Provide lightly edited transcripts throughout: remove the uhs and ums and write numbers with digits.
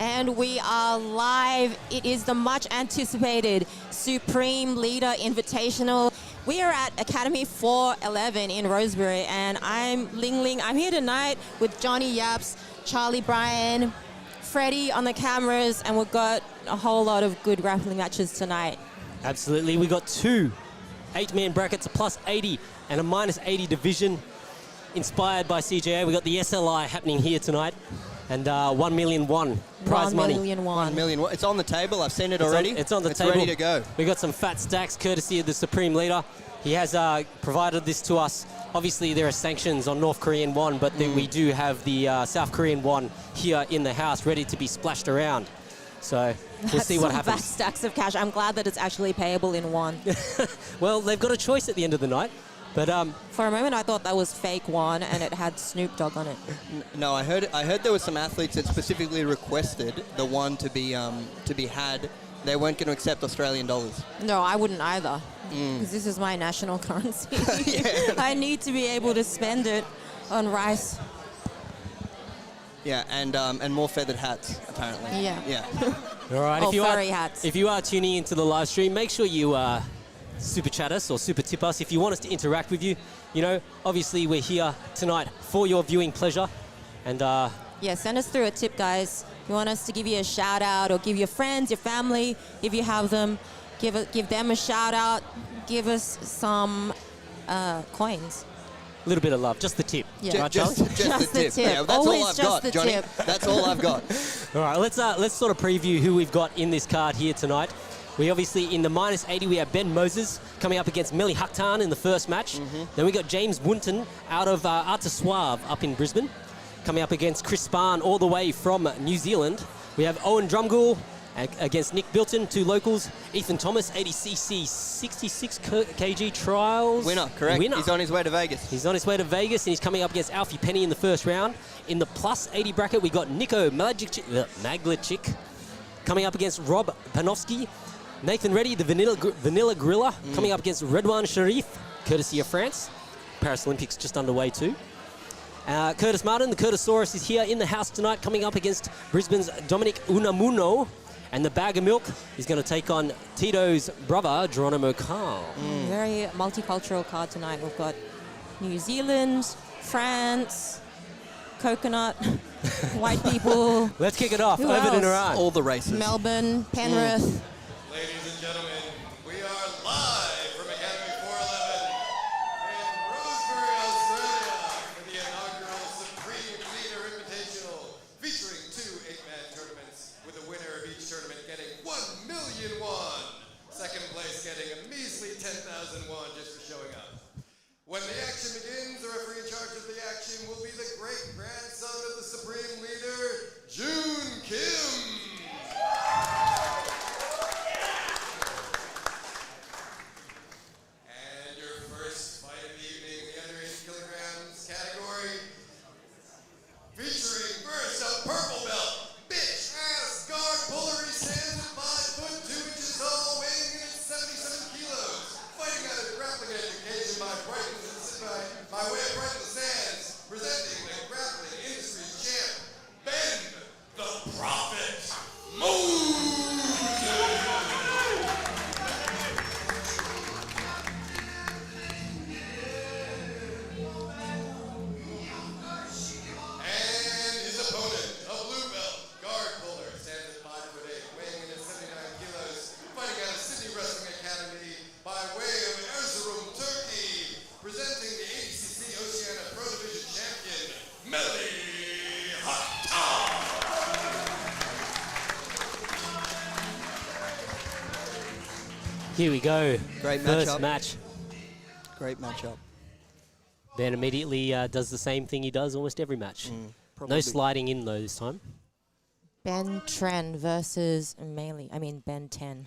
And we are live. It is the much anticipated Supreme Leader Invitational. We are at Academy 411 in Rosebery, and I'm Ling Ling. I'm here tonight with Johnny Yaps, Charlie Bryan, Freddie on the cameras, and we've got a whole lot of good grappling matches tonight. Absolutely. We got two 8-man brackets, a plus 80 and a minus 80 division inspired by CJA. We got the SLI happening here tonight. And 1 million prize money. 1 million. It's on the table. I've seen it already. It's on the table. It's ready to go. We got some fat stacks courtesy of the Supreme Leader. He has provided this to us. Obviously, there are sanctions on North Korean won, but we do have the South Korean won here in the house ready to be splashed around. So we'll see what happens. Vast stacks of cash. I'm glad that it's actually payable in won. Well, they've got a choice at the end of the night. But for a moment, I thought that was fake won, and it had Snoop Dogg on it. No, I heard there were some athletes that specifically requested the one to be had. They weren't going to accept Australian dollars. No, I wouldn't either, because this is my national currency. I need to be able to spend it on rice. Yeah, and more feathered hats apparently. Yeah. All right. Hats. If you are tuning into the live stream, make sure you super chat us or super tip us if you want us to interact with you. You know, obviously we're here tonight for your viewing pleasure. And yeah, send us through a tip, guys. If you want us to give you a shout out or give your friends, your family, if you have them, give them a shout out. Give us some coins. A little bit of love, just the tip. Yeah. Right, just the tip. Yeah, that's Always all I've just got, the Johnny. tip. That's all I've got. All right, let's sort of preview who we've got in this card here tonight. We obviously, in the minus 80, we have Ben Moses coming up against Meli Haktan in the first match. Then we got James Wunton out of Artesuave up in Brisbane, coming up against Chris Spahn all the way from New Zealand. We have Owen Drumgoole against Nick Bilton, two locals. Ethan Thomas, 80cc, 66 kg trials. Winner, correct. He's on his way to Vegas. He's on his way to Vegas, and he's coming up against Alfie Penny in the first round. In the plus 80 bracket, we got Nico Maglichik coming up against Rob Panofsky. Nathan Reddy, the Vanilla Gorilla, coming up against Redouane Sharif, courtesy of France. Paris Olympics just underway too. Curtis Martin, the Curtisaurus, is here in the house tonight, coming up against Brisbane's Dominic Unamuno. And the Bag of Milk is going to take on Tito's brother, Geronimo Carl. Very multicultural card tonight. We've got New Zealand, France, coconut, white people. Let's kick it off. Who Over to else? Naran. All the races. Melbourne, Penrith. Ladies and gentlemen, we are live from Academy 411 in Rosebery, Australia for the inaugural Supreme Leader Invitational, featuring two 8-man tournaments with the winner of each tournament getting 1 million won. Second place getting a measly 10,000 won just for showing up. When the action begins, the referee in charge of the action will be the great-grandson of the Supreme Leader, June Kim. Featuring first a purple belt, bitch ass guard puller. He stands at 5 foot 2 inches tall, weighing in at 77 kilos. Fighting out of grappling education by way of Brighton Sands, presenting the grappling industry's champ, Ben the Prophet Moses. Here we go. Great First matchup. match. Great matchup. Ben immediately does the same thing he does almost every match. No sliding in though this time. Ben Tren versus Ben 10.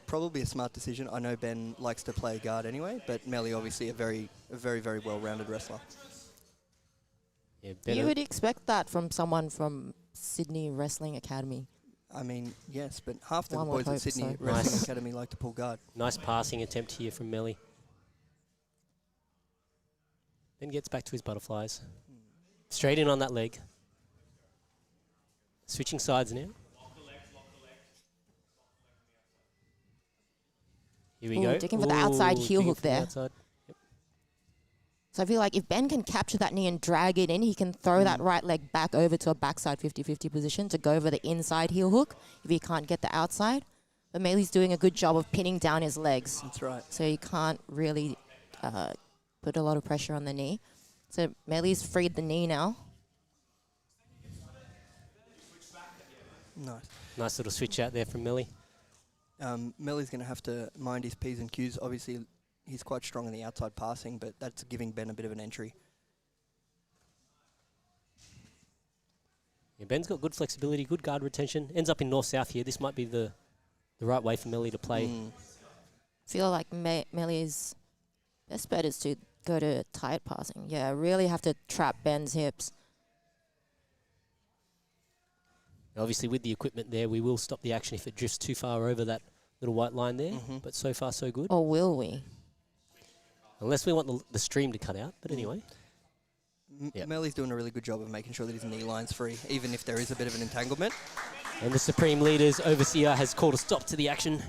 Probably a smart decision. I know Ben likes to play guard anyway, but Meli obviously a very, very well-rounded wrestler. Yeah, You would expect that from someone from Sydney Wrestling Academy. I mean, yes, but half the One boys would at hope Sydney so. Wrestling Nice. Academy like to pull guard. Nice passing attempt here from Meli. Then gets back to his butterflies. Straight in on that leg. Switching sides now. Here we Ooh, go. digging for the outside heel digging hook for the there. outside. So I feel like if Ben can capture that knee and drag it in, he can throw that right leg back over to a backside 50-50 position to go over the inside heel hook if he can't get the outside. But Meili's doing a good job of pinning down his legs. That's right. So you can't really put a lot of pressure on the knee. So Meili's freed the knee now. Nice. Nice little switch out there from Meili. Meili's going to have to mind his P's and Q's. Obviously, he's quite strong in the outside passing, but that's giving Ben a bit of an entry. Yeah, Ben's got good flexibility, good guard retention. Ends up in north-south here. This might be the right way for Meili to play. Feel like Meili's best bet is to go to tight passing. Yeah, really have to trap Ben's hips. Obviously, with the equipment there, we will stop the action if it drifts too far over that little white line there. But so far, so good. Or will we? Unless we want the stream to cut out. But anyway. Yep. Meili's doing a really good job of making sure that his knee line's free, even if there is a bit of an entanglement. And the Supreme Leader's Overseer has called a stop to the action.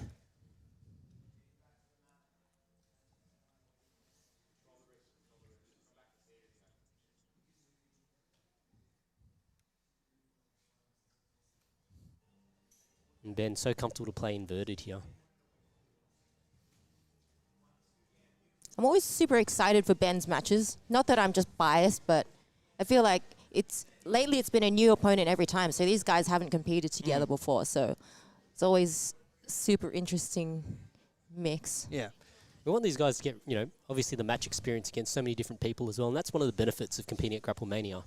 And Ben, so comfortable to play inverted here. I'm always super excited for Ben's matches. Not that I'm just biased, but I feel like lately it's been a new opponent every time. So these guys haven't competed together before. So it's always super interesting mix. Yeah. We want these guys to get, obviously the match experience against so many different people as well. And that's one of the benefits of competing at Grapple Mania,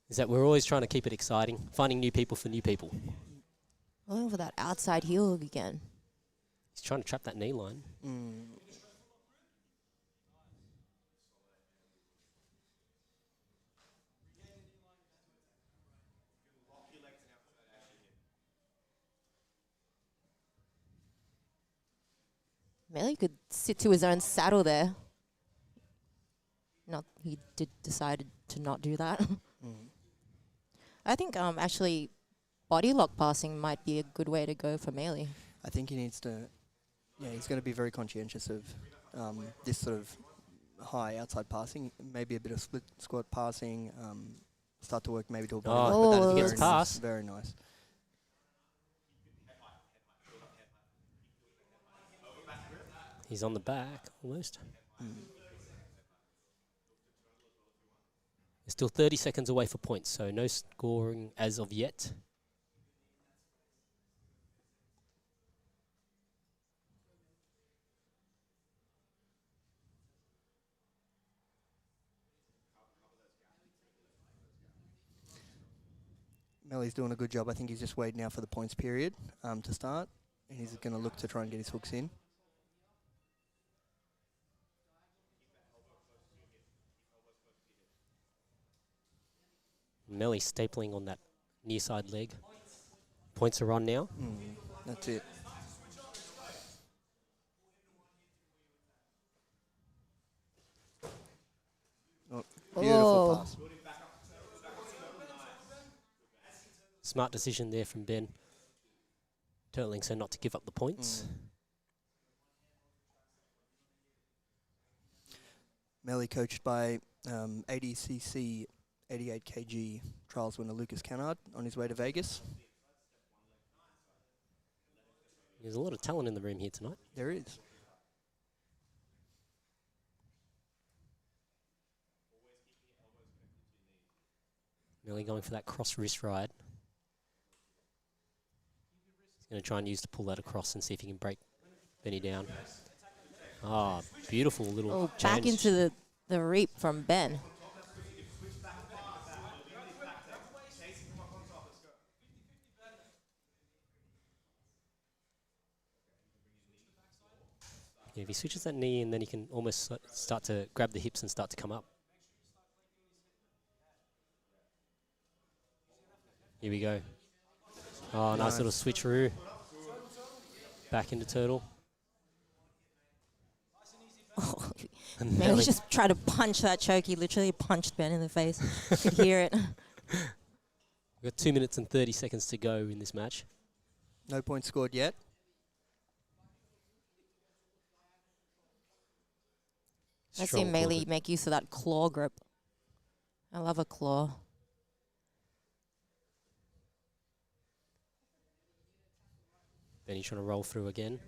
is that we're always trying to keep it exciting, finding new people for new people. Going for that outside heel hook again. He's trying to trap that knee line. Meili could sit to his own saddle there. He decided to not do that. I think actually body lock passing might be a good way to go for Meili. I think he needs to, he's going to be very conscientious of this sort of high outside passing, maybe a bit of split squat passing, start to work maybe to a body lock, but that is he gets very pass. nice, very nice. He's on the back, almost. He's still 30 seconds away for points, so no scoring as of yet. Meili's doing a good job. I think he's just waiting now for the points period to start, and he's going to look to try and get his hooks in. Meili stapling on that near side leg. Points are on now. That's it. Oh, beautiful pass. Smart decision there from Ben. Turtling so not to give up the points. Meili coached by ADCC 88 kg trials winner Lucas Cannard on his way to Vegas. There's a lot of talent in the room here tonight. There is. Meili going for that cross wrist ride. He's going to try and use to pull that across and see if he can break Benny down. Ah, beautiful little change. Back into the reap from Ben. Yeah, if he switches that knee and then he can almost start to grab the hips and start to come up. Here we go. Oh, nice little switcheroo. Back into turtle. Meili just tried to punch that choke. He literally punched Ben in the face. You could hear it. We've got 2 minutes and 30 seconds to go in this match. No points scored yet. Let's see Strong Melee forward. make use of that claw grip. I love a claw. Benny trying to roll through again.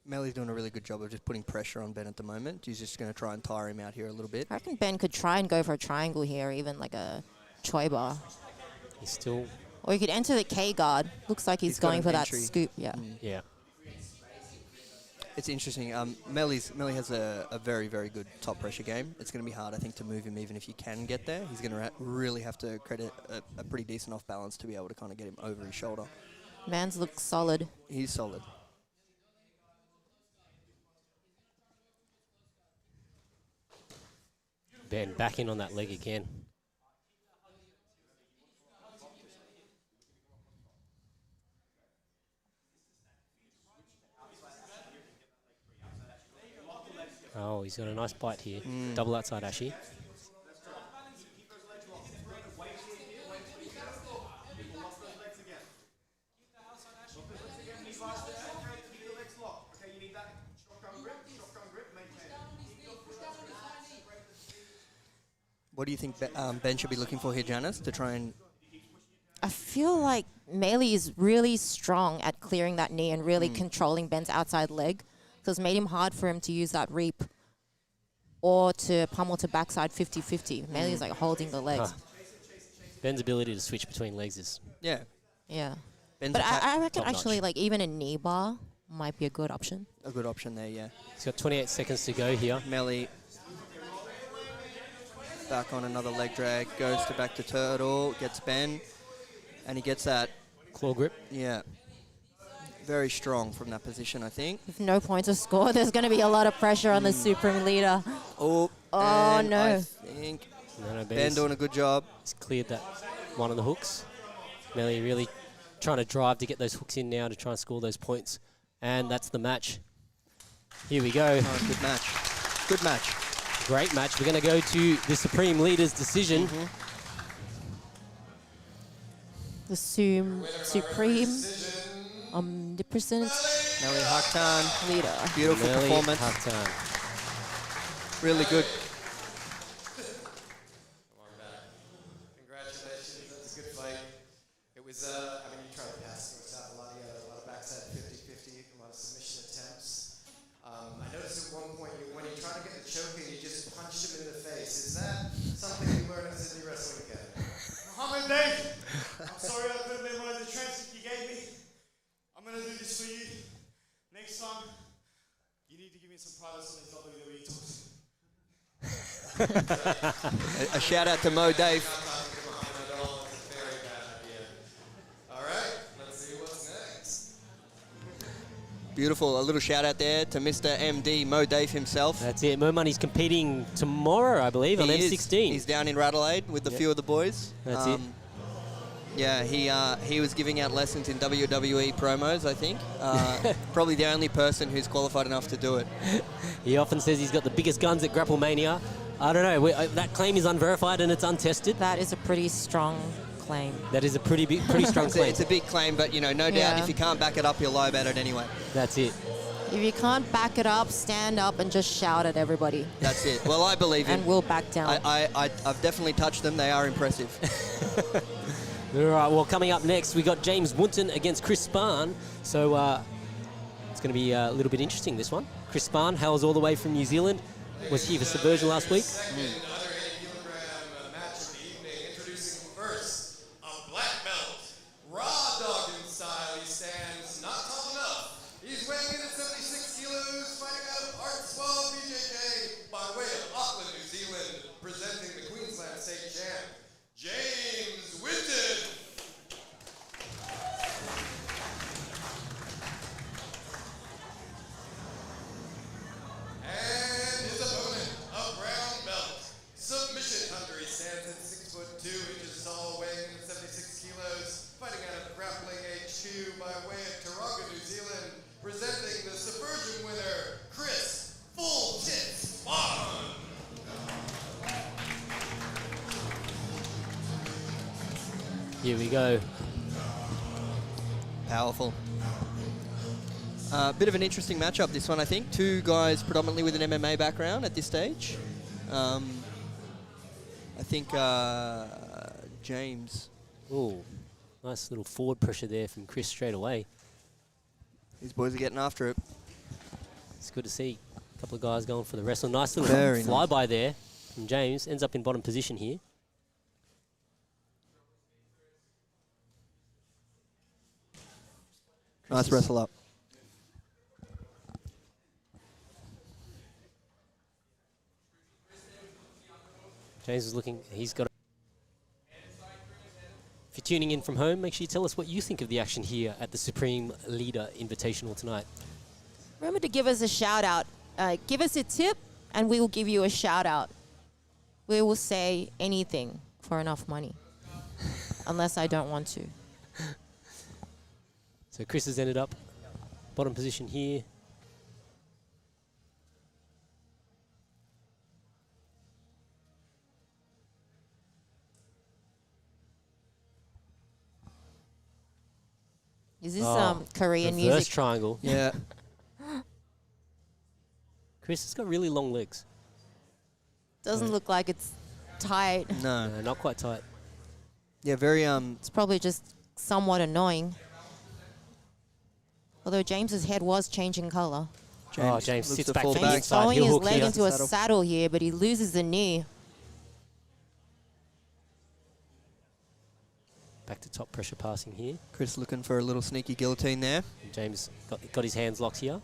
Melly's doing a really good job of just putting pressure on Ben at the moment. He's just going to try and tire him out here a little bit. I reckon Ben could try and go for a triangle here, even like a choi bar. He's still, Or he could enter the K guard. Looks like he's He's got going an for that entry. scoop. Yeah. yeah. It's interesting. Melly has a very, very good top pressure game. It's going to be hard, I think, to move him even if you can get there. He's going to really have to credit a pretty decent off balance to be able to kind of get him over his shoulder. Mans looks solid. He's solid. Ben back in on that leg again. Oh, he's got a nice bite here. Double outside Ashi. What do you think Ben should be looking for here, Janice, to try and... I feel like Melee is really strong at clearing that knee and really controlling Ben's outside leg. So it's made him hard for him to use that reap or to pummel to backside 50-50. Melee's like holding the legs. Ben's ability to switch between legs is Yeah. Yeah. Ben's But attack- I reckon top-notch. actually like even a knee bar might be a good option. a good option there, yeah. he's got 28 seconds to go here. Melly back on another leg drag, goes to back to turtle, gets Ben, and he gets that, Claw grip. yeah, very strong from that position, I think. With no points to score, there's going to be a lot of pressure on the Supreme Leader. Oh, Oh, and no. I think No, Ben doing a good job. He's cleared that one on the hooks. Melee really trying to drive to get those hooks in now to try and score those points. And that's the match. Here we go. Oh, good match. Good match. Great match. We're going to go to the Supreme Leader's decision. The Supreme Omnipresent Melly Haktan, Leader. beautiful Melee performance. Haktan. Really good. Come on back. Congratulations, that was a good fight. It was, I mean, you tried to pass things out a lot of backside 50-50, a lot of submission attempts. I noticed at one point when you tried to get the choke in, you just punched him in the face. Is that something you learned at Sydney Wrestling Academy? Mohammed Dave, I'm sorry I couldn't memorize the transcript you gave me. I'm going to do this for you. Next time, you need to give me some privates on these WWE talks. A shout out to Mo Dave. Very bad idea. All right, let's see what's next. Beautiful. A little shout out there to Mr. MD Mo Dave himself. That's it. Mo Money's competing tomorrow, I believe, on He is. M16. He's down in Radelaide with a few of the boys. That's it. Yeah, he was giving out lessons in WWE promos, I think. Probably the only person who's qualified enough to do it. He often says he's got the biggest guns at Grapple Mania. I don't know. That claim is unverified and it's untested. That is a pretty strong claim. That is a pretty strong claim. It's a big claim, but no doubt Yeah. if you can't back it up, you'll lie about it anyway. That's it. If you can't back it up, stand up and just shout at everybody. That's it. Well, I believe And him. we'll back down. I've definitely touched them. They are impressive. All right, well, coming up next, we got James Wunton against Chris Spahn. So it's going to be a little bit interesting, this one. Chris Spahn hails all the way from New Zealand. Was here for Subversion last week. Second, another 80-kilogram match of the evening. Introducing first, a black belt, raw dogging style. He stands not tall enough. He's weighing in at 76 kilos, fighting out of Artswell, BJJ, by way of Auckland, New Zealand, presenting the Queensland State Champ, James Winton. And his opponent, a brown belt, submission hunter. He stands at 6'2", inches tall, weighing in at 76 kilos, fighting out of Grappling HQ by way of Taronga, New Zealand, presenting the Subversion winner, Chris Full Tits Vaughn. Here we go. Powerful. Bit of an interesting matchup, this one, I think. Two guys predominantly with an MMA background at this stage. I think James, Ooh, nice little forward pressure there from Chris straight away. these boys are getting after it. It's good to see a couple of guys going for the wrestle. Nice little Very flyby there from James. Ends up in bottom position here. Nice wrestle up. James is looking, he's got. If you're tuning in from home, make sure you tell us what you think of the action here at the Supreme Leader Invitational tonight. Remember to give us a shout out. Give us a tip and we will give you a shout out. We will say anything for enough money. Unless I don't want to. So Chris has ended up bottom position here. Is this Korean reverse music? triangle. Yeah. Chris has got really long legs. Doesn't look like it's tight. No. No, not quite tight. Yeah, very It's probably just somewhat annoying. Although James's head was changing color. James looks sits to back fall to the He's inside. throwing Heel his hook leg here. into a Saddle. saddle here, but he loses the knee. Back to top pressure passing here. Chris looking for a little sneaky guillotine there. And James got his hands locked here.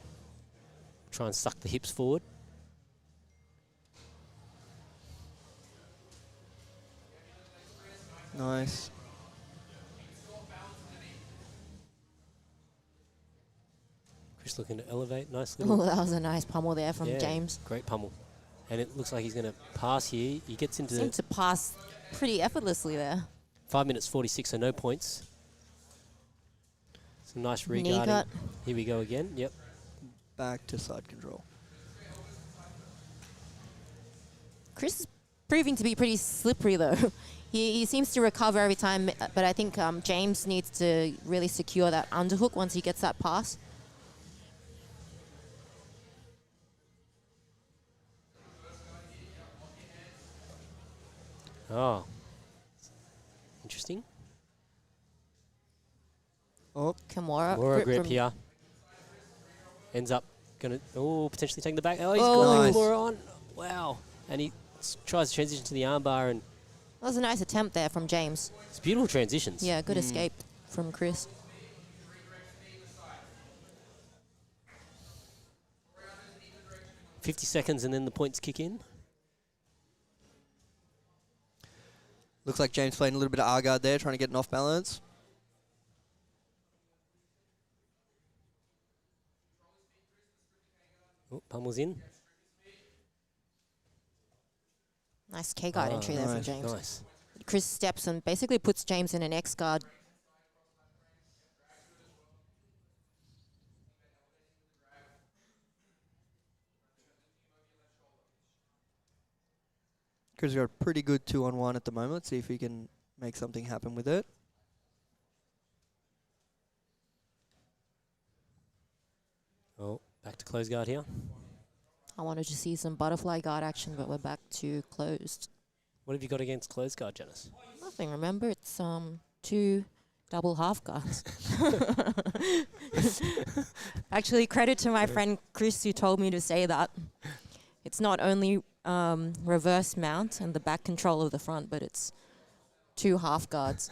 Try and suck the hips forward. Nice. Chris looking to elevate. Nice Oh, little. that was a nice pummel there from Yeah, James. Great pummel. And it looks like he's going to pass here. He gets into Seemed to pass pretty effortlessly there. 5 minutes 46, so no points. Some nice Knee regarding. cut. Here we go again. Yep. Back to side control. Chris is proving to be pretty slippery, though. He seems to recover every time, but I think James needs to really secure that underhook once he gets that pass. Oh. Interesting. Oh, Kimura. More grip from- here. Ends up going to, potentially taking the back. Oh, he's Oh. got Nice. the Kimura on. Wow. And he tries to transition to the armbar, and That was a nice attempt there from James. it's beautiful transitions. Yeah, good escape from Chris. .50 seconds and then the points kick in. looks like James playing a little bit of R-guard there, trying to get an off balance. Oh, pummels in. Nice K-guard entry there from nice, James. Nice. Chris steps and basically puts James in an X-guard. Chris got a pretty good 2-on-1 at the moment. Let's see if he can make something happen with it. Oh, back to close guard here. I wanted to see some butterfly guard action, but we're back to closed. What have you got against close guard, Janice? Nothing, remember? It's 2 double half guards. Actually, credit to my friend Chris who told me to say that. It's not only reverse mount and the back control of the front, but it's 2 half guards.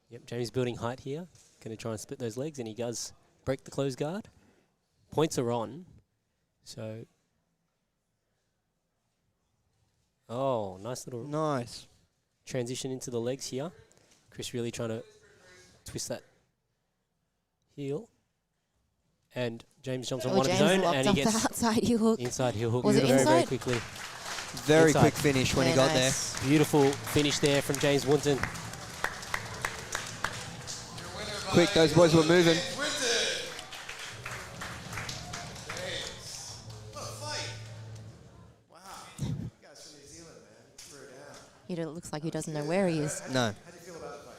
Yep, Jamie's building height here. Going to try and split those legs, and he does break the close guard. Points are on. So, oh, nice little Nice. transition into the legs here. Chris really trying to twist that heel. And James jumps on Oh, one of James his own, locked and up he the gets outside heel hook. inside heel hook Was it very, very inside? quickly. Very Inside. quick finish when he got nice. Beautiful finish there from James Winton. there. Quick, those boys were moving. What a fight. Wow. You guys from New Zealand, man. Threw it down. It looks like he doesn't know where he is. No. How do you feel about the fight?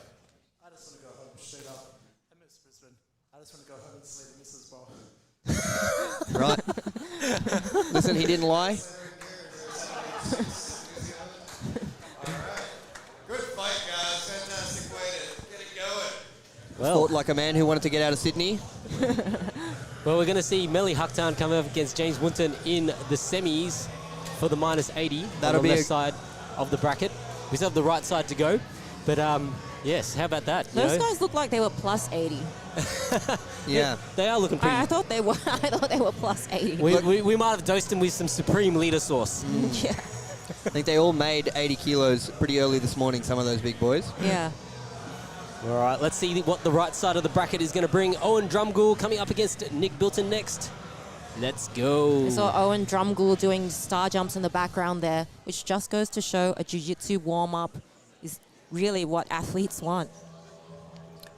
I just want to go home straight up. I miss Brisbane. I just want to go home and sleep with Mrs. Ball. Right. Listen, he didn't lie. Good fight, guys. Fantastic way to get it going. Well, Fought like a man who wanted to get out of Sydney. well, we're going to see Melly Hucktown come up against James Winton in the semis for the -80 That'll on be the a- left side of the bracket. We still have the right side to go. But, yes, how about that? you Those know? guys look like they were plus 80. Yeah. They are looking pretty. I thought they were. I thought they were plus 80. We might have dosed them with some Supreme Leader sauce. Yeah. I think they all made 80 kilos pretty early this morning, some of those big boys. Yeah. All right, let's see what the right side of the bracket is going to bring. Owen Drumgool coming up against Nick Bilton next. Let's go. I saw Owen Drumgool doing star jumps in the background there, which just goes to show a jiu-jitsu warm-up is really what athletes want.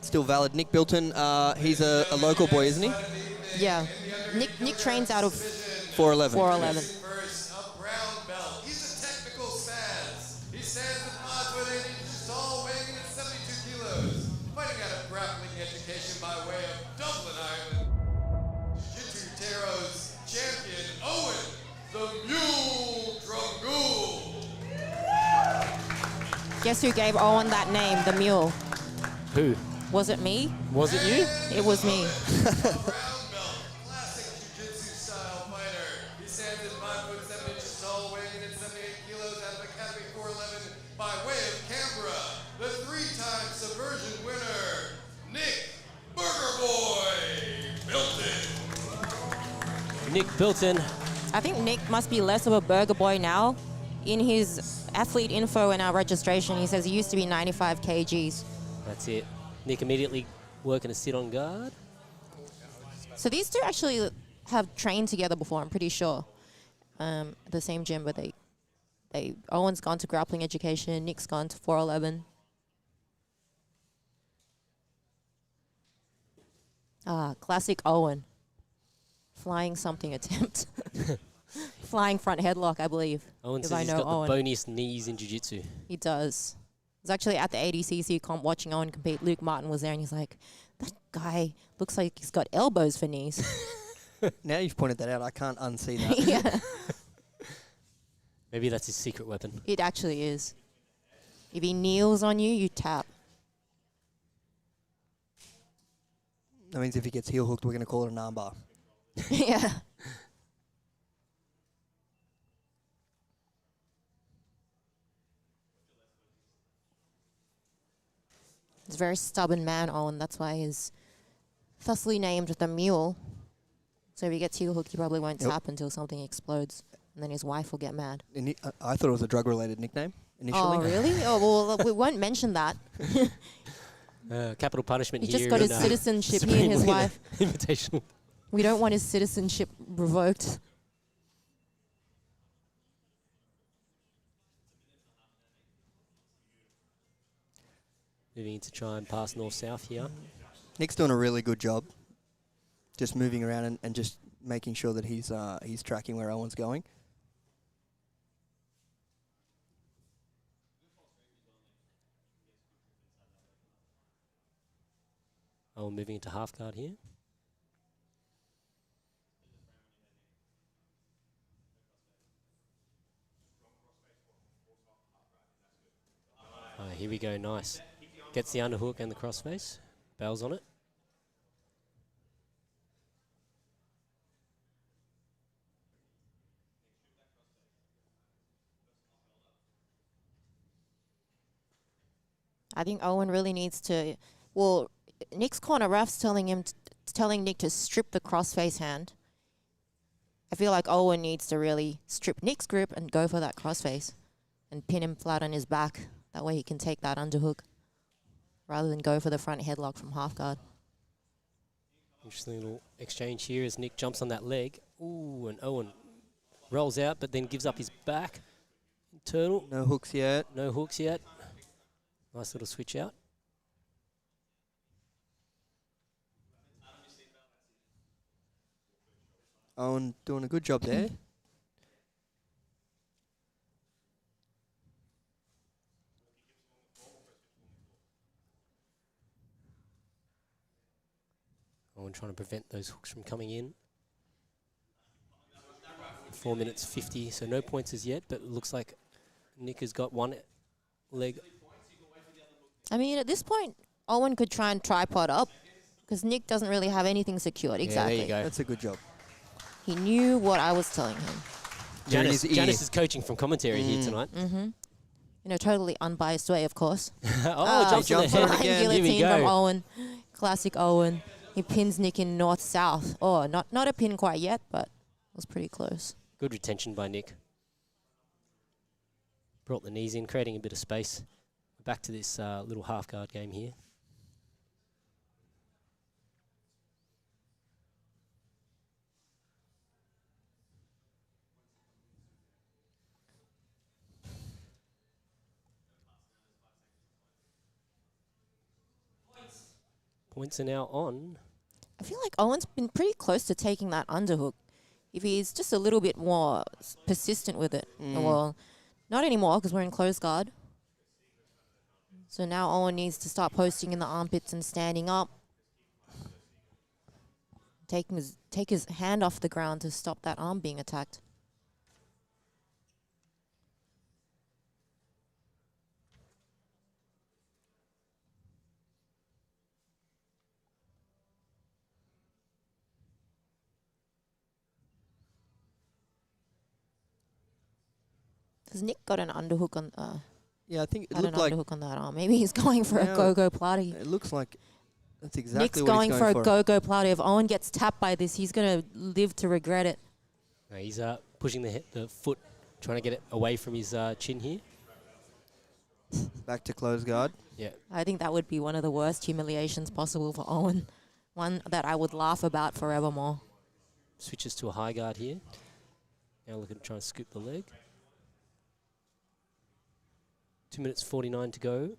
Still valid. Nick Bilton, he's a local boy, isn't he? Yeah. Nick trains out of 411. 411. First, a brown belt. He's a technical spaz. He stands at odds with 8 inches tall, weighing in at 72 kilos. Fighting out of grappling education by way of Dublin, Ireland. Jiu-Jitsu Tero's champion, Owen, the Mule Drumgool. Guess who gave Owen that name, the Mule? Who? Was it me? Was it you? It was me. Brown belt, classic jiu-jitsu style fighter. He stands at 5'7" tall, weighing in at 78 kilos out of Academy 411 by way of Canberra. The 3-time subversion winner, Nick Burger Boy Bilton. Nick Bilton. I think Nick must be less of a burger boy now. In his athlete info in our registration, he says he used to be 95 kgs. That's it. Nick immediately working to sit on guard. So these two actually have trained together before, I'm pretty sure. At the same gym, but Owen's gone to grappling education, Nick's gone to 411. Classic Owen. Flying something attempt. Flying front headlock, I believe. Owen if says I he's know got Owen. the boniest knees in jiu-jitsu. He does. I was actually at the ADCC comp watching Owen compete. Luke Martin was there, and he's like, that guy looks like he's got elbows for knees. Now you've pointed that out, I can't unsee that. Yeah, Maybe that's his secret weapon. it actually is. If he kneels on you, you tap. That means if he gets heel hooked, we're going to call it an armbar. Yeah. He's a very stubborn man, Owen. That's why he's thusly named the Mule. So if he gets heel hooked, he probably won't Yep. tap until something explodes. And then his wife will get mad. I thought it was a drug-related nickname initially. Oh, really? Oh, well, we won't mention that. Capital punishment He here. just got his in, citizenship, he Supreme and his Leader wife. Invitational. We don't want his citizenship revoked. Moving to try and pass north-south here. Nick's doing a really good job just moving around and just making sure that he's tracking where Owen's going. Oh, moving into half guard here. Oh, here we go, nice. Gets the underhook and the crossface. Bails on it. I think Owen really needs to. Well, Nick's corner ref's telling Nick to strip the crossface hand. I feel like Owen needs to really strip Nick's grip and go for that crossface, and pin him flat on his back. That way he can take that underhook, rather than go for the front headlock from half guard. Interesting little exchange here as Nick jumps on that leg. Ooh, and Owen rolls out, but then gives up his back. turtle. No hooks yet. No hooks yet. Nice little switch out. Owen doing a good job there. Owen trying to prevent those hooks from coming in. 4 minutes 50, so no points as yet, but it looks like Nick has got one leg. I mean, at this point, Owen could try and tripod up because Nick doesn't really have anything secured. Exactly. Yeah, there you go. That's a good job. He knew what I was telling him. Janice, in his ear. Janice is coaching from commentary here tonight. In a totally unbiased way, of course. Jumps on the jumps on head. it again. Here we Guillotine from go. Owen. Classic Owen. He pins Nick in north-south. Oh, not a pin quite yet, but it was pretty close. Good retention by Nick. Brought the knees in, creating a bit of space. Back to this little half-guard game here. Points are now on. I feel like Owen's been pretty close to taking that underhook. If he's just a little bit more persistent with it. Well, not anymore because we're in close guard. So now Owen needs to start posting in the armpits and standing up. Take his hand off the ground to stop that arm being attacked. Has Nick got an underhook on? Yeah, I think it Had an looked like underhook on that arm. Maybe he's going for Yeah. a go-go platy. it looks like that's exactly Nick's what going he's for going a go-go platy. If Owen gets tapped by this, he's going to live to regret it. No, he's pushing the foot, trying to get it away from his chin here. Back to close guard. Yeah. I think that would be one of the worst humiliations possible for Owen. One that I would laugh about forevermore. Switches to a high guard here. Now looking to try and scoop the leg. 2 minutes 49 to go. I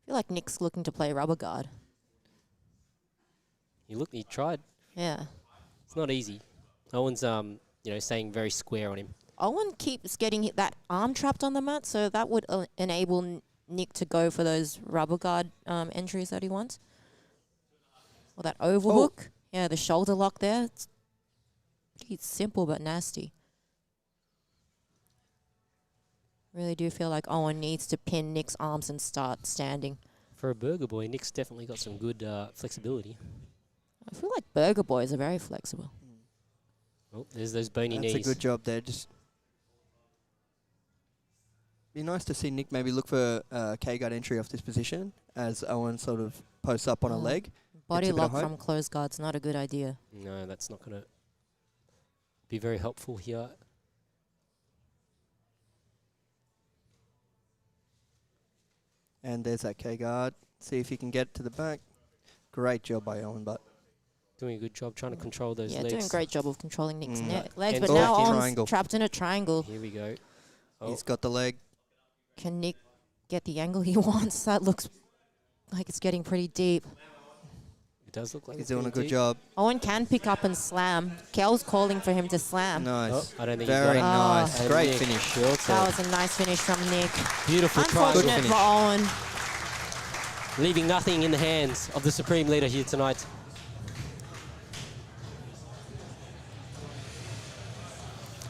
feel like Nick's looking to play rubber guard. He tried. Yeah. It's not easy. Owen's staying very square on him. Owen keeps getting that arm trapped on the mat, so that would enable Nick to go for those rubber guard entries that he wants. Or that overhook. Yeah, the shoulder lock there. It's pretty simple but nasty. Really do feel like Owen needs to pin Nick's arms and start standing. For a burger boy, Nick's definitely got some good flexibility. I feel like burger boys are very flexible. Oh, there's those bony That's knees. a good job there. Just be nice to see Nick maybe look for a K-guard entry off this position as Owen sort of posts up on a leg. Body Gets a bit of lock height. from close guard's not a good idea. No, that's not going to be very helpful here. And there's that K-guard. See if he can get to the back. Great job by Owen, but Doing a good job trying to control those Yeah, legs. doing a great job of controlling Nick's legs. And But oh, now Owen's triangle. trapped in a triangle. Here we go. Oh, he's got the leg. Can Nick get the angle he wants? That looks like it's getting pretty deep. it does look like He's it's doing a getting good deep. job. Owen can pick up and slam. Kel's calling for him to slam. Nice. Oh, I don't think Very he's got it. nice. And Great Nick finish. built That it. was a nice finish from Nick. Beautiful triangle. Unfortunate finish. for Owen. Leaving nothing in the hands of the Supreme Leader here tonight.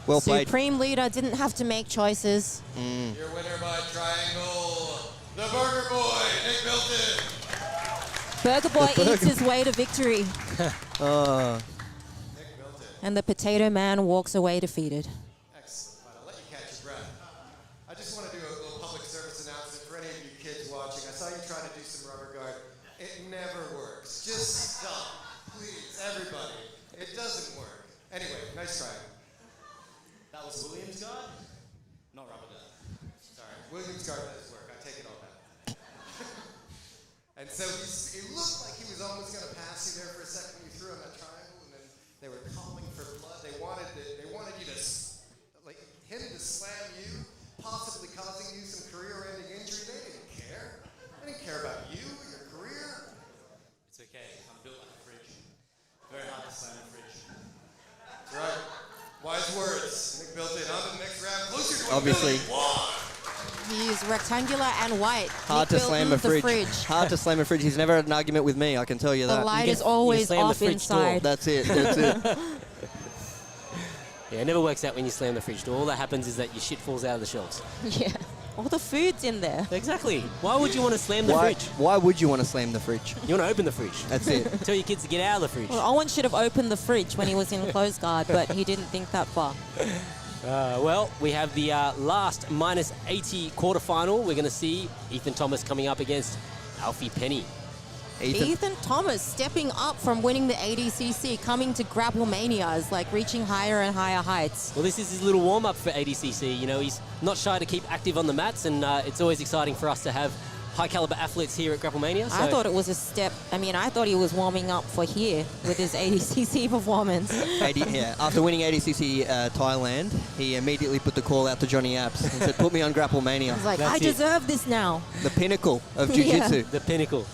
Well played. Supreme Leader didn't have to make choices. Your winner by triangle, the Burger Boy, Nick Milton. Burger Boy eats his way to victory. Oh, Nick Milton. And the Potato Man walks away defeated. Excellent. I'll let you catch your breath. I just want to do a little public service announcement for any of you kids watching. I saw you try to do some rubber guard. It never works. Just stop. Please, everybody. It doesn't work. Anyway, nice try. That was Williams guard, not rubber guard. Sorry. Williams guard does work. I take it all back. And so it looked like he was almost going to pass you there for a second when you threw him that triangle, and then they were calling for blood. They wanted you to him to wise words. Nick built it on to the next round. Closer to Obviously. a Billy. He's rectangular and white. Hard Nick to slam built a the fridge. Hard to slam a fridge. He's never had an argument with me, I can tell you The that. light You is get- you always slam the off fridge door. inside. That's it. That's it. Yeah, it never works out when you slam the fridge door. All that happens is that your shit falls out of the shelves. Yeah. All the food's in there. Exactly. Why would you want to slam the fridge? Why would you want to slam the fridge? You want to open the fridge. That's it. Tell your kids to get out of the fridge. Well, Owen should have opened the fridge when he was in close guard, but he didn't think that far. Well, we have the last minus 80 quarterfinal. We're going to see Ethan Thomas coming up against Alfie Penny. Ethan Thomas stepping up from winning the ADCC, coming to Grapple Mania, is like reaching higher and higher heights. Well, this is his little warm-up for ADCC. You know, he's not shy to keep active on the mats, and it's always exciting for us to have high-caliber athletes here at Grapple Mania. I thought it was a step. I mean, I thought he was warming up for here with his ADCC performance. Yeah, after winning ADCC Thailand, he immediately put the call out to Johnny Apps and said, "Put me on Grapple Mania." He's like, That's I it. deserve this now. The pinnacle of jiu-jitsu. the pinnacle.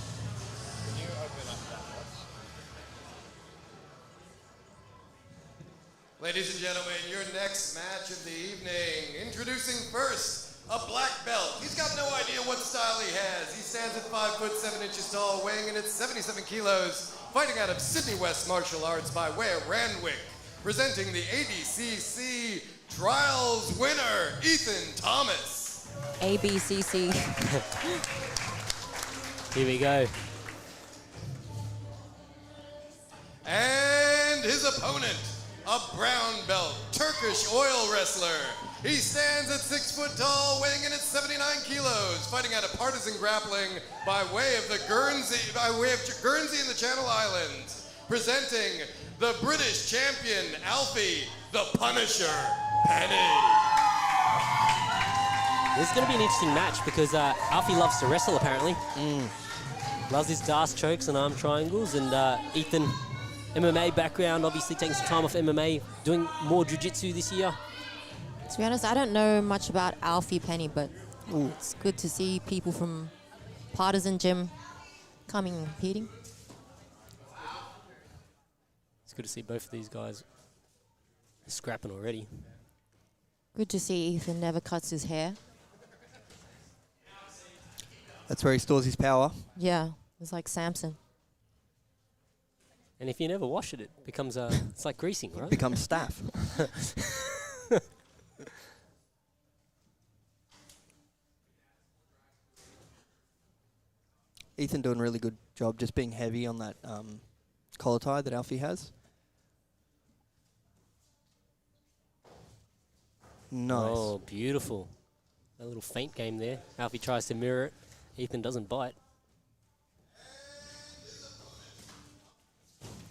Ladies and gentlemen, your next match of the evening. Introducing first, a black belt. He's got no idea what style he has. He stands at 5 foot 7 inches tall, weighing in at 77 kilos, fighting out of Sydney West Martial Arts by way of Randwick. Presenting the ADCC Trials winner, Ethan Thomas. ABCC. Here we go. And his opponent, a brown belt Turkish oil wrestler. He stands at 6 foot tall, weighing in at 79 kilos, fighting out of Partisan Grappling by way of Guernsey in the Channel Islands. Presenting the British champion, Alfie, the Punisher, Penny. This is going to be an interesting match because Alfie loves to wrestle, apparently. Loves his Das chokes and arm triangles, and Ethan, MMA background, obviously taking some time off MMA, doing more jiu-jitsu this year. To be honest, I don't know much about Alfie Penny, but it's good to see people from Partisan Gym coming and competing. It's good to see both of these guys scrapping already. Good to see Ethan never cuts his hair. That's where he stores his power. Yeah, it's like Samson. And if you never wash it, it becomes it's like greasing, right? Becomes staff. Ethan doing a really good job just being heavy on that collar tie that Alfie has. Nice. Oh, beautiful. A little feint game there. Alfie tries to mirror it. Ethan doesn't bite.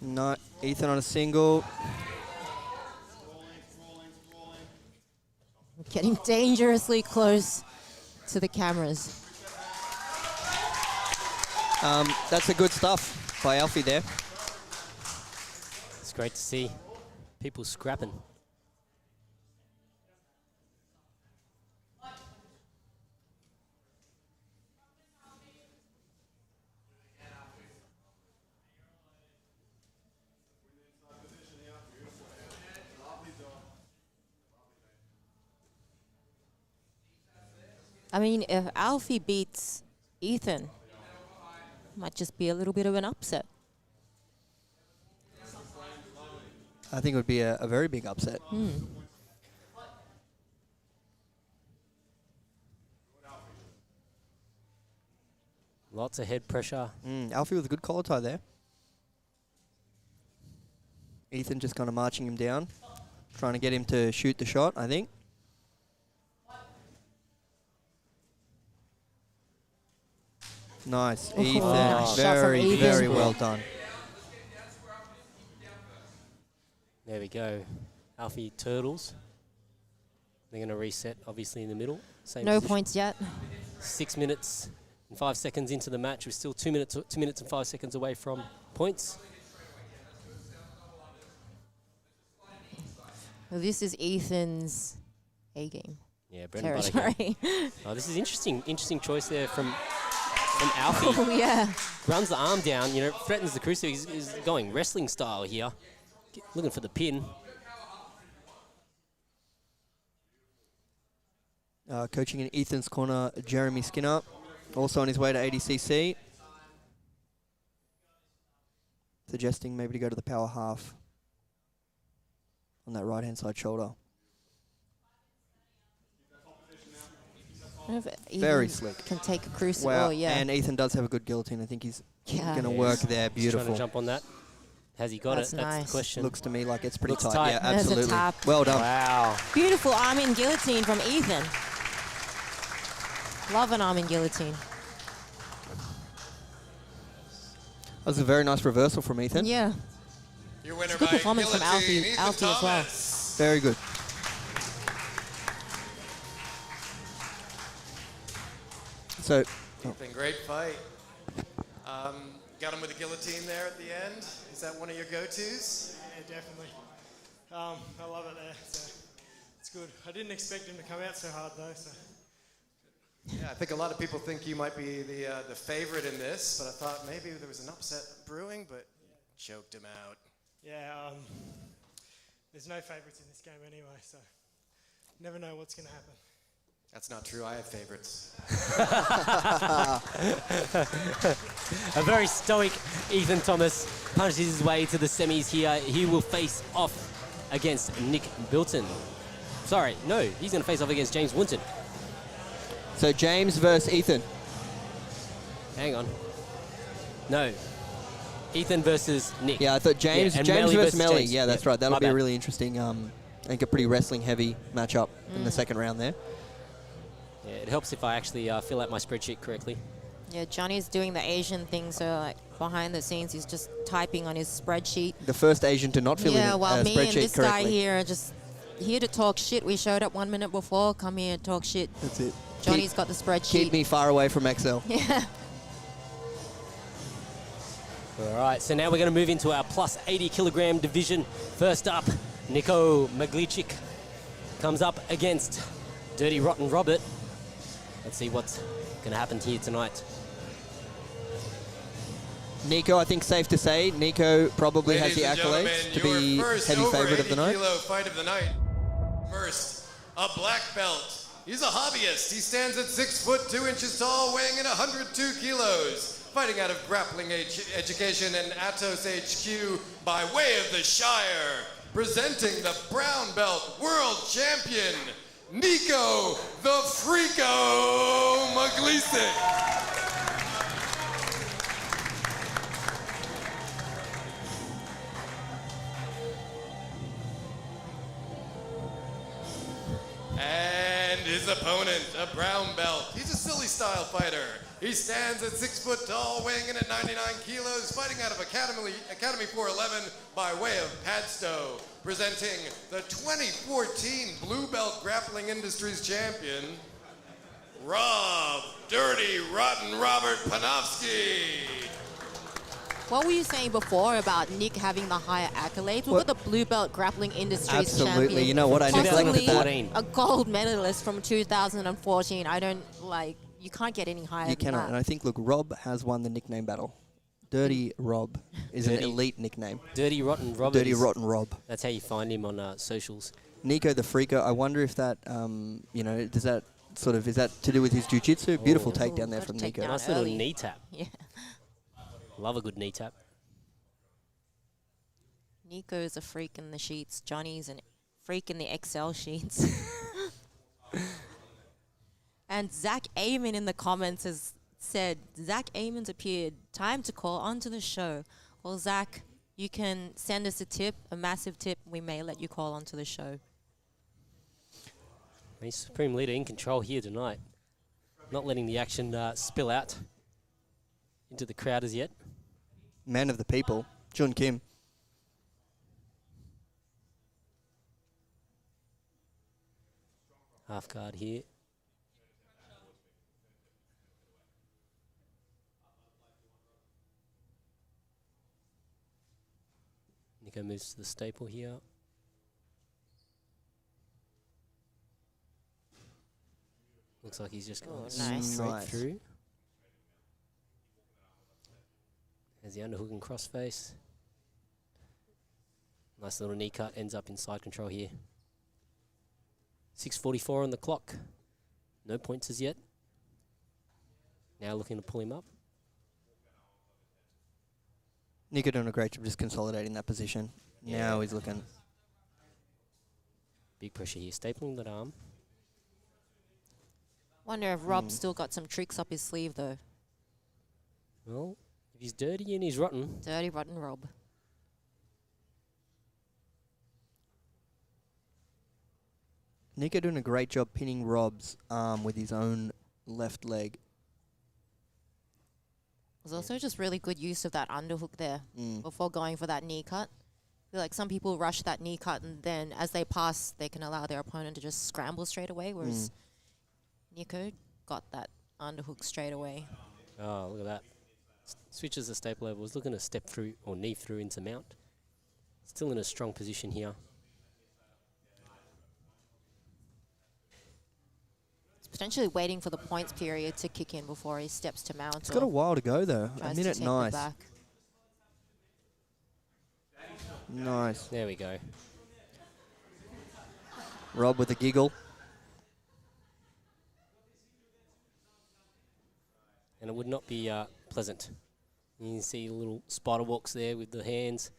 No, Ethan on a single. Getting dangerously close to the cameras. That's the good stuff by Alfie there. It's great to see people scrapping. I mean, if Alfie beats Ethan, might just be a little bit of an upset. I think it would be a very big upset. Lots of head pressure. Alfie with a good collar tie there. Ethan just kind of marching him down, trying to get him to shoot the shot, I think. Nice. Ethan, Nice shot from very, Ethan. very well done. There we go. Alfie turtles. They're going to reset, obviously, in the middle. Same No position. points yet. 6 minutes and 5 seconds into the match. We're still 2 minutes and 5 seconds away from points. Well, this is Ethan's A game Yeah, bread and butter game. territory. Oh, this is interesting choice there from Alfie. Oh, yeah. Runs the arm down, threatens the crucifix. He's going wrestling style here. Looking for the pin. Coaching in Ethan's corner, Jeremy Skinner, also on his way to ADCC. Suggesting maybe to go to the power half on that right-hand side shoulder. Very slick. Can take a crucible. Wow, Oh, yeah. and Ethan does have a good guillotine. I think he's Yeah. going to work there. He's trying to Beautiful. jump on that. Has he got That's it? That's nice. the question. Looks to me like it's pretty Looks tight. tight. Yeah, There's a absolutely. tap. Well done. Wow. Beautiful arm in guillotine from Ethan. Love an arm in guillotine. That was a very nice reversal from Ethan. Yeah. Your winner Good by performance from guillotine, Alfie Ethan as well. Thomas. Very good. So, Ethan, great fight. Got him with a guillotine there at the end. Is that one of your go-tos? Yeah, definitely. I love it there. So it's good. I didn't expect him to come out so hard though. So Yeah, I think a lot of people think you might be the favorite in this, but I thought maybe there was an upset brewing, but choked him out. yeah, there's no favourites in this game anyway. So never know what's going to happen. That's not true. I have favorites. A very stoic Ethan Thomas punches his way to the semis here. He will face off against Nick Bilton. Sorry, no, he's going to face off against James Winton. so James versus Ethan. Hang on. No. Ethan versus Nick. Yeah, I thought James and James Melly versus Melly. James. Yeah, that's right. That'll My be a bad. really interesting, I think a pretty wrestling-heavy matchup in the second round there. Yeah, it helps if I actually fill out my spreadsheet correctly. Yeah, Johnny's doing the Asian thing, so like behind the scenes, he's just typing on his spreadsheet. The first Asian to not fill in Yeah, a while me and spreadsheet this guy correctly. here are just here to talk shit. We showed up 1 minute before, come here and talk shit. That's it. Johnny's got the spreadsheet. Keep me far away from Excel. Yeah. All right, so now we're going to move into our plus 80 kilogram division. First up, Niko Maglichik comes up against Dirty Rotten Robert. Let's see what's going to happen here tonight. Nico, I think safe to say, Nico probably has the Ladies and gentlemen, accolades to your be first heavy over favorite of the 80 night. kilo fight of the night. First, a black belt. He's a hobbyist. He stands at 6 foot 2 inches tall, weighing in 102 kilos. Fighting out of Grappling Education and Atos HQ by way of the Shire. Presenting the brown belt world champion, Niko the Freako Magličík. And his opponent, a brown belt. He's a silly style fighter. He stands at 6 foot tall, weighing in at 99 kilos, fighting out of Academy 411 by way of Padstow. Presenting the 2014 Blue Belt Grappling Industries champion, Rob Dirty Rotten Robert Panofsky. What were you saying before about Nick having the higher accolades? We've got the Blue Belt Grappling Industries Absolutely. champion. You know what? I neglected Possibly that. 2014. a gold medalist from 2014. I don't like. You can't get any higher You than cannot. And that. I think, look, Rob has won the nickname battle. Dirty Rob is an Dirty- elite nickname. Dirty Rotten Robert. Dirty is- Rotten Rob. That's how you find him on socials. Nico the Freako, I wonder if that, does that sort of, is that to do with his jiu-jitsu? Beautiful Oh. takedown there Got from to take Nico. down Nice little early. knee tap. Yeah. Love a good knee tap. Nico's a freak in the sheets. Johnny's a freak in the Excel sheets. And Zach Amon in the comments has said, Zach Amon's appeared. Time to call onto the show. Well, Zach, you can send us a tip, a massive tip. We may let you call onto the show. He's Supreme Leader in control here tonight. Not letting the action spill out into the crowd as yet. Man of the people, Jun Kim. Half guard here. Nico moves to the staple here. Looks like he's just going nice. straight Nice. through. There's the underhook and crossface. Nice little knee cut, ends up in side control here. 6:44 on the clock. No points as yet. Now looking to pull him up. Nico doing a great job just consolidating that position. Yeah. Now he's looking. Big pressure here. Stapling that arm. Wonder if Rob's still got some tricks up his sleeve, though. Well, if he's dirty and he's rotten. Dirty, rotten Rob. Nico doing a great job pinning Rob's arm with his own left leg. There's also just really good use of that underhook there before going for that knee cut. I feel like some people rush that knee cut and then as they pass, they can allow their opponent to just scramble straight away, whereas Nico got that underhook straight away. Oh, look at that. Switches the staple over. Was looking to step through or knee through into mount. Still in a strong position here. He's potentially waiting for the points period to kick in before he steps to mount. It's got a while to go, though. A tries to minute, take the nice. back. Nice. There we go. Rob with a giggle. And it would not be pleasant. You can see little spider walks there with the hands.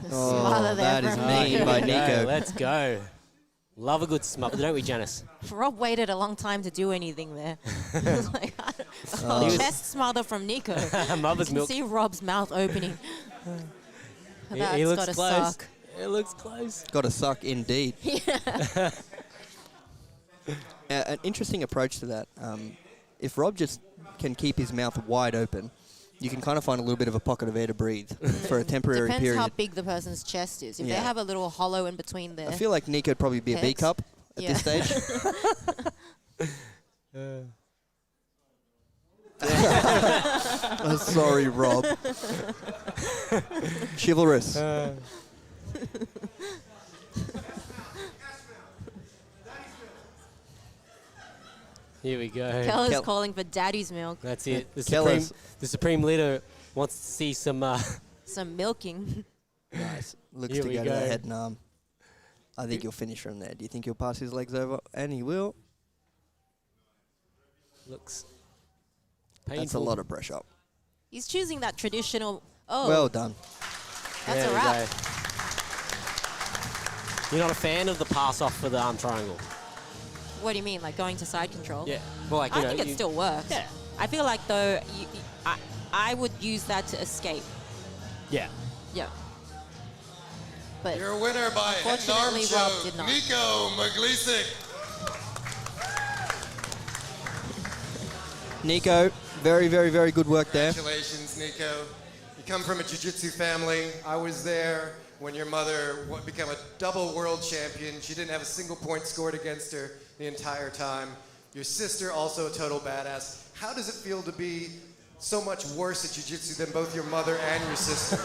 Smother there that is from mean Nico. by Go, Nico. let's go. Love a good smother, don't we, Janice? Rob waited a long time to do anything there. Like, He was- chest smother from Nico. Mother's You can milk. see Rob's mouth opening. He That's looks gotta close. suck. It looks close. Got to suck indeed. An interesting approach to that. If Rob just can keep his mouth wide open, you can kind of find a little bit of a pocket of air to breathe for a temporary Depends period. how big the person's chest is. If Yeah. they have a little hollow in between there. I feel like Nico would probably be a B Heads. cup at this stage. Sorry, Rob. Chivalrous. Here we go. Kel is Kel- calling for daddy's milk. That's it. Keller's- The Supreme Leader wants to see some... Some milking. Nice. Looks Here to we go to the go. head and arm. I think you'll finish from there. Do you think he'll pass his legs over? And he will. looks painful. That's a lot of pressure. He's choosing that traditional. Oh, Well done. that's There a we wrap. go. You're not a fan of the pass off for the arm triangle? What do you mean, like going to side control? Yeah. Well, like, you I know, think it you- still works. Yeah. I feel like though, I would use that to escape. Yeah. Yeah. But Your winner by head and arm Unfortunately, Rob choke, did not. Nico Maglisic. Nico, very, very, very good work there. Congratulations, Nico. You come from a jiu-jitsu family. I was there when your mother became a double world champion. She didn't have a single point scored against her the entire time. Your sister, also a total badass. How does it feel to be so much worse at jiu-jitsu than both your mother and your sister?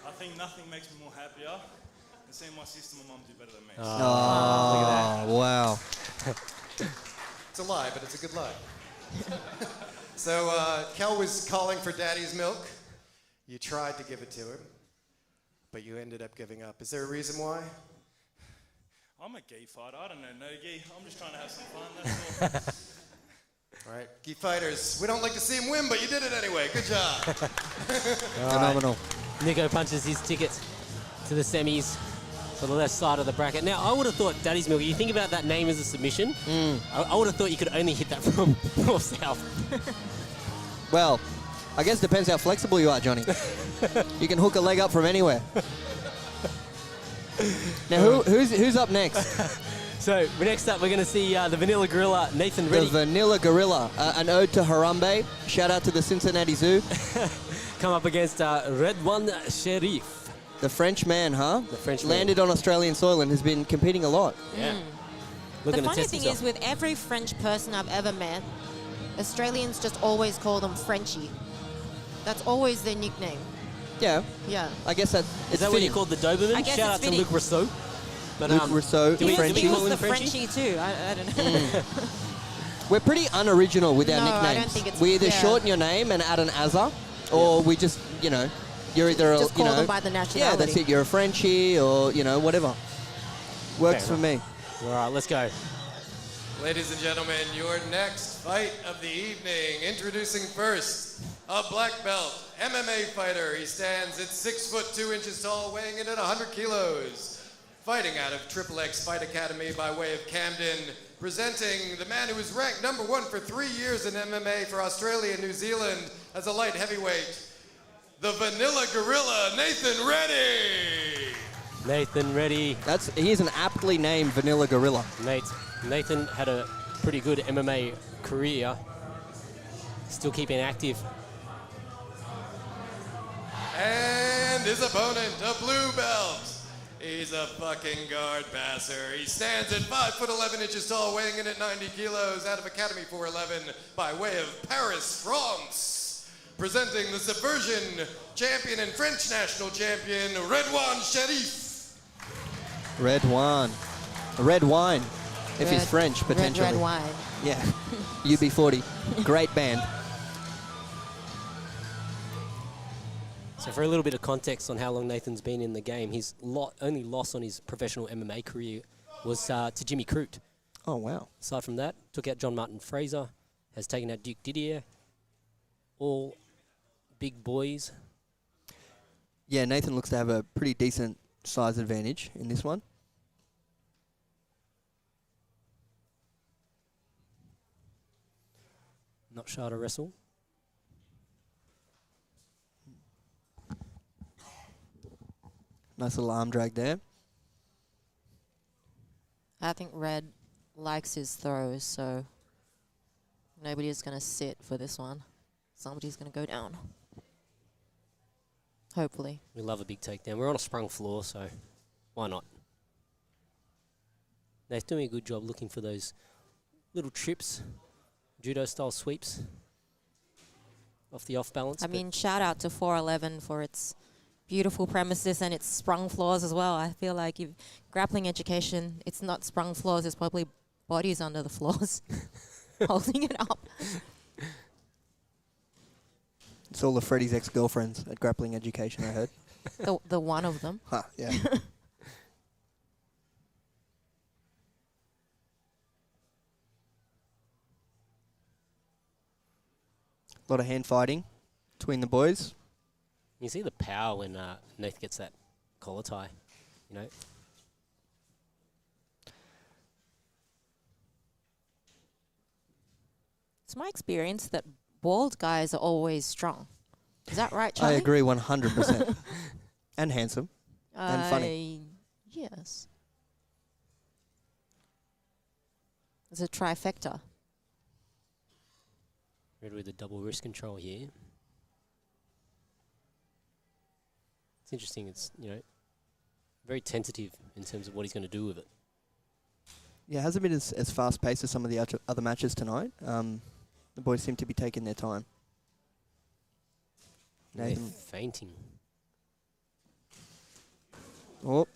I think nothing makes me more happier than seeing my sister and my mum do better than me. Oh, wow. It's a lie, but it's a good lie. So Kel was calling for daddy's milk. You tried to give it to him, but you ended up giving up. Is there a reason why? I'm a gi fighter. I don't know no gi. I'm just trying to have some fun. That's all. All right, gi fighters, we don't like to see him win, but you did it anyway. Good job. Phenomenal. Nico punches his ticket to the semis for the left side of the bracket. Now, I would have thought Daddy's Milk, you think about that name as a submission, I would have thought you could only hit that from north south. Well, I guess it depends how flexible you are, Johnny. You can hook a leg up from anywhere. Now, who's up next? So, next up, we're going to see the Vanilla Gorilla, Nathan The Reddy, Vanilla Gorilla, an ode to Harambe. Shout out to the Cincinnati Zoo. come up against Redwan Sharif. The French man, huh? The French man. Landed on Australian soil and has been competing a lot. Yeah. The Looking to funny test thing himself. is, with every French person I've ever met, Australians just always call them Frenchie. That's always their nickname. Yeah, Yeah. I guess that Is it's that what you fitting. call the Doberman? I guess Shout it's out to fitting. Luc Rousseau. But, Luc Rousseau, do we- Frenchie. do we He call was him the Frenchie? Frenchie too. I don't know. We're pretty unoriginal with our No, I nicknames. don't think it's- we either yeah. shorten your name and add an Azza, or we just, you're either Just a, call them by the Yeah, that's nationality. it. You're a Frenchie, or whatever. Works Fair for me. All right, let's go. Ladies and gentlemen, your next fight of the evening. Introducing first, a black belt MMA fighter. He stands at 6 foot 2 inches tall, weighing in at 100 kilos. Fighting out of Triple X Fight Academy by way of Camden. Presenting the man who was ranked number 1 for 3 years in MMA for Australia and New Zealand as a light heavyweight. The Vanilla Gorilla, Nathan Reddy. Nathan Reddy. He's an aptly named Vanilla Gorilla. Nathan had a pretty good MMA career. Still keeping active. And his opponent, a blue belt. He's a fucking guard passer. He stands at 5 foot 11 inches tall, weighing in at 90 kilos, out of Academy 411 by way of Paris, France. Presenting the Subversion champion and French national champion, Redouane Sharif. Red wine. Red wine. If he's French, potentially. Red wine. Yeah. UB40. Great band. So for a little bit of context on how long Nathan's been in the game, his only loss on his professional MMA career was to Jimmy Crute. Oh, wow. Aside from that, took out John Martin Fraser, has taken out Duke Didier. All big boys. Yeah, Nathan looks to have a pretty decent size advantage in this one. Not shy to wrestle. Nice little arm drag there. I think Red likes his throws, so nobody is going to sit for this one. Somebody's going to go down. Hopefully. We love a big takedown. We're on a sprung floor, so why not? Nate's doing a good job looking for those little trips, judo-style sweeps off the off-balance. I mean, shout out to 411 for its beautiful premises and its sprung floors as well. I feel like if grappling education, it's not sprung floors, it's probably bodies under the floors holding it up. It's all of Freddie's ex-girlfriends at Grappling Education, I heard. The one of them. Huh, yeah. A lot of hand fighting between the boys. You see the power when Nath gets that collar tie, you know. It's my experience that bald guys are always strong. Is that right, Charlie? I agree 100%. And handsome. And funny. Yes. It's a trifecta. Red with the double wrist control here. It's interesting. It's, you know, very tentative in terms of what he's going to do with it. Yeah, it hasn't been as fast-paced as some of the other matches tonight. The boys seem to be taking their time. They're fainting. Oh.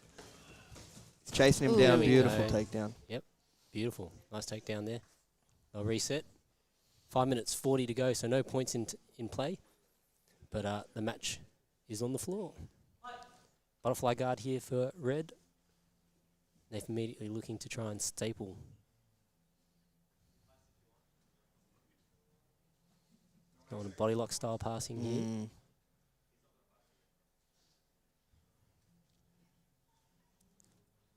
He's chasing him Ooh, down. there we Beautiful go. takedown. Yep, beautiful. Nice takedown there. They'll reset. 5 minutes 40 to go, so no points in play. But the match is on the floor. Butterfly guard here for Red. They're immediately looking to try and staple. Going a body lock style passing here.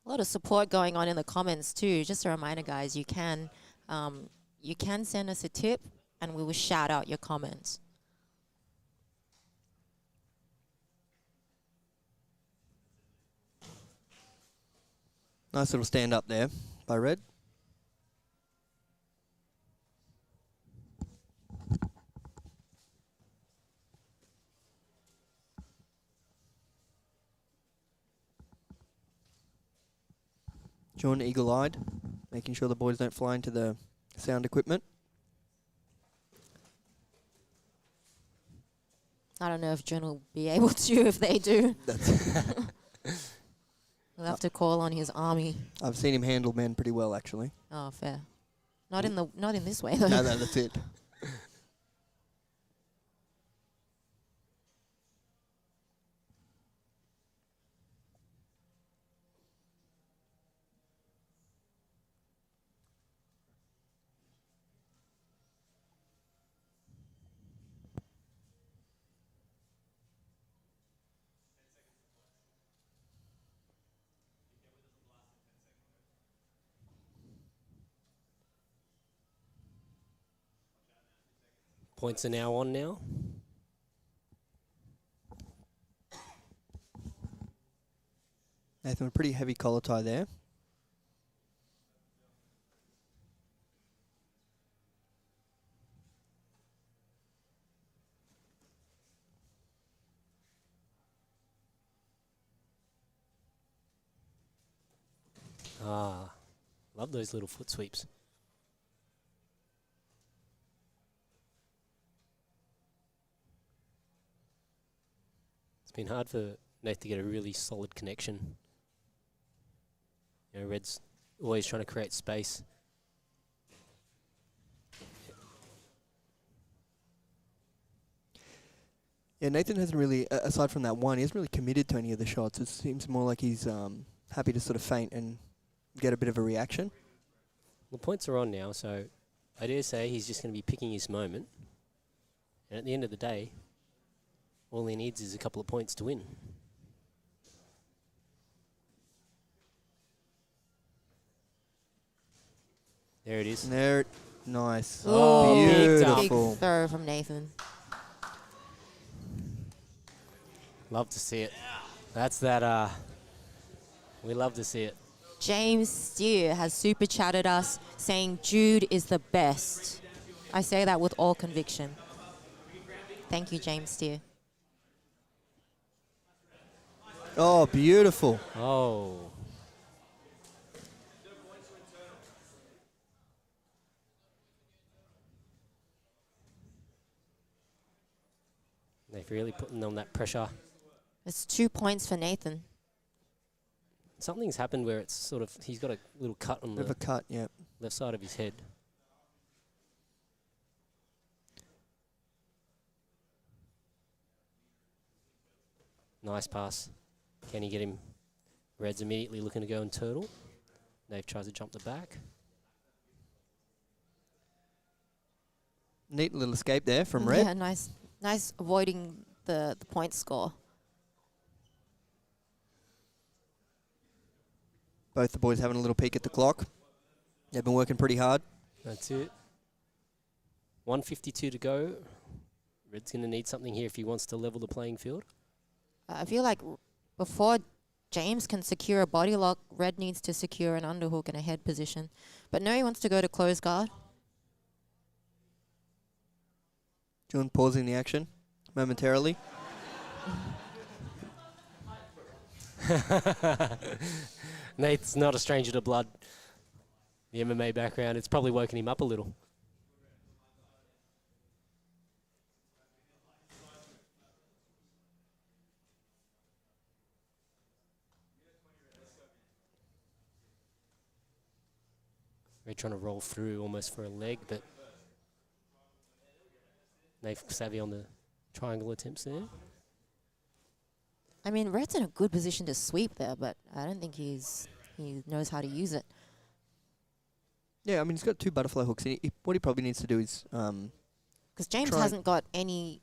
A lot of support going on in the comments too. Just a reminder, guys, you can send us a tip and we will shout out your comments. Nice little stand up there by Red. John eagle-eyed, making sure the boys don't fly into the sound equipment. I don't know if John will be able to if they do. We'll have to call on his army. I've seen him handle men pretty well, actually. Oh, fair. Not in this way though. No, that's it. Points are now on now. Nathan, a pretty heavy collar tie there. Ah, love those little foot sweeps. It's been hard for Nate to get a really solid connection. You know, Red's always trying to create space. Yeah, Nathan hasn't really, aside from that one, he hasn't really committed to any of the shots. It seems more like he's happy to sort of feint and get a bit of a reaction. The points are on now, so I dare say he's just going to be picking his moment. And at the end of the day, all he needs is a couple of points to win. There it is. There, nice. Oh, big dump. Beautiful. Big throw from Nathan. Love to see it. That's that, we love to see it. James Steer has super chatted us saying Jude is the best. I say that with all conviction. Thank you, James Steer. Oh, beautiful. Oh. They've really putting on that pressure. It's 2 points for Nathan. Something's happened where it's sort of, he's got a little cut on Bit of the a cut, yeah. left side of his head. Nice pass. Can he get him? Red's immediately looking to go and turtle. Dave tries to jump the back. Neat little escape there from Red. Yeah, nice avoiding the point score. Both the boys having a little peek at the clock. They've been working pretty hard. That's it. 1:52 to go. Red's going to need something here if he wants to level the playing field. I feel like before James can secure a body lock, Red needs to secure an underhook and a head position. But no, he wants to go to close guard. John pausing the action momentarily. Nate's not a stranger to blood. The MMA background, it's probably woken him up a little. We're trying to roll through almost for a leg, but Nate savvy on the triangle attempts there. I mean, Red's in a good position to sweep there, but I don't think he knows how to use it. Yeah, I mean, he's got 2 butterfly hooks. What he probably needs to do is... Because James try hasn't got any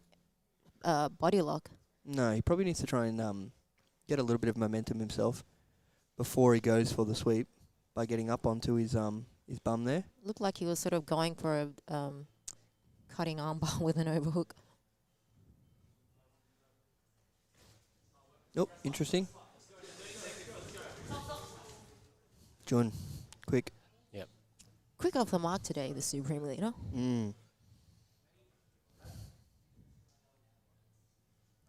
body lock. No, he probably needs to try and get a little bit of momentum himself before he goes for the sweep by getting up onto his bum there. Looked like he was sort of going for a cutting armbar with an overhook. Oh, interesting. John, quick. Yep. Quick off the mark today, the Supreme Leader.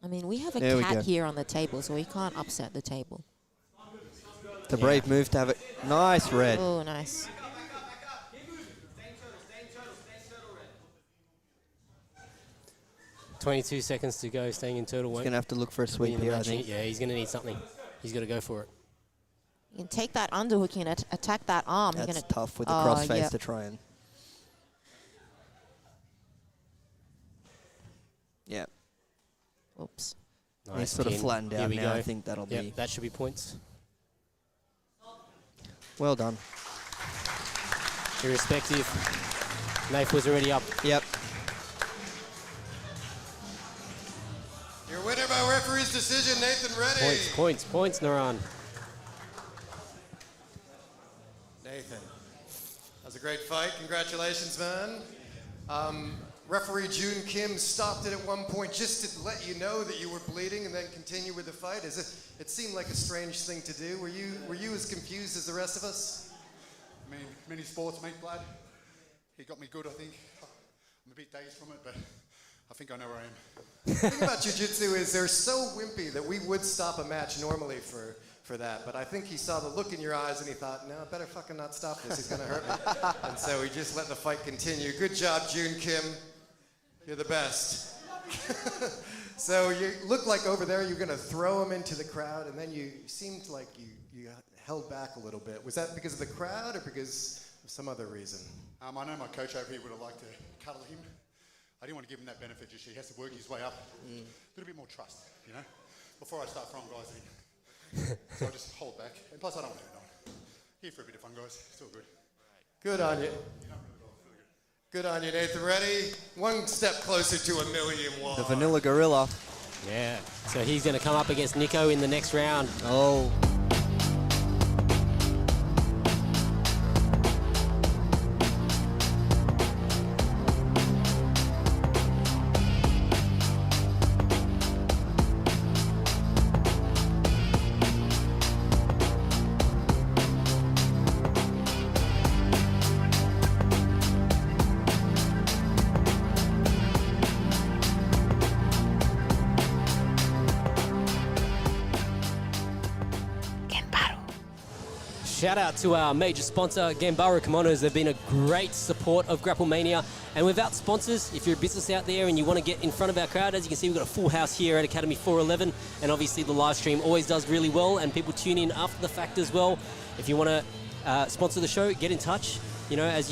I mean, we have a There we go. cat here on the table, so we can't upset the table. It's a brave move to have it. Nice, Red. Oh, nice. $22 seconds to go, staying in turtle. He's going to have to look for a sweep here, I think. Yeah, he's going to need something. He's got to go for it. You can take that underhook and attack that arm. You're That's gonna tough with the crossface yeah. to try and... Yeah. Oops. Nice. He's sort of pin. flattened Here out we now. go. I think that'll be... That should be points. Well done. Irrespective. Nath was already up. Yep. Your winner by referee's decision, Nathan Reddy. Points, Naran. Nathan, that was a great fight. Congratulations, man. Referee June Kim stopped it at one point just to let you know that you were bleeding and then continue with the fight. It seemed like a strange thing to do. Were you as confused as the rest of us? I mean, many sports make blood. He got me good, I think. I'm a bit dazed from it, but I think I know where I am. The thing about jiu-jitsu is they're so wimpy that we would stop a match normally for that. But I think he saw the look in your eyes and he thought, no, I better fucking not stop this. He's going to hurt me. And so he just let the fight continue. Good job, June Kim. You're the best. So you look like over there you're going to throw him into the crowd, and then you seemed like you held back a little bit. Was that because of the crowd or because of some other reason? I know my coach over here would have liked to cuddle him. I didn't want to give him that benefit just yet. He has to work his way up. A little bit more trust, you know, before I start throwing guys in. So I just hold back. And plus I don't want to hurt no one. Here for a bit of fun, guys. It's all good. Good on you. Good on you, Nathan. Ready? One step closer to $1 million. The Vanilla Gorilla. Yeah. So he's going to come up against Nico in the next round. Oh. Shout out to our major sponsor, Gambaro Kimonos. They've been a great support of Grapple Mania. And without sponsors, if you're a business out there and you want to get in front of our crowd, as you can see, we've got a full house here at Academy 411. And obviously the live stream always does really well, and people tune in after the fact as well. If you want to sponsor the show, get in touch. You know, as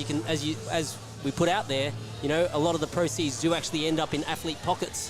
we put out there, you know, a lot of the proceeds do actually end up in athlete pockets,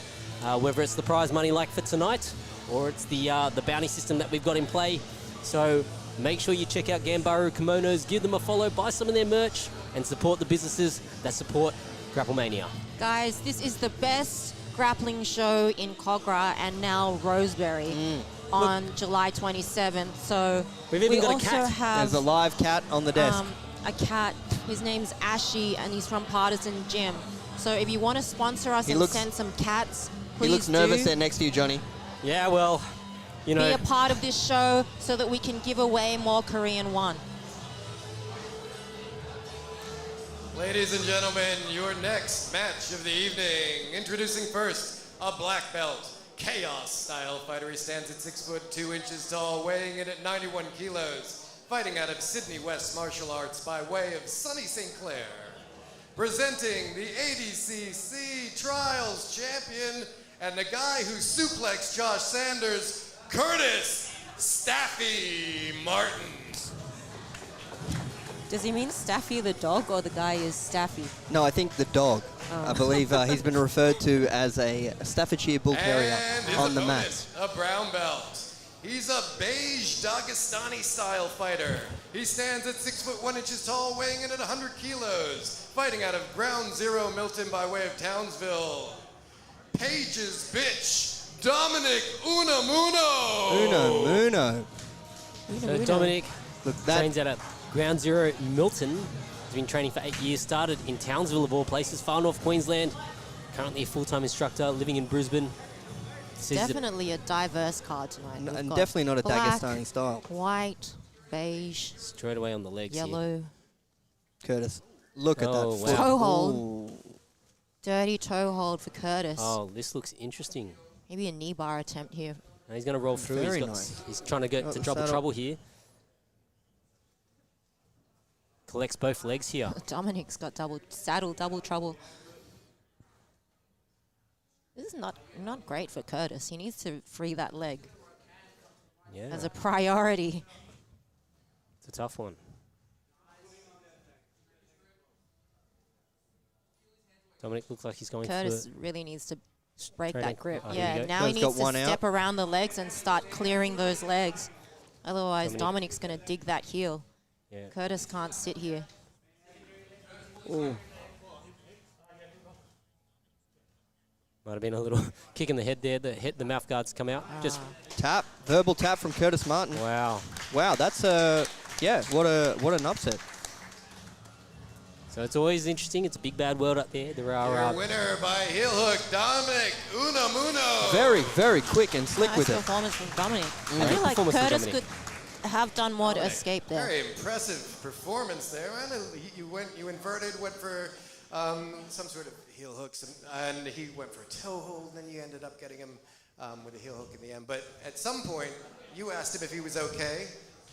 whether it's the prize money like for tonight, or it's the bounty system that we've got in play. So make sure you check out Gambaro Kimonos, give them a follow, buy some of their merch, and support the businesses that support Grapple Mania. Guys, this is the best grappling show in Cogra and now Rosebery on July 27th. So We've even got a also cat. have There's a live cat on the desk. a cat. His name's Ashy, and he's from Partisan Gym. So if you want to sponsor us and send some cats, please He looks nervous do. there next to you, Johnny. Yeah, well, you know, Be a part of this show so that we can give away more Korean won. Ladies and gentlemen, your next match of the evening. Introducing first, a black belt, Chaos-style fighter. He stands at 6 foot 2 inches tall, weighing in at 91 kilos. Fighting out of Sydney West Martial Arts by way of Sunny St. Clair. Presenting the ADCC Trials Champion and the guy who suplexed Josh Sanders, Curtis Staffy Martin. Does he mean Staffy the dog, or the guy is Staffy? No, I think the dog. I believe he's been referred to as a Staffordshire Bull Terrier And his on the opponent, mat. a brown belt. He's a beige Dagestani style fighter. He stands at 6 foot 1 inches tall, weighing in at 100 kilos. Fighting out of Ground Zero, Milton by way of Townsville. Page's bitch, Dominic Unamuno. Unamuno. so Dominic Look, trains out at Ground Zero Milton. He's been training for 8 years, started in Townsville of all places, far north Queensland. Currently a full-time instructor living in Brisbane. Definitely a diverse card tonight. We've and got definitely not a black, Dagestani style. white, beige, Straight away on the legs here. yellow. Curtis, look at that. Oh, foot. wow. Toe hold. Ooh. Dirty toe hold for Curtis. Oh, this looks interesting. Maybe a knee bar attempt here. Now he's going to roll through. Very He's nice. He's trying to get Got to the double saddle. trouble here. Collects both legs here. Dominic's got double trouble. This is not great for Curtis. He needs to free that leg Yeah, as a priority. it's a tough one. Dominic looks like he's going Curtis for really needs to break training. that grip. Oh, here we Yeah, go. now he Curtis got needs to one out. step around the legs and start clearing those legs. Otherwise, Dominic. Dominic's going to dig that heel. Yeah. Curtis can't sit here. Ooh. Might have been a little kick in the head there. The mouth guards come out. Just Tap, verbal tap from Curtis Martin. wow. Wow, that's a, yeah, what an upset. So it's always interesting. It's a big bad world up there. There are Your winner by heel hook, Dominic Unamuno. Very, very quick and slick Nice with it. performance from Dominic. I Great feel like performance from Curtis Dominic. could have done more to escape there. Very impressive performance there, man. You inverted, went for some sort of heel hooks, and he went for a toe hold, and then you ended up getting him with a heel hook in the end. But at some point, you asked him if he was okay.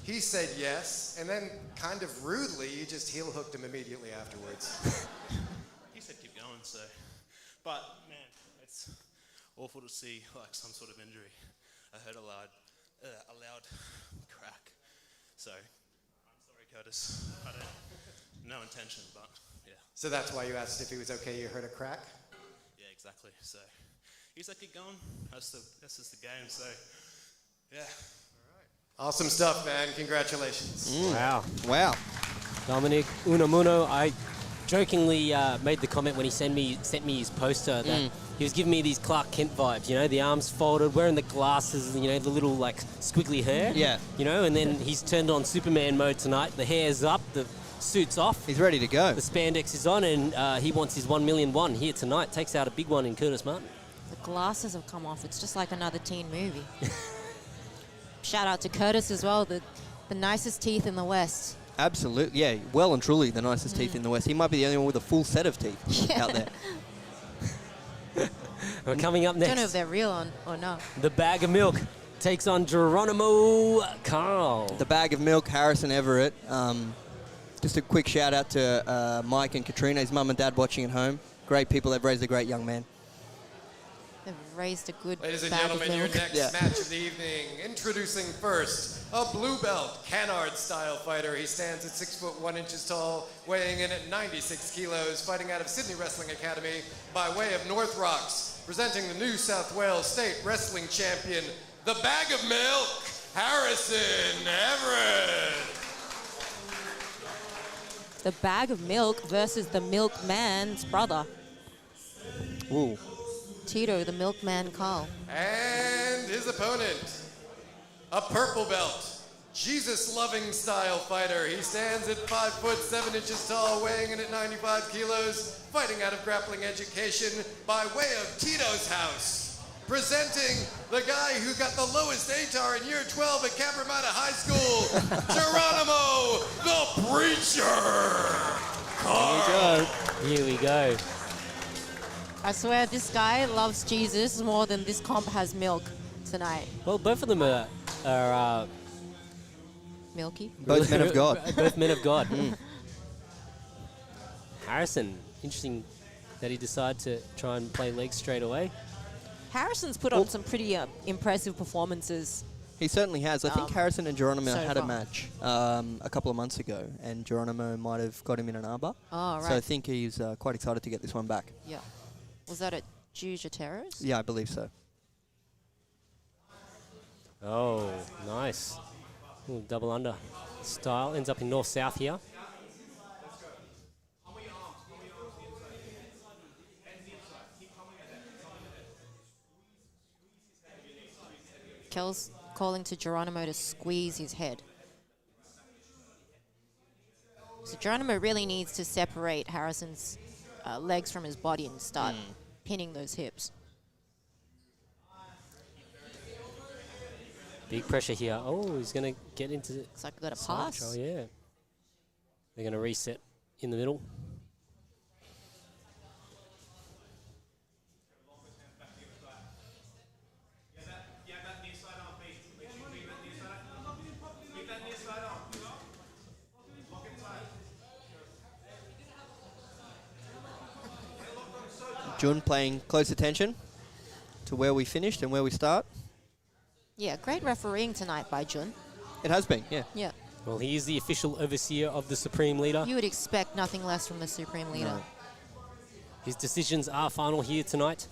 He said yes, and then kind of rudely, you just heel hooked him immediately afterwards. He said keep going, so. But, man, it's awful to see, like, some sort of injury. I heard a loud crack. So, I'm sorry, Curtis. I don't, no intention, but, yeah. So that's why you asked if he was okay. You heard a crack? Yeah, exactly. So, he said keep going. That's just the game, so, yeah. Awesome stuff, man. Congratulations. Wow. Wow. Dominic Unamuno, I jokingly made the comment when he sent me his poster that he was giving me these Clark Kent vibes, you know, the arms folded, wearing the glasses, you know, the little, like, squiggly hair. Yeah. You know, and then he's turned on Superman mode tonight. The hair's up, the suit's off, He's ready to go. the spandex is on, and he wants his 1 million one here tonight. Takes out a big one in Curtis Martin. The glasses have come off. It's just like another teen movie. Shout out to Curtis as well, the nicest teeth in the West. Absolutely. Yeah, well and truly the nicest teeth in the West. He might be the only one with a full set of teeth out there. We're coming up Don't know if next. they're real or not. The Bag of Milk takes on Geronimo Carl. The Bag of Milk, Harrison Everett. Just a quick shout out to Mike and Katrina, his mum and dad watching at home. Great people. They've raised a great young man. They've raised a good Ladies and bag of gentlemen, your milk. next match of the evening. Introducing first, a blue belt Canard-style fighter. He stands at 6 foot 1 inches tall, weighing in at 96 kilos, fighting out of Sydney Wrestling Academy by way of North Rocks. Presenting the New South Wales State Wrestling Champion, the Bag of Milk, Harrison Everett. The Bag of Milk versus the Milkman's brother, Ooh. Tito, the Milkman Carl. And his opponent, a purple belt, Jesus-loving style fighter. He stands at 5 foot 7 inches tall, weighing in at 95 kilos, fighting out of Grappling Education by way of Tito's house. Presenting the guy who got the lowest ATAR in year 12 at Cabramatta High School, Geronimo the Preacher. Here we go. I swear this guy loves Jesus more than this comp has milk tonight. Well, both of them are Milky? Both men of God. both men of God. Harrison, interesting that he decided to try and play legs straight away. Harrison's put on some pretty impressive performances. He certainly has. I think Harrison and Geronimo so had a far. match a couple of months ago, and Geronimo might have got him in an armbar. Oh, right. So I think he's quite excited to get this one back. Yeah. Was that at Jujateros? Yeah, I believe so. Oh, nice. Ooh, double under style. Ends up in north-south here. Kel's calling to Geronimo to squeeze his head. So Geronimo really needs to separate Harrison's legs from his body and start pinning those hips. Big pressure here. Oh, he's going to get into Looks like we got a side pass. control, yeah. They're going to reset in the middle. Jun paying close attention to where we finished and where we start. Yeah, great refereeing tonight by Jun. It has been, yeah. Yeah. Well, he is the official overseer of the Supreme Leader. You would expect nothing less from the Supreme Leader. No. His decisions are final here tonight.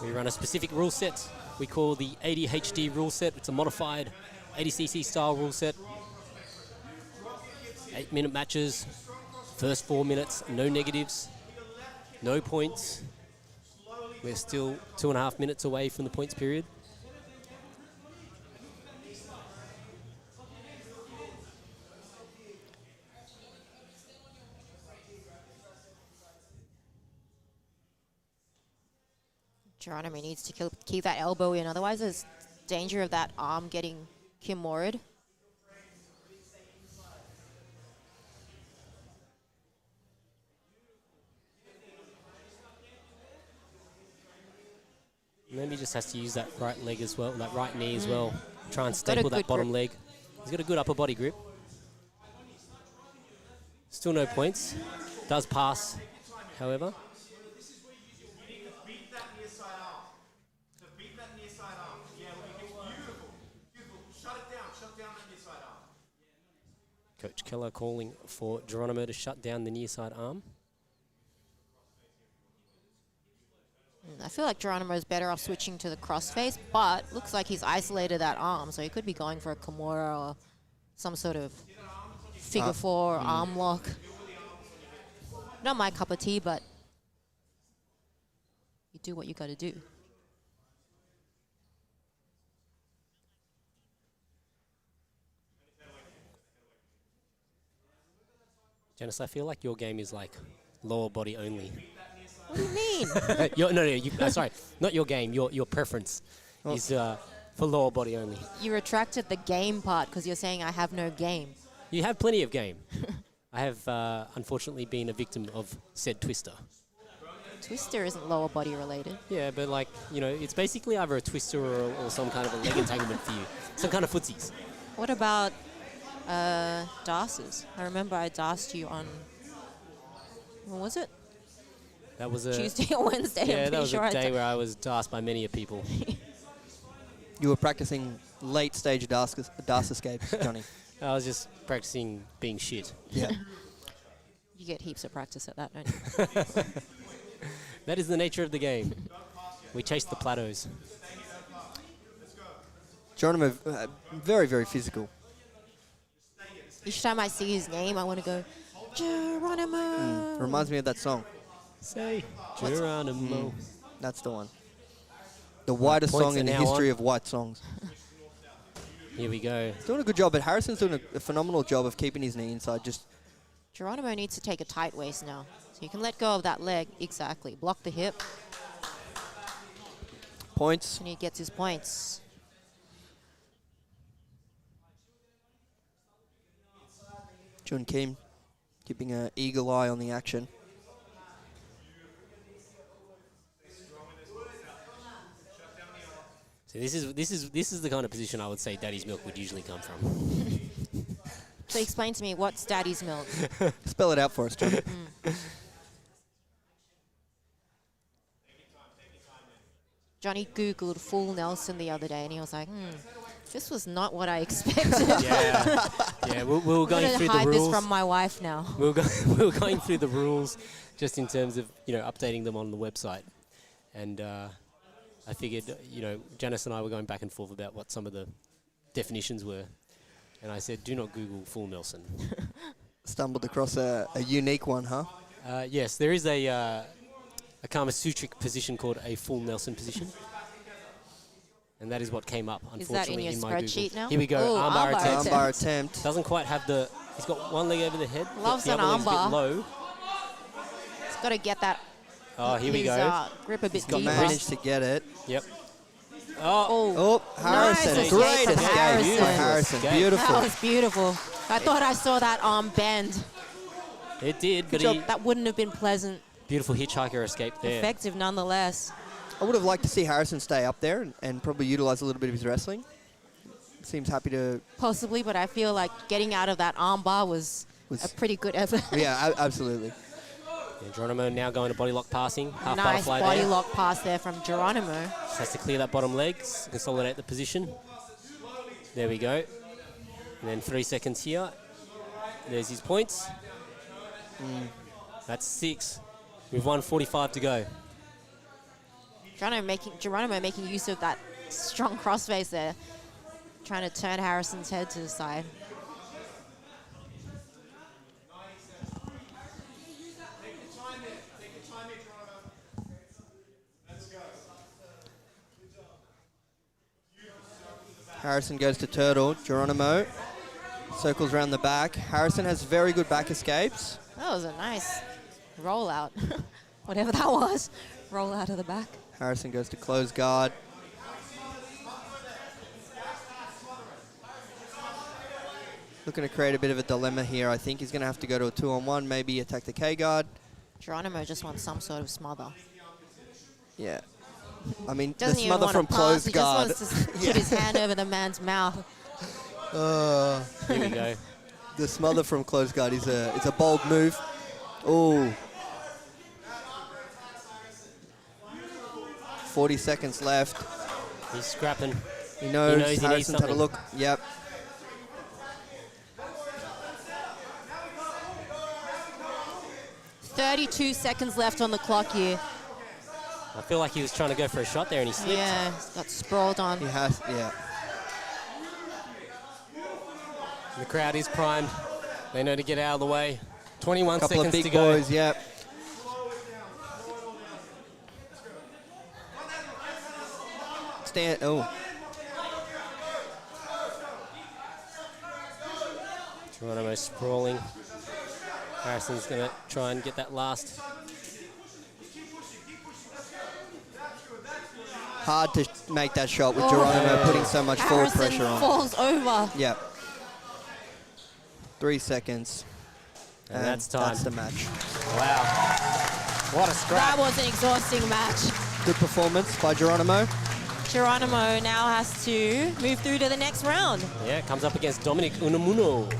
We run a specific rule set we call the ADHD rule set. It's a modified 80cc style rule set. 8-minute matches. First 4 minutes, no negatives, no points. We're still 2.5 minutes away from the points period. Geronimo needs to keep that elbow in, otherwise there's danger of that arm getting kimura'd. Maybe he just has to use that right leg as well, that right knee as well. Try and He's got a staple that good bottom grip. leg. He's got a good upper body grip. Still no points. Does pass, however. Beat that near side arm. So beat that near side arm. Yeah, beautiful. Beautiful. Shut down that near side arm. Coach Keller calling for Geronimo to shut down the near side arm. I feel like Geronimo's better off switching to the crossface, but looks like he's isolated that arm, so he could be going for a Kimura or some sort of figure four arm lock. Not my cup of tea, but you do what you got to do. Janice, I feel like your game is like lower body only. What do you mean? Sorry, not your game. Your preference is for lower body only. You retracted the game part because you're saying I have no game. You have plenty of game. I have unfortunately been a victim of said twister. Twister isn't lower body related. Yeah, but like, you know, it's basically either a twister or some kind of a leg entanglement for you. Some kind of footsies. What about Darces? I remember I darsed you on, what was it? That was a Tuesday or Wednesday. Yeah, I'm that was sure a day where I was darsed by many a people. You were practicing late stage Darce escapes, Johnny. I was just practicing being shit. Yeah. You get heaps of practice at that, don't you? That is the nature of the game. We chase the plateaus. Geronimo, very, very physical. Each time I see his name, I want to go, Geronimo. Reminds me of that song. Say Geronimo. That's the one. The whitest points song in are the now history on. of white songs. Here we go. He's doing a good job, but Harrison's doing a phenomenal job of keeping his knee inside. Just Geronimo needs to take a tight waist now. So you can let go of that leg. Exactly. Block the hip, points. and he gets his points. Jun Kim keeping an eagle eye on the action. So this is the kind of position I would say Daddy's milk would usually come from. So explain to me, what's Daddy's milk? Spell it out for us, Johnny. Johnny Googled full Nelson the other day, and he was like, this was not what I expected. Yeah. We were I'm going going through to the hide rules. this from my wife now. We were going through the rules, just in terms of updating them on the website, and I figured Janice and I were going back and forth about what some of the definitions were, and I said, do not Google full Nelson. Stumbled across a unique one, huh? Yes, there is a Kama Sutric position called a full Nelson position. And that is what came up, Is that in unfortunately, your in my spreadsheet Google. now? Here we go, Oh, armbar attempt. Armbar attempt. Doesn't quite have the... He's got one leg over the head. Loves the an other leg's a bit armbar. low. He's got to get that Oh, here we his, go. grip a bit got deeper. Managed to get it. Yep. Oh, Harrison. Nice Great escape from escape Harrison. by Harrison. Escape. Beautiful. That was beautiful. I thought I saw that arm bend. It did, but That wouldn't have been pleasant. beautiful hitchhiker escape there. Effective nonetheless. I would have liked to see Harrison stay up there and probably utilize a little bit of his wrestling. Seems happy to... Possibly, but I feel like getting out of that arm bar was a pretty good effort. Yeah, absolutely. Yeah, Geronimo now going to body lock passing. Half Nice butterfly body there. lock pass there from Geronimo. Just has to clear that bottom leg, consolidate the position. There we go. And then 3 seconds here. There's his points. That's 6. We've 1:45 to go. Geronimo making use of that strong crossface there. Trying to turn Harrison's head to the side. Harrison goes to turtle. Geronimo circles around the back. Harrison has very good back escapes. That was a nice rollout. Whatever that was. Roll out of the back. Harrison goes to close guard. Looking to create a bit of a dilemma here. I think he's going to have to go to a 2-on-1, maybe attack the K-guard. Geronimo just wants some sort of smother. Yeah. I mean, Doesn't the even smother want from to pass. close He guard. just wants to put his hand over the man's mouth. Here we go. The smother from close guard is it's a bold move. Oh. 40 seconds left. He's scrapping. He knows he needs Harrison's had a something. look. Yep. "32 seconds left on the clock here." I feel like he was trying to go for a shot there and he slipped. Yeah, he's got sprawled on. He has, yeah. The crowd is primed. They know to get out of the way. 21 Couple of seconds big to go. boys, yep. Stand, oh. Geronimo sprawling. Harrison's going to try and get that last. Hard to make that shot with Geronimo putting so much forward Harrison pressure on. falls over. Yep. 3 seconds. And that's time. That's the match. Wow. What a scrap. That was an exhausting match. Good performance by Geronimo. Geronimo now has to move through to the next round. Yeah, comes up against Dominic Unamuno.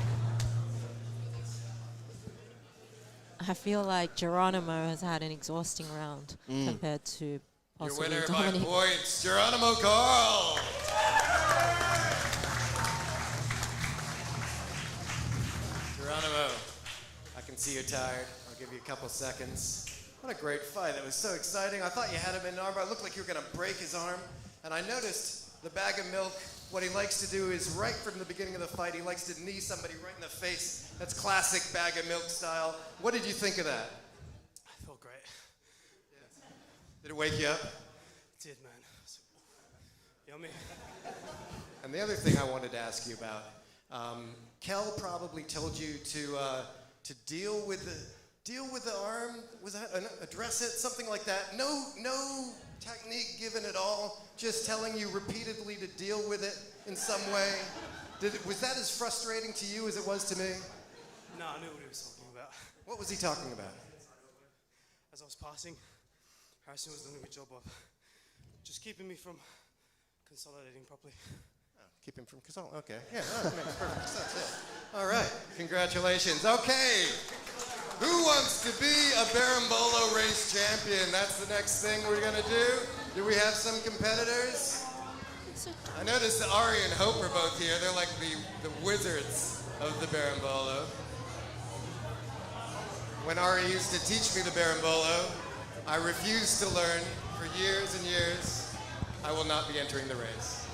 I feel like Geronimo has had an exhausting round compared to Your possibly winner by Dominic. points, Geronimo Carl. Geronimo, I can see you're tired. I'll give you a couple seconds. What a great fight. That was so exciting. I thought you had him in an armbar. It looked like you were going to break his arm. And I noticed the bag of milk. What he likes to do is right from the beginning of the fight, he likes to knee somebody right in the face. That's classic bag of milk style. What did you think of that? I felt great. Did it wake you up? It did, man. Yummy. And the other thing I wanted to ask you about, Kel probably told you to deal with the arm. Was that address it? Something like that. No technique given at all. Just telling you repeatedly to deal with it in some way. Was that as frustrating to you as it was to me? No, I knew what he was talking about. What was he talking about? As I was passing, Harrison was doing a good job of just keeping me from consolidating properly. Keep him from consult. Okay. Yeah, that makes perfect sense. Yeah. All right. Congratulations. Okay. Who wants to be a Berimbolo race champion? That's the next thing we're going to do. Do we have some competitors? I noticed that Ari and Hope are both here. They're like the wizards of the Berimbolo. When Ari used to teach me the Berimbolo, I refused to learn for years and years. I will not be entering the race.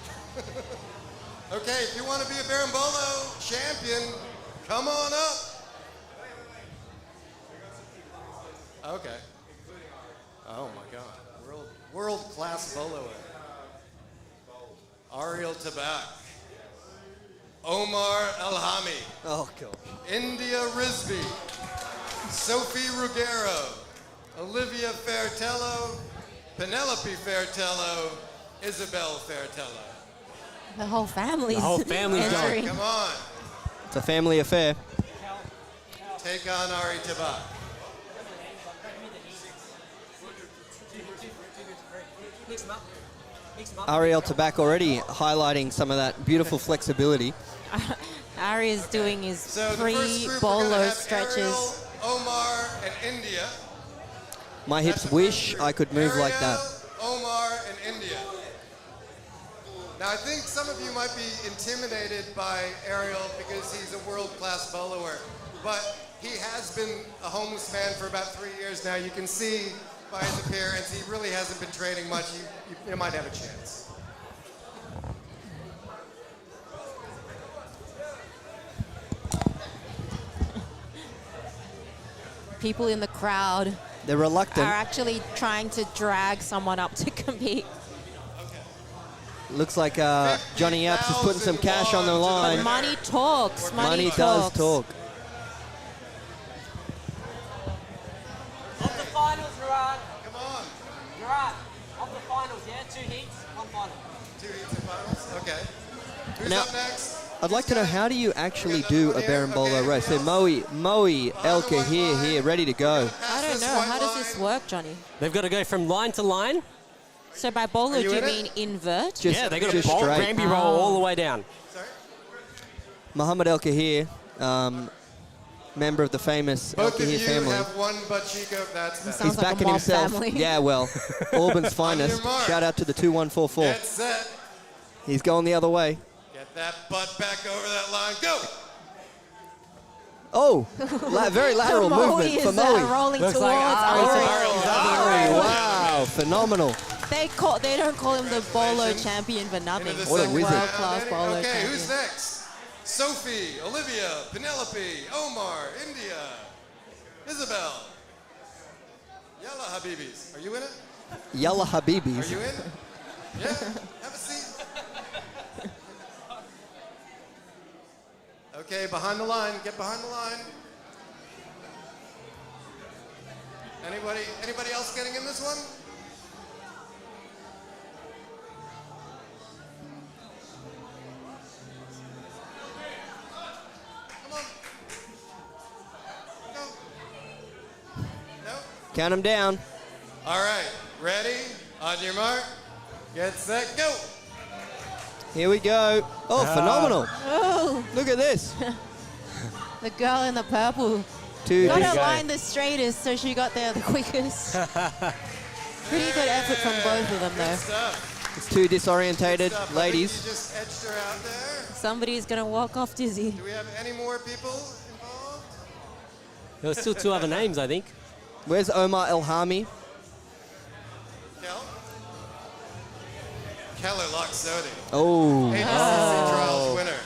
Okay, if you want to be a Berimbolo champion, come on up. Okay. Oh my God. World-class boloer. Ariel Tabak. Omar Elhami. Oh, God. India Risby. Sophie Ruggiero. Olivia Fairtello. Penelope Fairtello. Isabel Fairtello. The whole family's The whole family's entering. Come on. It's a family affair. Take on Ari Tabak. Ariel Tabak already highlighting some of that beautiful flexibility. Ari is doing his So the first group, we're gonna pre-bolo have stretches. Ariel, Omar, and India. My That's hips the wish first I could move like that. Ariel, Omar, and India. Now, I think some of you might be intimidated by Ariel because he's a world-class boloer, but he has been a homeless man for about 3 years now. You can see by his appearance, he really hasn't been training much. You might have a chance. People in the crowd They're reluctant. are actually trying to drag someone up to compete. Looks like Johnny Apps is putting some cash on the But line. money talks. Money does talk. Of the finals, Gerard. Come on. Gerard, of the finals, yeah? 2 heats, 1 final. 2 heats and finals? Okay. Who's Now- up next? I'd like to know, how do you actually do a berimbolo race? So Moe, Elka here, ready to go. I don't know. How does this work, Johnny? They've got to go from line to line. So by bolo, Are do you you in it? mean invert? Just, Yeah, they got to just bolt straight. Ramby roll all the way down. Sorry? Muhammad El Kahir, member of the famous El Both of Kahir you family. have one butt cheek of that's that. Sounds He's like a backing mob himself. family. Yeah, well, Auburn's finest. mark. Shout out to the 2144. Get set. He's going the other way. Get that butt back over that line. Go. Oh, very lateral Moe movement is for Moe. rolling Looks towards like Ari. Wow, phenomenal. They don't call him the bolo champion for nothing. Into the What a second wizard. round. World-class bolo Okay, champion. who's next? Sophie, Olivia, Penelope, Omar, India, Isabel. Yalla Habibis. Are you in it? Yalla Are Habibis. you in? Yeah? Have a seat. Okay, behind the line. Get behind the line. Anybody else getting in this one? Come on. Go. No? Count him down. All right. Ready? On your mark. Get set. Go. Here we go. Oh, phenomenal. Oh, Look at this. the girl in the purple. Two Got dis- her line the straightest, so she got there the quickest. Pretty good effort from both of them, though. Stuff. it's two disorientated Stuff. I think ladies. you just edged her out there. Somebody's gonna walk off dizzy. Do we have any more people involved? There were still 2 other names, I think. Where's Omar Elhami? Kel? Keller Loxodi. Oh, ADCC Trials winner.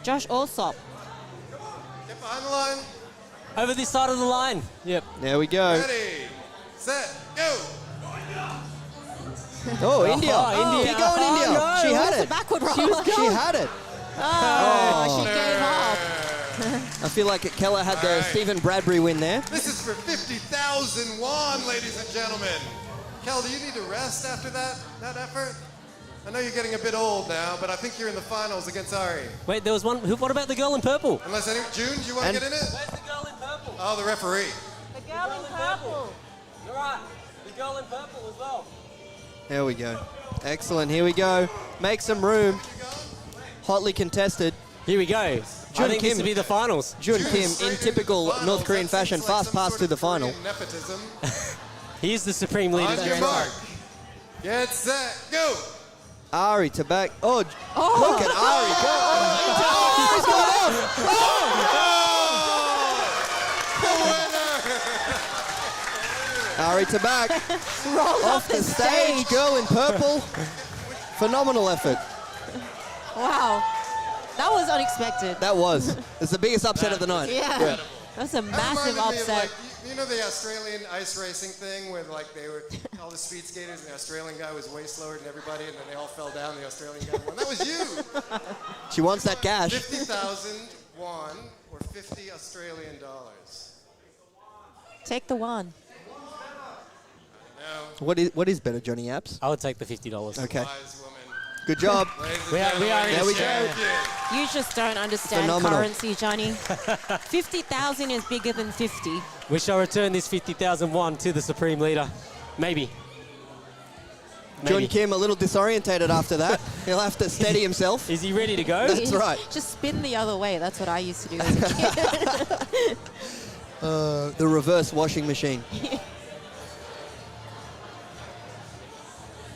Josh Alsop. Get behind the line. Over this side of the line. Yep. there we go. Ready, set, go. Oh, India. India. Keep going, India. no. She had Where's the it. backward roll? She had it. Oh, she gave up. I feel like Keller had the All right. Stephen Bradbury win there. This is for 50,000 won, ladies and gentlemen. Kel, do you need to rest after that effort? I know you're getting a bit old now, but I think you're in the finals against Ari. Wait, there was one. What about the girl in purple? Unless June, do you want to And- get in it? Where's the girl in purple? Oh, the referee. The girl in purple. You're right. The girl in purple as well. There we go. Excellent. Here we go. Make some room. Hotly contested. Here we go. I Jun think Kim. this will be the finals. Jun June Kim, straight in into typical the finals. North Korean That fashion, seems like fast some pass sort to of the final. Korean nepotism. He is the supreme leader. On your mark. Get set, go. Ari to back. Oh, look at Ari go. Oh, he's got off. Ari to back. Rolled Off the stage. Girl in purple. Phenomenal effort. Wow. That was unexpected. That was. It's the biggest upset of the night. Yeah. That's a That massive reminded me of, upset. like, you know the Australian ice racing thing where like they were all the speed skaters and the Australian guy was way slower than everybody and then they all fell down, the Australian guy won. That was you. She wants that cash. 50,000 won or 50 Australian dollars. Take the one. No, What is better, Johnny Apps? I would take the $50. Okay. wise woman. Good job. Ladies and We are gentlemen, in There we go. champion. You just don't understand Phenomenal. currency, Johnny. 50,000 is bigger than 50. We shall return this 50,000 won to the supreme leader. Maybe. Jun Kim a little disorientated after that. He'll have to steady himself. Is he ready to go? That's right. Just spin the other way. That's what I used to do as a kid. The reverse washing machine.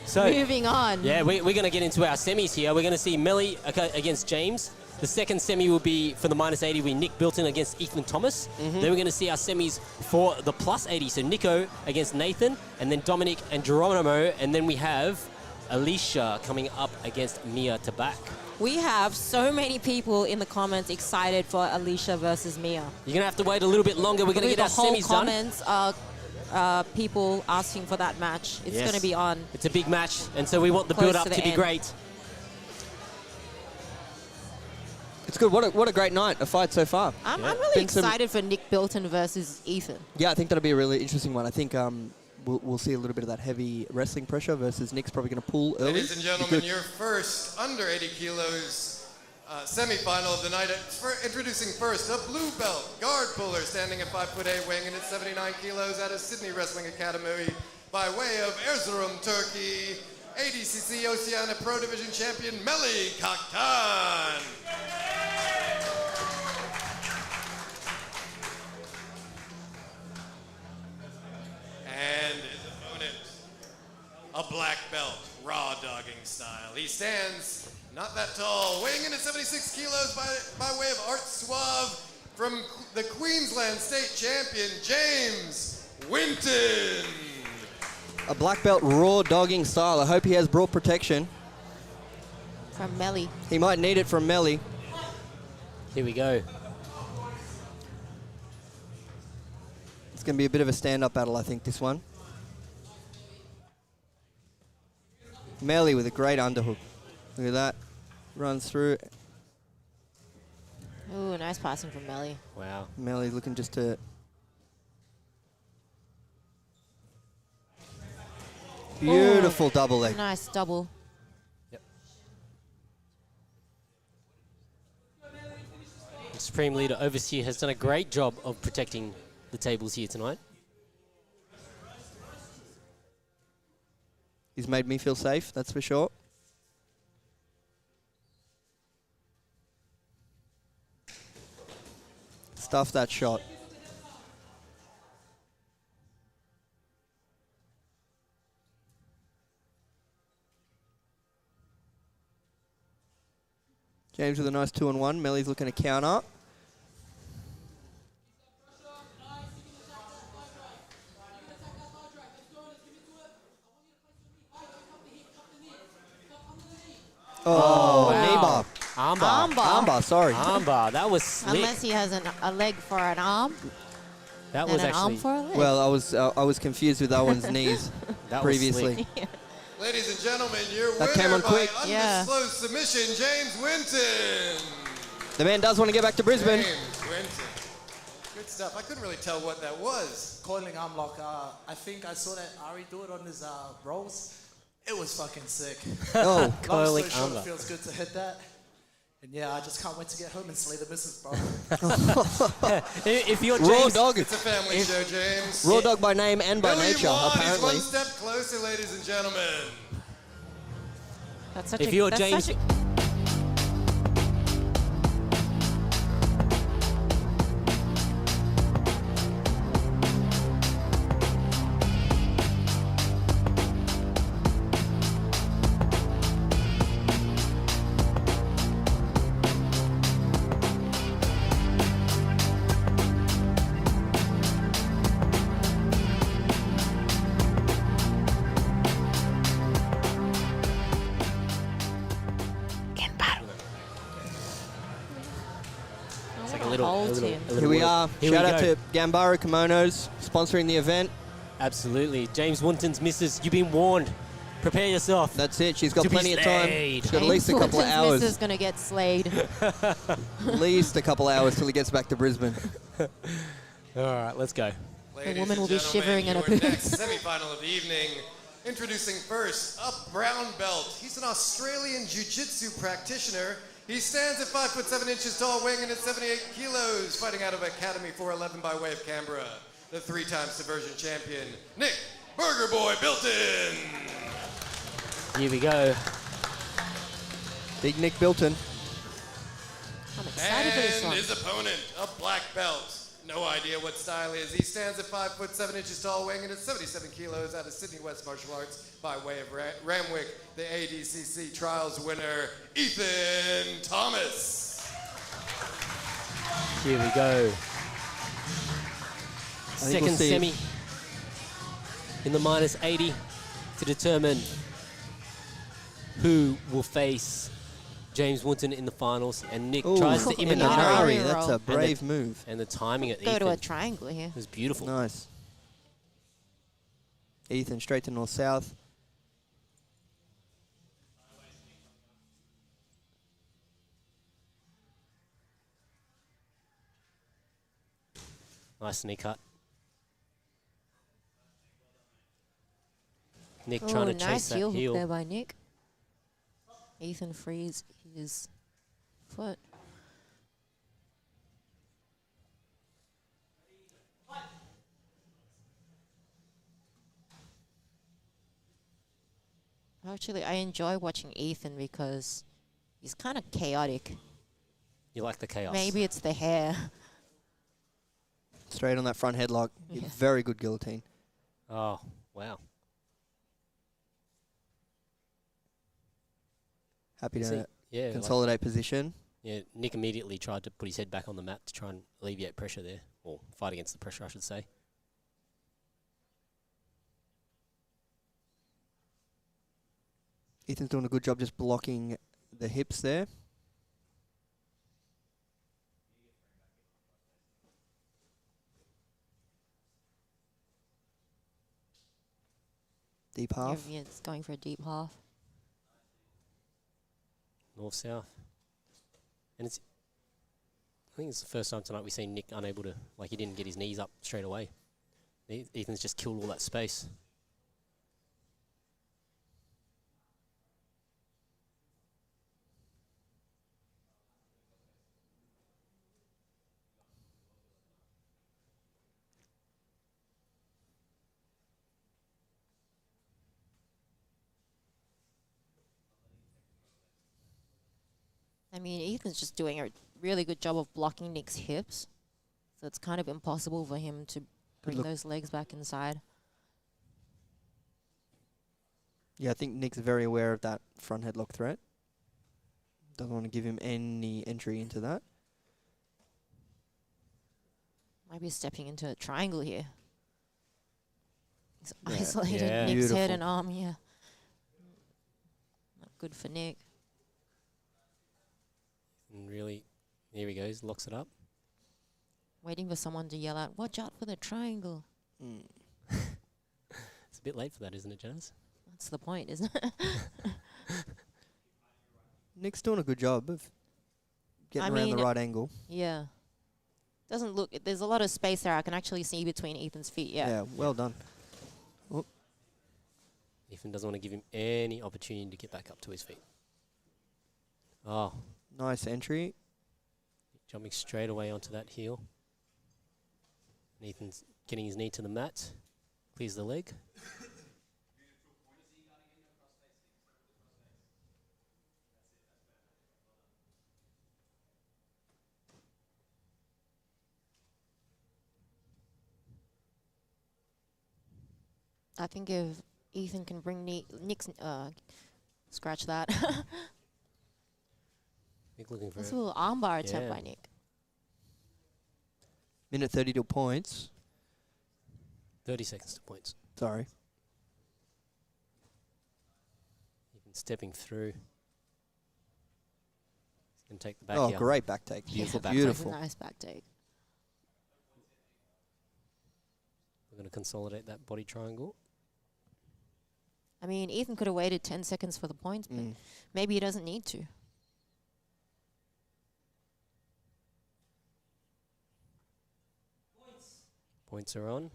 So, Moving on. yeah, we're going to get into our semis here. We're going to see Melly against James. The second semi will be for the minus 80 with Nick Bilton against Ethan Thomas. Then we're going to see our semis for the plus 80. So Nico against Nathan, and then Dominic and Geronimo. And then we have Alicia coming up against Mia Tabak. We have so many people in the comments excited for Alicia versus Mia. You're going to have to wait a little bit longer. We're going to get our The whole semis done. comments are people asking for that match. It's Yes. going to be on. It's a big match, and so we want the Close build-up to the to be end. great. It's good. What a great night of fight so far. I'm Yeah. really Been some- excited for Nick Bilton versus Ethan. Yeah, I think that'll be a really interesting one. I think we'll see a little bit of that heavy wrestling pressure versus Nick's probably going to pull early. Ladies and gentlemen, your first under 80 kilos semi-final of the night. Introducing first a blue belt guard puller standing at 5'8", weighing in at 79 kilos out of Sydney Wrestling Academy by way of Erzurum, Turkey, ADCC Oceania Pro Division champion Melih Kaktan. And his opponent, a black belt, raw dogging style. He stands not that tall, weighing in at 76 kilos by way of Art Suave from the Queensland State champion, James Winton. A black belt raw dogging style. I hope he has broad protection. From Melih. He might need it from Melih. Here we go. It's going to be a bit of a stand-up battle, I think, this one. Melih with a great underhook. Look at that. Runs through. Ooh, nice passing from Melih. Wow. Melih looking just to... Beautiful double leg. Nice double. Yep. The Supreme Leader Overseer has done a great job of protecting the tables here tonight. He's made me feel safe, that's for sure. Stuff that shot. James with a nice 2-on-1. Melih's looking to counter. Oh, wow. knee bar. Armbar. Armbar, sorry. Armbar. That was slick. Unless he has a leg for an arm. That and was an arm actually... for a leg. Well, I was confused with Owen's knees That was previously. slick. Ladies and gentlemen, your That came winner on by quick. undisclosed submission, James Winton. The man does want to get back to Brisbane. James Winton. Good stuff. I couldn't really tell what that was. Coiling arm lock. I think I saw that Ari do it on his rolls. It was fucking sick. Oh, Long Coiling story short, arm it lock. feels good to hit that. And yeah, I just can't wait to get home and slay the missus, bro. If you're raw James... dog. It's a family show, James. Raw dog by name and by Billy nature, Watt is apparently. one step closer, ladies and gentlemen. That's such If a, you're that's James... such a, It's like a little... hold him. Here we are. Here Shout we out go. to Gambaro Kimonos sponsoring the event. Absolutely. James Winton's missus, you've been warned. Prepare yourself. That's it. She's got To be plenty of time. slayed. She's got at least a couple of hours. Is going to get slayed. At least a couple of hours till he gets back to Brisbane. All right, let's go. Ladies woman and will be gentlemen, shivering in her your boots. next semifinal of the evening. Introducing first, a brown belt. He's an Australian jiu-jitsu practitioner. He stands at 5'7" tall, weighing in at 78 kilos, fighting out of Academy 411 by way of Canberra. The three-time subversion champion, Nick Burger Boy Bilton. Here we go. Big Nick Bilton. I'm excited for this And one. his opponent, a black belt. No idea what style he is. He stands at 5'7" tall, weighing in at 77 kilos out of Sydney West Martial Arts by way of Ramwick, the ADCC Trials winner, Ethan Thomas. Here we go. think Second we'll see. semi in the minus 80 to determine who will face James Winton in the finals. And Nick Ooh, tries to in the Imanari. Nari. Nari That's a roll. brave move. And the timing at Go Ethan to a triangle here. was beautiful. Nice. Ethan straight to north-south. Nice knee cut. Nick Oh, trying to chase nice that heel heel. hook there by Nick. Ethan frees his foot. Actually, I enjoy watching Ethan because he's kind of chaotic. You like the chaos. Maybe it's the hair. Straight on that front headlock. Yeah. Very good guillotine. Oh, wow. Happy See, to yeah, consolidate position. yeah, Nick immediately tried to put his head back on the mat to try and alleviate pressure there, or fight against the pressure, I should say. Ethan's doing a good job just blocking the hips there. Deep half. Yeah, it's going for a deep half. North-south. And it's, I think it's the first time tonight we've seen Nick unable to, like, he didn't get his knees up straight away. Ethan's just killed all that space. I mean, Ethan's just doing a really good job of blocking Nick's hips. So it's kind of impossible for him to bring look. those legs back inside. Yeah, I think Nick's very aware of that front headlock threat. Doesn't want to give him any entry into that. Might be stepping into a triangle here. He's Yeah. isolated Yeah. Nick's head Beautiful. and arm, yeah. Not good for Nick. And really, here he goes, locks it up. Waiting for someone to yell out, watch out for the triangle. It's a bit late for that, isn't it, Jazz? That's the point, isn't it? Nick's doing a good job of getting around the right angle. Yeah. Doesn't look, there's a lot of space there. I can actually see between Ethan's feet, yeah. Well done. Ethan doesn't want to give him any opportunity to get back up to his feet. Oh, Nice entry. jumping straight away onto that heel. And Ethan's getting his knee to the mat. Clears the leg. I think if Ethan can bring Nick's, scratch that. Nick looking for This it. little armbar attempt Yeah. by Nick. Minute 32 points. 30 seconds to points. Sorry. Ethan stepping through. He's going to take the back Oh, heel. great back take. Beautiful back Beautiful. Nice back take. We're going to consolidate that body triangle. I mean, Ethan could have waited 10 seconds for the points, but maybe he doesn't need to. Points are on.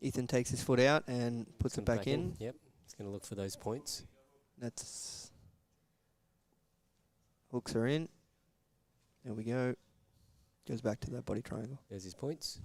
Ethan takes his foot out and puts Comes it back in. Yep. He's going to look for those points. That's hooks are in. There we go. Goes back to that body triangle. There's his points.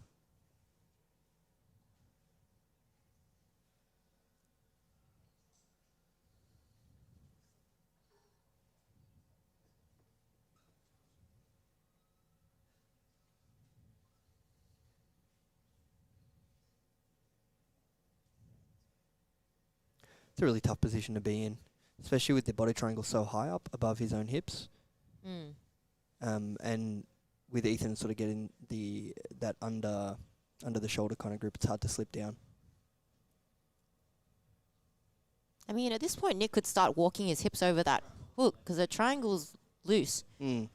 It's a really tough position to be in, especially with the body triangle so high up above his own hips. And with Ethan sort of getting that under the shoulder kind of grip, it's hard to slip down. I mean, at this point, Nick could start walking his hips over that hook because the triangle's loose. But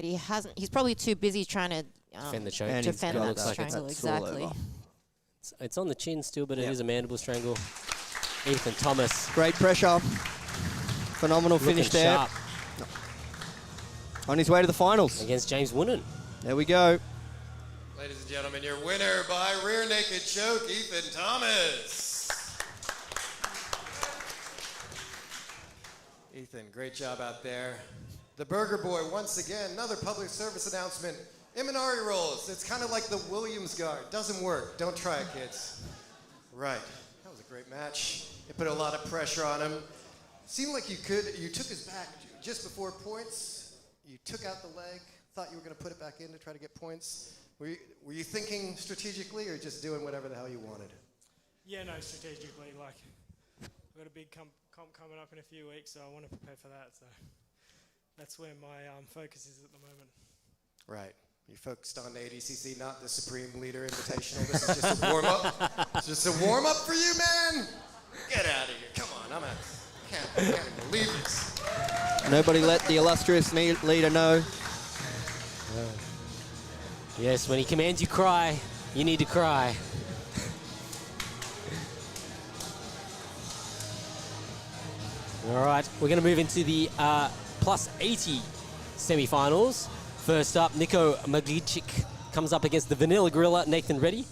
he hasn't. He's probably too busy trying to Defend the choke. And he's defend got that that triangle. that's all Exactly. over. It's on the chin still, but it Yep. is a mandible strangle. Ethan Thomas Great pressure. Phenomenal looking finish there. sharp. On his way to the finals. Against James Wooden. There we go. Ladies and gentlemen, your winner by rear naked choke, Ethan Thomas. Ethan, great job out there. The Burger Boy, once again, another public service announcement. Imanari rolls. It's kind of like the Williams guard. Doesn't work. Don't try it, kids. Right. That was a great match. It put a lot of pressure on him. Seemed like you took his back just before points. You took out the leg. Thought you were going to put it back in to try to get points. Were you thinking strategically or just doing whatever the hell you wanted? Yeah, no, strategically. Like, we've got a big comp coming up in a few weeks, so I want to prepare for that. So that's where my focus is at the moment. Right. You focused on ADCC, not the Supreme Leader Invitational. This is just a warm-up. It's just a warm-up for you, man. Get out of here. Come on. I can't even believe this. Nobody let the illustrious leader know. Yes, when he commands you cry, you need to cry. All right, we're going to move into the plus 80 semi-finals. First up, Niko Magličić comes up against the Vanilla Gorilla, Nathan Reddy.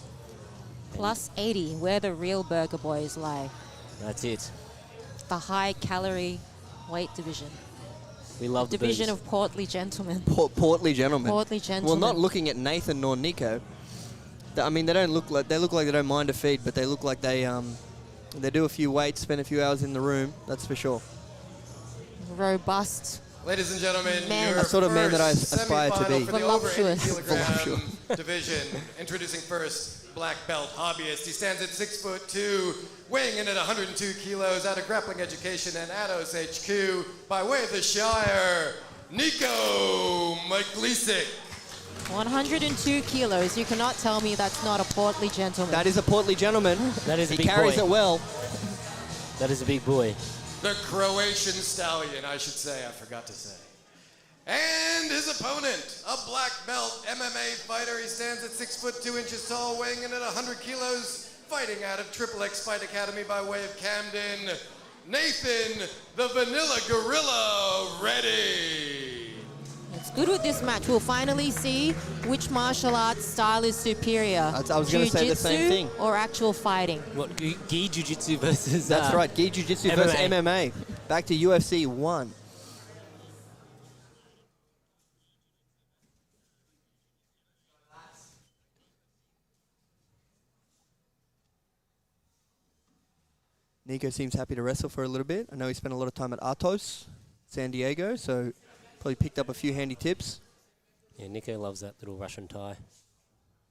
Plus 80, where the real burger boys lie. That's it. The high-calorie weight division. We love the division burgers. of portly gentlemen. Portly gentlemen. Portly gentlemen. Well, not looking at Nathan nor Nico. I mean, they look like they don't mind a feed, but they look like they do a few weights, spend a few hours in the room. That's for sure. Robust. Ladies and gentlemen, Man. your The sort of man that I first aspire to semifinal be. for the over 80 Voluptuous. kilogram division. Introducing first, black belt hobbyist. He stands at 6'2", weighing in at 102 kilos, out of Grappling Education and Atos HQ. By way of the Shire, Niko Magličić. 102 kilos. You cannot tell me that's not a portly gentleman. That is a portly gentleman. That is a He big carries boy. it well. That is a big boy. The Croatian stallion, I should say. I forgot to say. And his opponent, a black belt MMA fighter. He stands at 6'2" tall, weighing in at 100 kilos, fighting out of Triple X Fight Academy by way of Camden, Nathan, the Vanilla Gorilla, Reddy. It's good with this match. We'll finally see which martial arts style is superior. I was gonna say the same Jiu-jitsu thing. or actual fighting. What, gi jiu-jitsu versus... That's right. Gi Jiu-Jitsu versus MMA. Back to UFC 1. Nico seems happy to wrestle for a little bit. I know he spent a lot of time at Atos, San Diego, so probably picked up a few handy tips. Yeah, Nico loves that little Russian tie.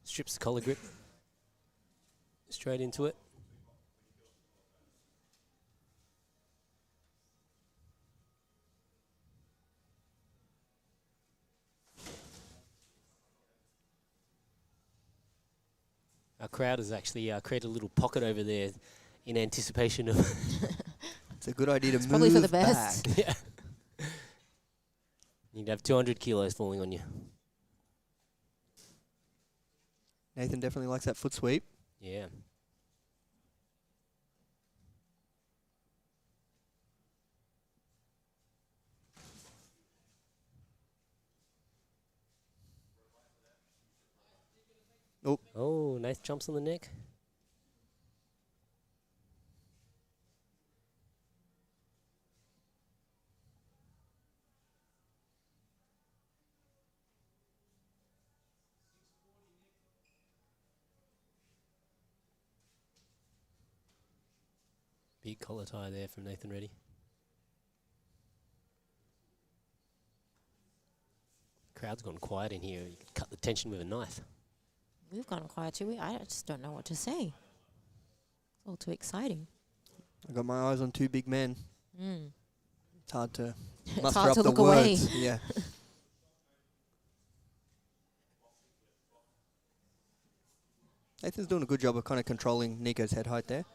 Strips the collar grip. Straight into it. Our crowd has actually created a little pocket over there in anticipation of... It's a good idea to move probably for the best. back. Yeah. You'd have 200 kilos falling on you. Nathan definitely likes that foot sweep. Yeah. Oh. Oh, nice jumps on the neck. Big collar tie there from Nathan Reddy. Crowd's gone quiet in here. You can cut the tension with a knife. We've gone quiet too. I just don't know what to say. It's all too exciting. I got my eyes on two big men. Mm. It's hard to It's muster hard up to the look away. words. Yeah. Nathan's doing a good job of kind of controlling Nico's head height there.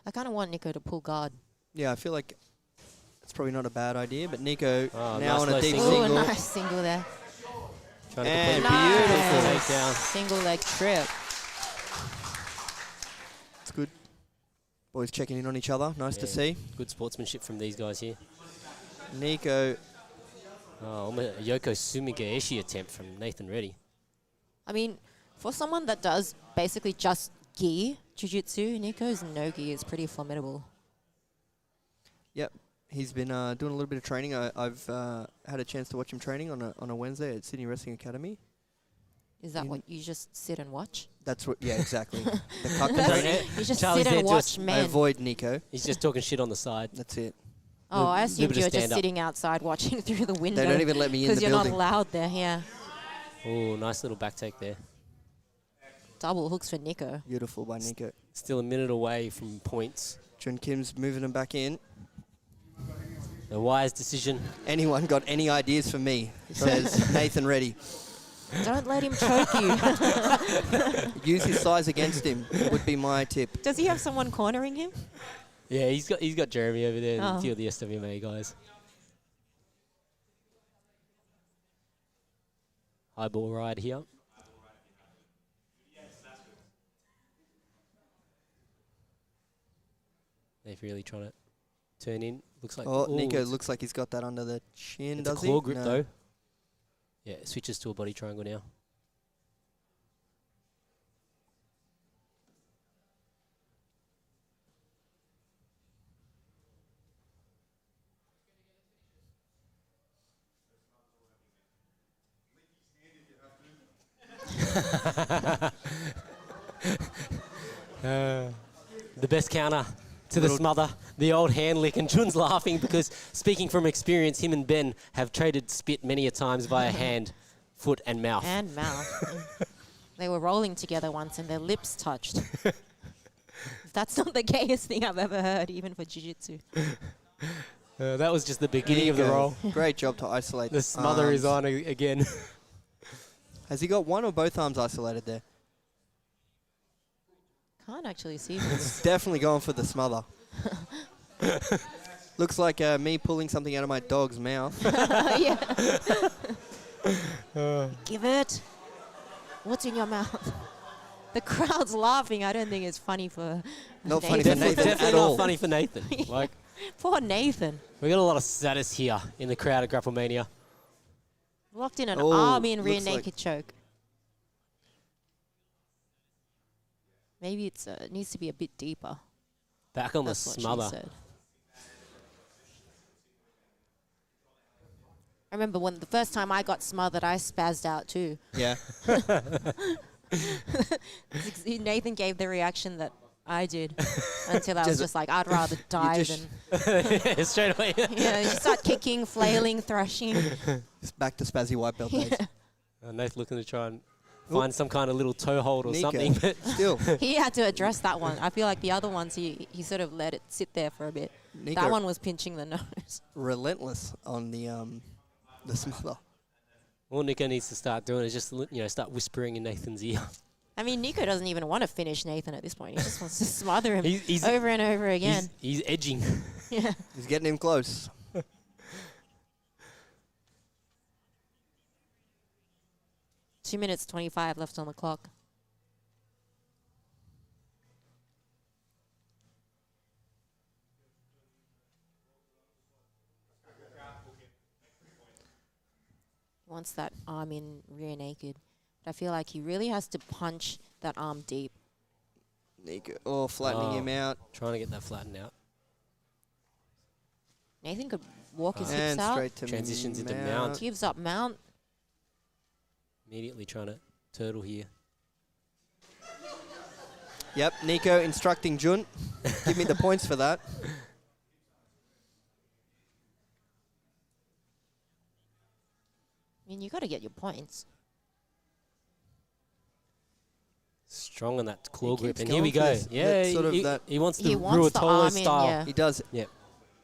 I kind of want Nico to pull guard. Yeah, I feel like it's probably not a bad idea, but Nico Oh, now nice on a low deep single. single. Oh, nice single there. Trying to And complete beautiful. Nice. takedown. Single leg trip. It's good. Boys checking in on each other. Nice to Yeah. see. Good sportsmanship from these guys here. Nico Oh, a Yoko Sumigaeshi attempt from Nathan Reddy. I mean, for someone that does basically just gi jiu-jitsu, Nico's no-gi is pretty formidable. Yep. He's been doing a little bit of training. I've had a chance to watch him training on a Wednesday at Sydney Wrestling Academy. Is that what you just sit and watch? That's what, yeah, exactly. The cup You just Charlie's sit there and to watch I men. avoid Nico. He's just talking shit on the side. That's it. Oh, I assumed bit you of were just stand-up. sitting outside watching through the window. They don't even let me in the because you're building. not allowed there. Yeah, Oh, nice little back take there. double hooks for Nico. Beautiful by Nico. Still a minute away from points. Jun Kim's moving him back in. A wise decision. Anyone got any ideas for me? Says Nathan Reddy. Don't let him choke you. Use his size against him would be my tip. Does he have someone cornering him? Yeah, he's got Jeremy over there and Oh. a few of the SWMA guys. High ball ride here. They're really trying to turn in. Looks like Nico it's- looks like he's got that under the chin, it's a does claw he? grip No. though. Yeah, it switches to a body triangle now. The best counter to the smother, the old hand lick, and Jun's laughing because, speaking from experience, him and Ben have traded spit many a times via hand, foot, and mouth. And mouth. They were rolling together once and their lips touched. That's not the gayest thing I've ever heard, even for jiu-jitsu. That was just the beginning of the Nico, roll. Great job to isolate. The smother is arms. on again. Has he got one or both arms isolated there? Can't actually see this. Definitely going for the smother. Looks like me pulling something out of my dog's mouth. Yeah. Give it. What's in your mouth? The crowd's laughing. I don't think it's funny for Not funny for Nathan Definitely at not all. funny for Nathan. Like, Poor Nathan. we got a lot of status here in the crowd at Grapple Mania. Locked in an Oh, arm in rear looks like- naked choke. Maybe it needs to be a bit deeper. Back on That's the what smother. she said. I remember when the first time I got smothered, I spazzed out too. Yeah. Nathan gave the reaction that I did until I was Just- just like, I'd rather die just- than... Yeah, straight away. Yeah, you start kicking, flailing, thrashing. It's back to Spazzy white belt days. Nathan looking to try and find some kind of little toe hold or Nico, something. But still. He had to address that one. I feel like the other ones, he sort of let it sit there for a bit. Nico That one was pinching the nose. relentless on the smother. all Nico needs to start doing is just start whispering in Nathan's ear. I mean, Nico doesn't even want to finish Nathan at this point. He just wants to smother him He's- over and over again. He's edging. Yeah. He's getting him close. 2 minutes 25 left on the clock. Wants that arm in rear naked. But I feel like he really has to punch that arm deep. Nico, flattening him out. Trying to get that flattened out. Nathan could walk his hips And out. straight to Transitions into mount. Gives up mount. Immediately trying to turtle here. Yep, Nico instructing Jun. Give me the points for that. I mean, you got to get your points. Strong on that claw He grip. keeps And here we going go. for this- Yeah, that sort of he, that- he wants the He wants the Ruotolo arm in, style. yeah. He does. Yep.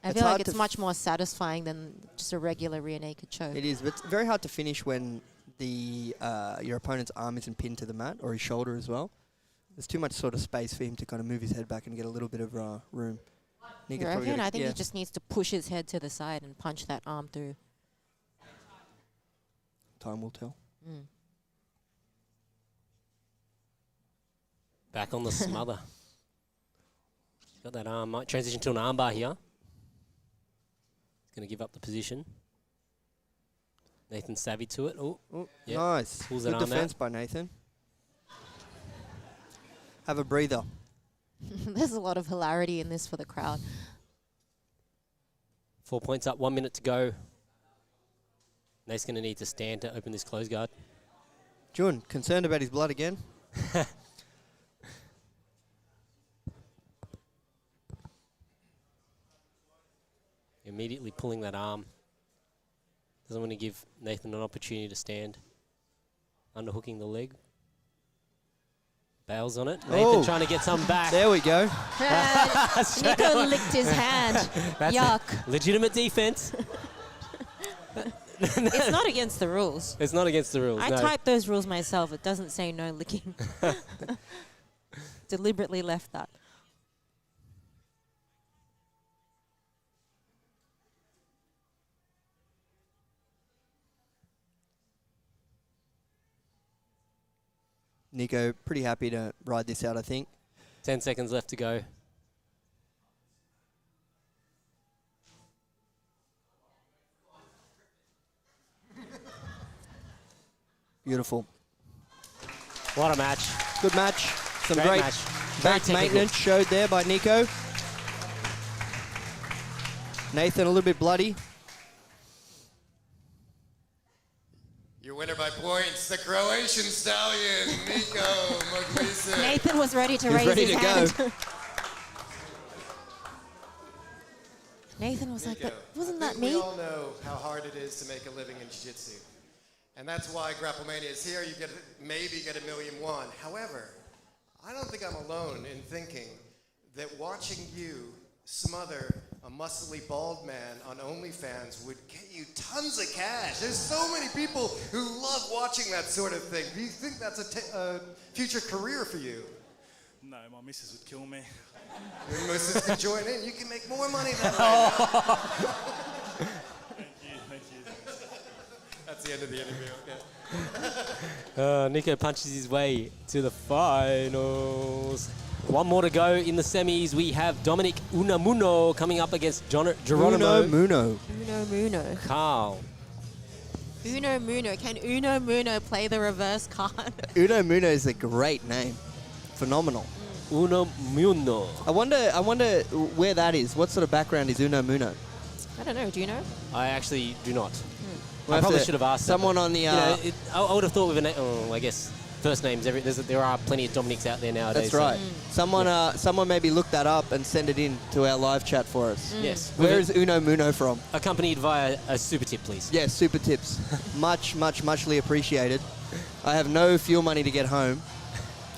I It's feel hard like to it's much more satisfying than just a regular rear naked choke. It is, but it's very hard to finish when the your opponent's arm isn't pinned to the mat or his shoulder as well. There's too much sort of space for him to kind of move his head back and get a little bit of room. You Nico's probably reckon? gotta- I think yeah. he just needs to push his head to the side and punch that arm through. Time will tell. Mm. Back on the smother. Got that arm. Might transition to an armbar here. He's going to give up the position. Nathan savvy to it. Oh, yeah. Nice. Pulls that Good arm out. defense by Nathan. Have a breather. There's a lot of hilarity in this for the crowd. 4 points up, 1 minute to go. Nate's going to need to stand to open this close guard. Jun, concerned about his blood again? Immediately pulling that arm. Doesn't want to give Nathan an opportunity to stand. Underhooking the leg. Bails on it. Nathan trying to get some back. There we go. Nico licked his hand. That's Yuck. legitimate defense. It's not against the rules. It's not against the rules. I no. typed those rules myself. It doesn't say no licking. Deliberately left that. Nico, pretty happy to ride this out, I think. 10 seconds left to go. Beautiful. What a match. Good match. Some Great great match. back Very maintenance showed there by Nico. Nathan a little bit bloody. Your winner by points, the Croatian stallion, Nico Maglica. Nathan was ready to He's raise ready his to hand. go. Nathan was like, Nico, wasn't I that think me? We all know how hard it is to make a living in jiu-jitsu. And that's why Grapple Mania is here. You maybe get $1 million. However, I don't think I'm alone in thinking that watching you smother a muscly bald man on OnlyFans would get you tons of cash. There's so many people who love watching that sort of thing. Do you think that's a future career for you? No, my missus would kill me. Your missus can join in. You can make more money that way. Thank you. That's the end of the interview, okay. Nico punches his way to the finals. One more to go in the semis. We have Dominic Unamuno coming up against Geronimo Uno. Carl. Uno Muno. Can Uno Muno play the reverse card? Uno Muno is a great name. Phenomenal. Unamuno. I wonder where that is. What sort of background is Uno Muno? I don't know. Do you know? I actually do not. We'll I have probably to- should have asked someone that, on the, you know, I would have thought with a name. Oh, I guess first names. There are plenty of Dominics out there nowadays. That's right. Someone maybe look that up and send it in to our live chat for us. Yes. Where is Uno Muno from? Accompanied via a super tip, please. Yes, super tips. muchly appreciated. I have no fuel money to get home.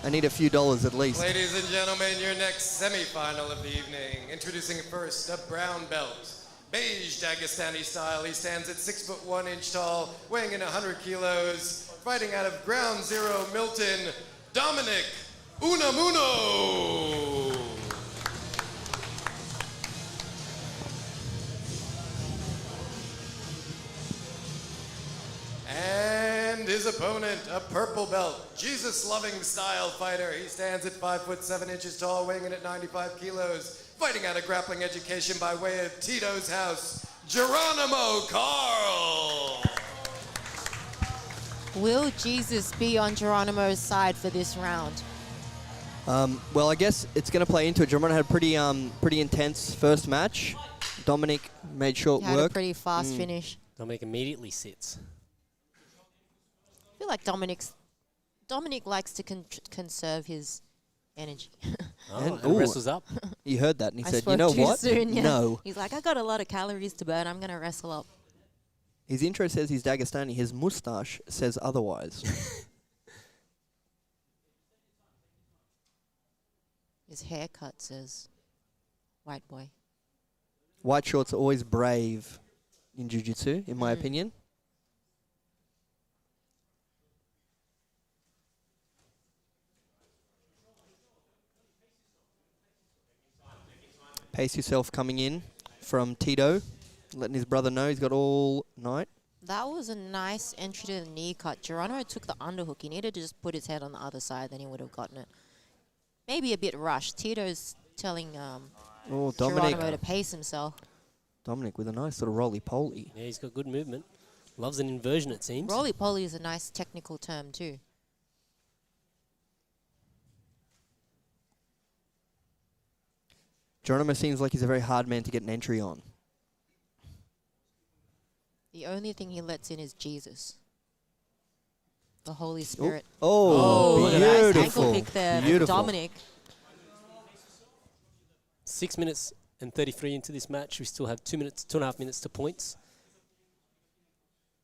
I need a few dollars at least. Ladies and gentlemen, your next semi-final of the evening. Introducing first, a brown belt. Beige Dagestani style. He stands at 6'1" tall, weighing in 100 kilos. Fighting out of Ground Zero, Milton, Dominic Unamuno. And his opponent, a purple belt, Jesus-loving style fighter. He stands at 5'7" tall, weighing in at 95 kilos. Fighting out of Grappling Education by way of Tito's house, Geronimo Carl. Will Jesus be on Geronimo's side for this round? Well, I guess it's going to play into it. Geronimo had a pretty intense first match. Dominic made short Had work. a pretty fast finish. Dominic immediately sits. I feel like Dominic likes to conserve his energy. And wrestles up. He heard that and he I said, spoke you know too what? soon, yeah. No. He's like, I got a lot of calories to burn. I'm going to wrestle up. His intro says he's Dagestani. His moustache says otherwise. His haircut says white boy. White shorts are always brave in jiu-jitsu, in my opinion. Pace yourself coming in from Tito, letting his brother know he's got all night. That was a nice entry to the knee cut. Geronimo took the underhook. He needed to just put his head on the other side, then he would have gotten it. Maybe a bit rushed. Tito's telling Dominic. Geronimo to pace himself. Dominic with a nice sort of roly-poly. Yeah, he's got good movement. Loves an inversion, it seems. Roly-poly is a nice technical term too. Geronimo seems like he's a very hard man to get an entry on. The only thing he lets in is Jesus. The Holy Spirit. Oh, Nice ankle beautiful. pick there, Beautiful. Dominic. 6 minutes and 33 into this match. We still have 2.5 minutes to points.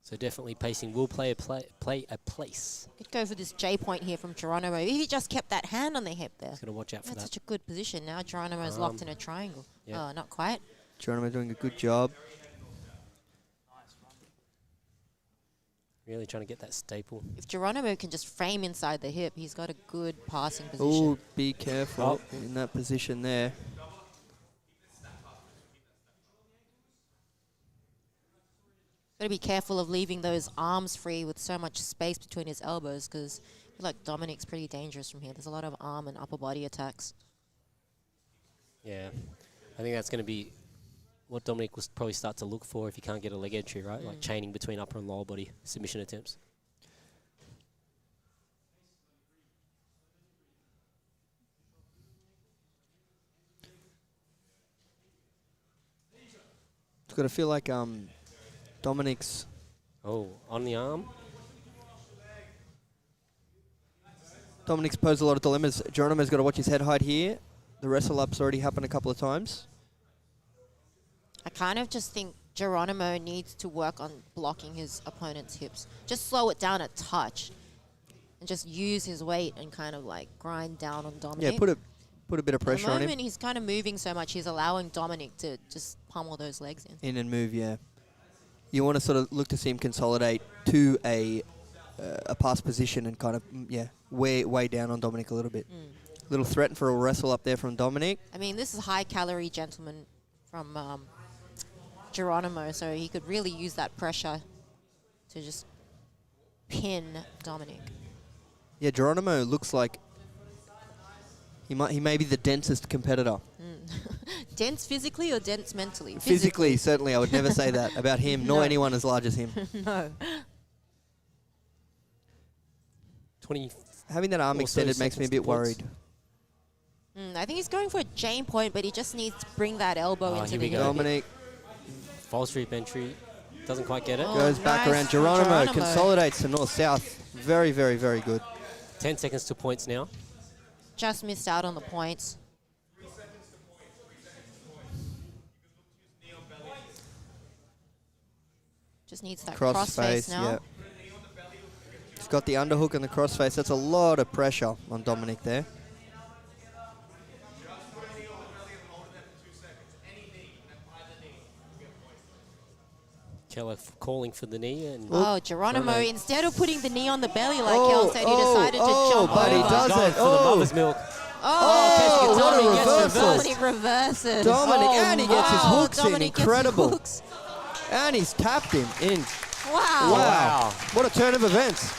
So definitely pacing will play a place. Could go for this J point here from Geronimo. If he just kept that hand on the hip there. He's going to watch out for That's that. such a good position. Now Geronimo's locked in a triangle. yeah. Oh, not quite. Geronimo doing a good job. Really trying to get that staple. If Geronimo can just frame inside the hip, he's got a good passing position. Oh, be careful in that position there. Got to be careful of leaving those arms free with so much space between his elbows, because I feel like Dominic's pretty dangerous from here. There's a lot of arm and upper body attacks. Yeah. I think that's going to be what Dominic will probably start to look for if he can't get a leg entry, right? Like chaining between upper and lower body submission attempts. It's got to feel like Dominic's... Oh, on the arm. Dominic's posed a lot of dilemmas. Geronimo's got to watch his head height here. The wrestle up's already happened a couple of times. I kind of just think Geronimo needs to work on blocking his opponent's hips. Just slow it down a touch and just use his weight and kind of like grind down on Dominic. Yeah, put a bit of pressure At on the him. moment, he's kind of moving so much, he's allowing Dominic to just pummel those legs in. In and move, yeah. You want to sort of look to see him consolidate to a pass position and kind of, weigh down on Dominic a little bit. Little threat for a wrestle up there from Dominic. I mean, this is high-calorie gentleman from Geronimo, so he could really use that pressure to just pin Dominic. Yeah, Geronimo looks like he may be the densest competitor. Dense physically or dense mentally? Physically, certainly. I would never say that about him, nor anyone as large as him. No. 20. Having that arm Also extended makes me a seconds bit to points. worried. I think he's going for a Jane point, but he just needs to bring that elbow into here the we go. hip. Dominic False reap entry. Doesn't quite get it. goes back nice around. from Geronimo consolidates to north-south. Very, very, very good. 10 seconds to points now. Just missed out on the points. Just needs that crossface now. yeah. He's got the underhook and the crossface. That's a lot of pressure on Dominic there. Keller calling for the knee. And Oh, Geronimo, instead of putting the knee on the belly like Oh, Kel said, he decided to jump but he over. does going it. for the mother's milk. Oh, what a Dominic gets reversal. Dominic reverses. Dominic, Oh, and he gets his wow, hooks in. Dominic gets his Incredible. hooks. And he's tapped him in. Wow. Wow. What a turn of events.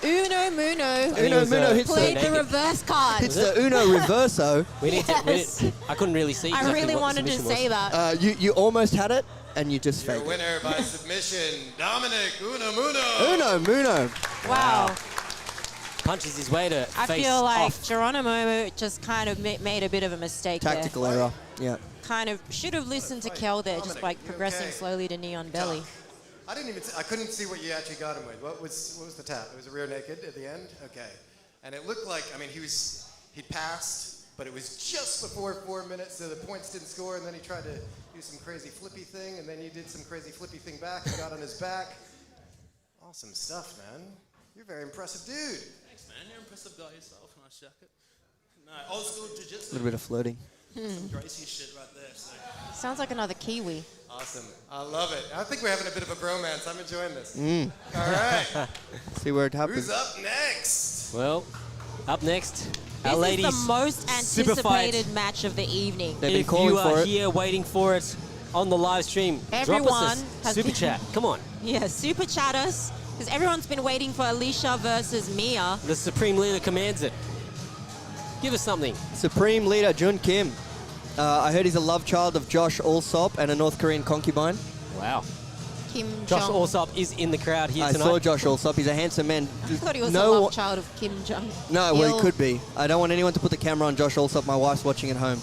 Uno Muno Uno Muno hits played the, the reverse card. hits the Uno Reverso. Yes. I couldn't really see exactly I really what the wanted to submission say was. that. You almost had it, and you just Your faked it. winner by submission, Dominic Unamuno. Uno Muno. Wow. Punches his way to I face feel like off. Geronimo just kind of made a bit of a mistake Tactical error. Yeah. there. Kind of should have listened to Kel there, just Dominic, like you progressing okay? slowly to knee on belly. I couldn't see what you actually got him with. What was the tap? It was a rear naked at the end? Okay. And it looked like, he passed, but it was just before 4 minutes, so the points didn't score, and then he tried to do some crazy flippy thing, and then you did some crazy flippy thing back and got on his back. Awesome stuff, man. You're a very impressive dude. Thanks, man. You're an impressive guy yourself. Nice jacket. No, old school A jiu-jitsu. little bit of flirting. Some Gracie shit right there. So. Sounds like another Kiwi. Awesome. I love it. I think we're having a bit of a bromance. I'm enjoying this. Mm. All right. See where it happens. Who's up next? Well, up next, our This ladies. is the most super fight. anticipated match of the evening. They've been If calling you are for it. here waiting for it on the live stream, drop Everyone us a has super been- chat. Come on. Yeah, super chat us, because everyone's been waiting for Alicia versus Mia. The Supreme Leader commands it. Give us something. Supreme Leader Jun Kim. I heard he's a love child of Josh Alsop and a North Korean concubine. Wow. Kim Josh Jong. Alsop is in the crowd here I tonight. saw Josh Alsop. He's a handsome man. I thought he was No a one- love child of Kim Jong. No, well, Il. he could be. I don't want anyone to put the camera on Josh Alsop. My wife's watching at home.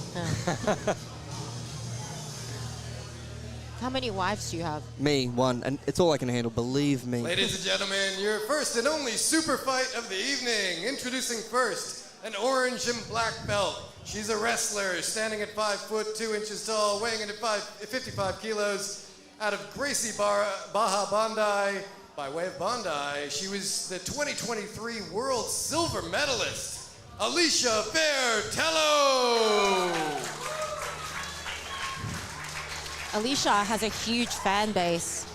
How many wives do you have? Me, one. And it's all I can handle, believe me. Ladies and gentlemen, your first and only super fight of the evening. Introducing first, an orange and black belt. She's a wrestler, standing at 5 foot 2 inches tall, weighing in at 55 kilos. Out of Gracie Baja Bondi, by way of Bondi, she was the 2023 World Silver Medalist, Alicia Fairtello. Alicia has a huge fan base.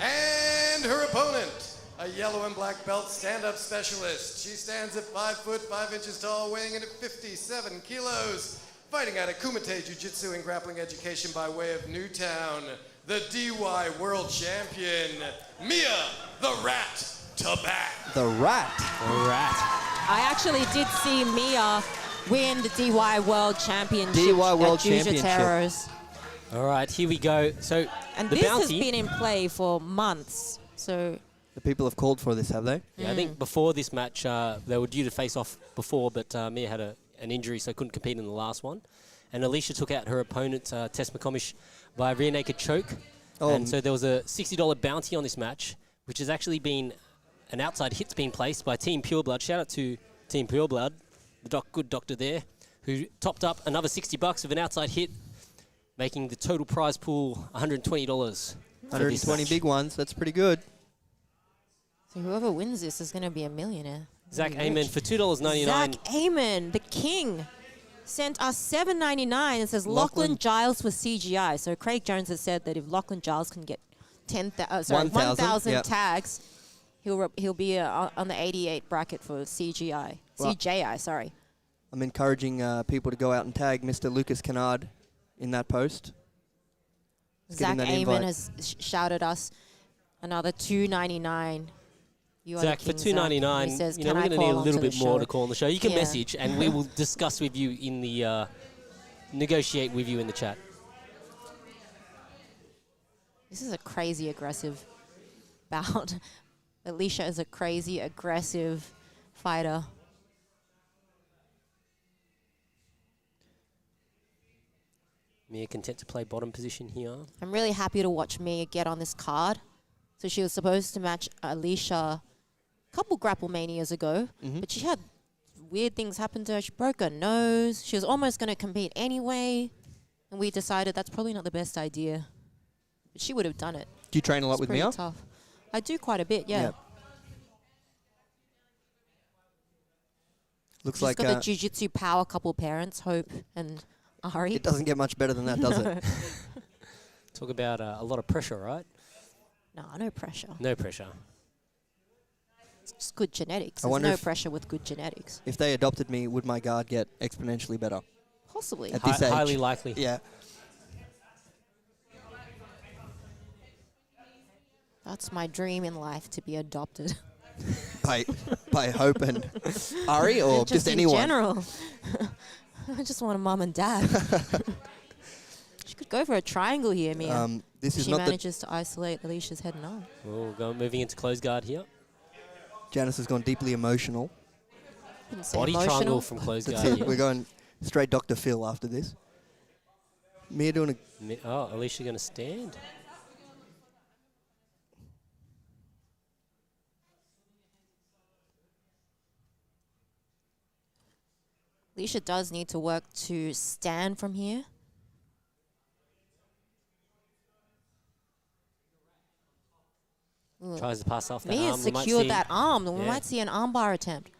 And her opponent, a yellow and black belt stand-up specialist. She stands at 5 foot 5 inches tall, weighing in at 57 kilos. Fighting out of Kumite Jiu-Jitsu and Grappling Education by way of Newtown, the DY World Champion, Mia the Rat Tabac. The Rat. The Rat. I actually did see Mia win the DY World Championship DY World at Jiu-Jitsu Championship. Terrors. All right, here we go. So And the this bounty. has been in play for months. So The people have called for this, have they? Yeah, I think before this match, they were due to face off before, but Mia had an injury, so couldn't compete in the last one. And Alicia took out her opponent, Tess McComish, by rear naked choke. Oh, And so there was a $60 bounty on this match, which has actually been an outside hit's been placed by Team Pureblood. Shout out to Team Pureblood, the good doctor there, who topped up another $60 of an outside hit, making the total prize pool $120. for this 120 match. big ones. That's pretty good. So whoever wins this is going to be a millionaire. Zach Gonna be Amen rich. for $2.99. Zach Amen, the king, sent us $7.99 and says Lachlan- Lachlan Giles for CGI. So Craig Jones has said that if Lachlan Giles can get 1,000, 1,000 yep. tags, he'll be on the 88 bracket for CGI. Well- CJI, sorry. I'm encouraging people to go out and tag Mr. Lucas Kennard in that post. Let's get Zach him that Amen invite. has shouted us another $2.99. You are the Zach, for king, Zach. He $2.99, says, we're "Can I going to call need a onto little the bit more show?" to call on the show. You can Yeah. message, and we will discuss with you in the negotiate with you in the chat. This is a crazy aggressive bout. Alicia is a crazy aggressive fighter. Mia content to play bottom position here. I'm really happy to watch Mia get on this card. So she was supposed to match Alicia a couple Grapple Manias ago, but she had weird things happen to her. She broke her nose. She was almost going to compete anyway, and we decided that's probably not the best idea. But she would have done it. Do you train a lot It's with pretty Mia? tough. I do quite a bit, yeah. Yep. Looks She's like got the jiu-jitsu power couple parents, Hope and Ari. it doesn't get much better than that, does it? Talk about a lot of pressure, right? No pressure. No pressure. It's just good genetics. I There's wonder no if- pressure with good genetics. If they adopted me, would my guard get exponentially better? Possibly. At this age. Highly likely. Yeah. That's my dream in life, to be adopted. by Hope and Ari, or just in anyone? general. I just want a mom and dad. She could go for a triangle here, Mia. This is she not the manages to isolate Alicia's head and arm. Moving into close guard here. Janice has gone deeply emotional. Didn't say Body emotional. triangle from close That's guard it. here. We're going straight Dr. Phil after this. Mia doing a Oh, Alicia going to stand. Alicia does need to work to stand from here. Tries to pass off that Mia arm. We might secured see- that arm. We Yeah. might see an armbar attempt.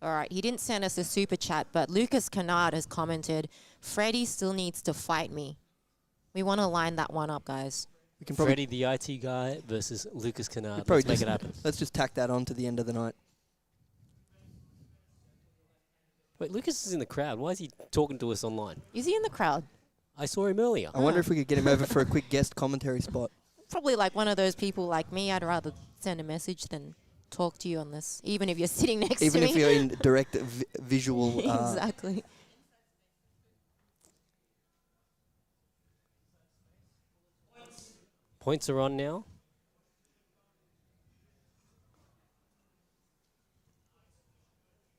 All right, he didn't send us a super chat, but Lucas Kennard has commented, Freddie still needs to fight me. We want to line that one up, guys. we can probably Freddie, the IT guy, versus Lucas Kennard. probably Let's make just- it happen. Let's just tack that on to the end of the night. Wait, Lucas is in the crowd. Why is he talking to us online? Is he in the crowd? I saw him earlier. I wonder if we could get him over for a quick guest commentary spot. Probably like one of those people like me. I'd rather send a message than talk to you on this, even if you're sitting next to me. Even if you're in direct visual. Exactly. Points are on now.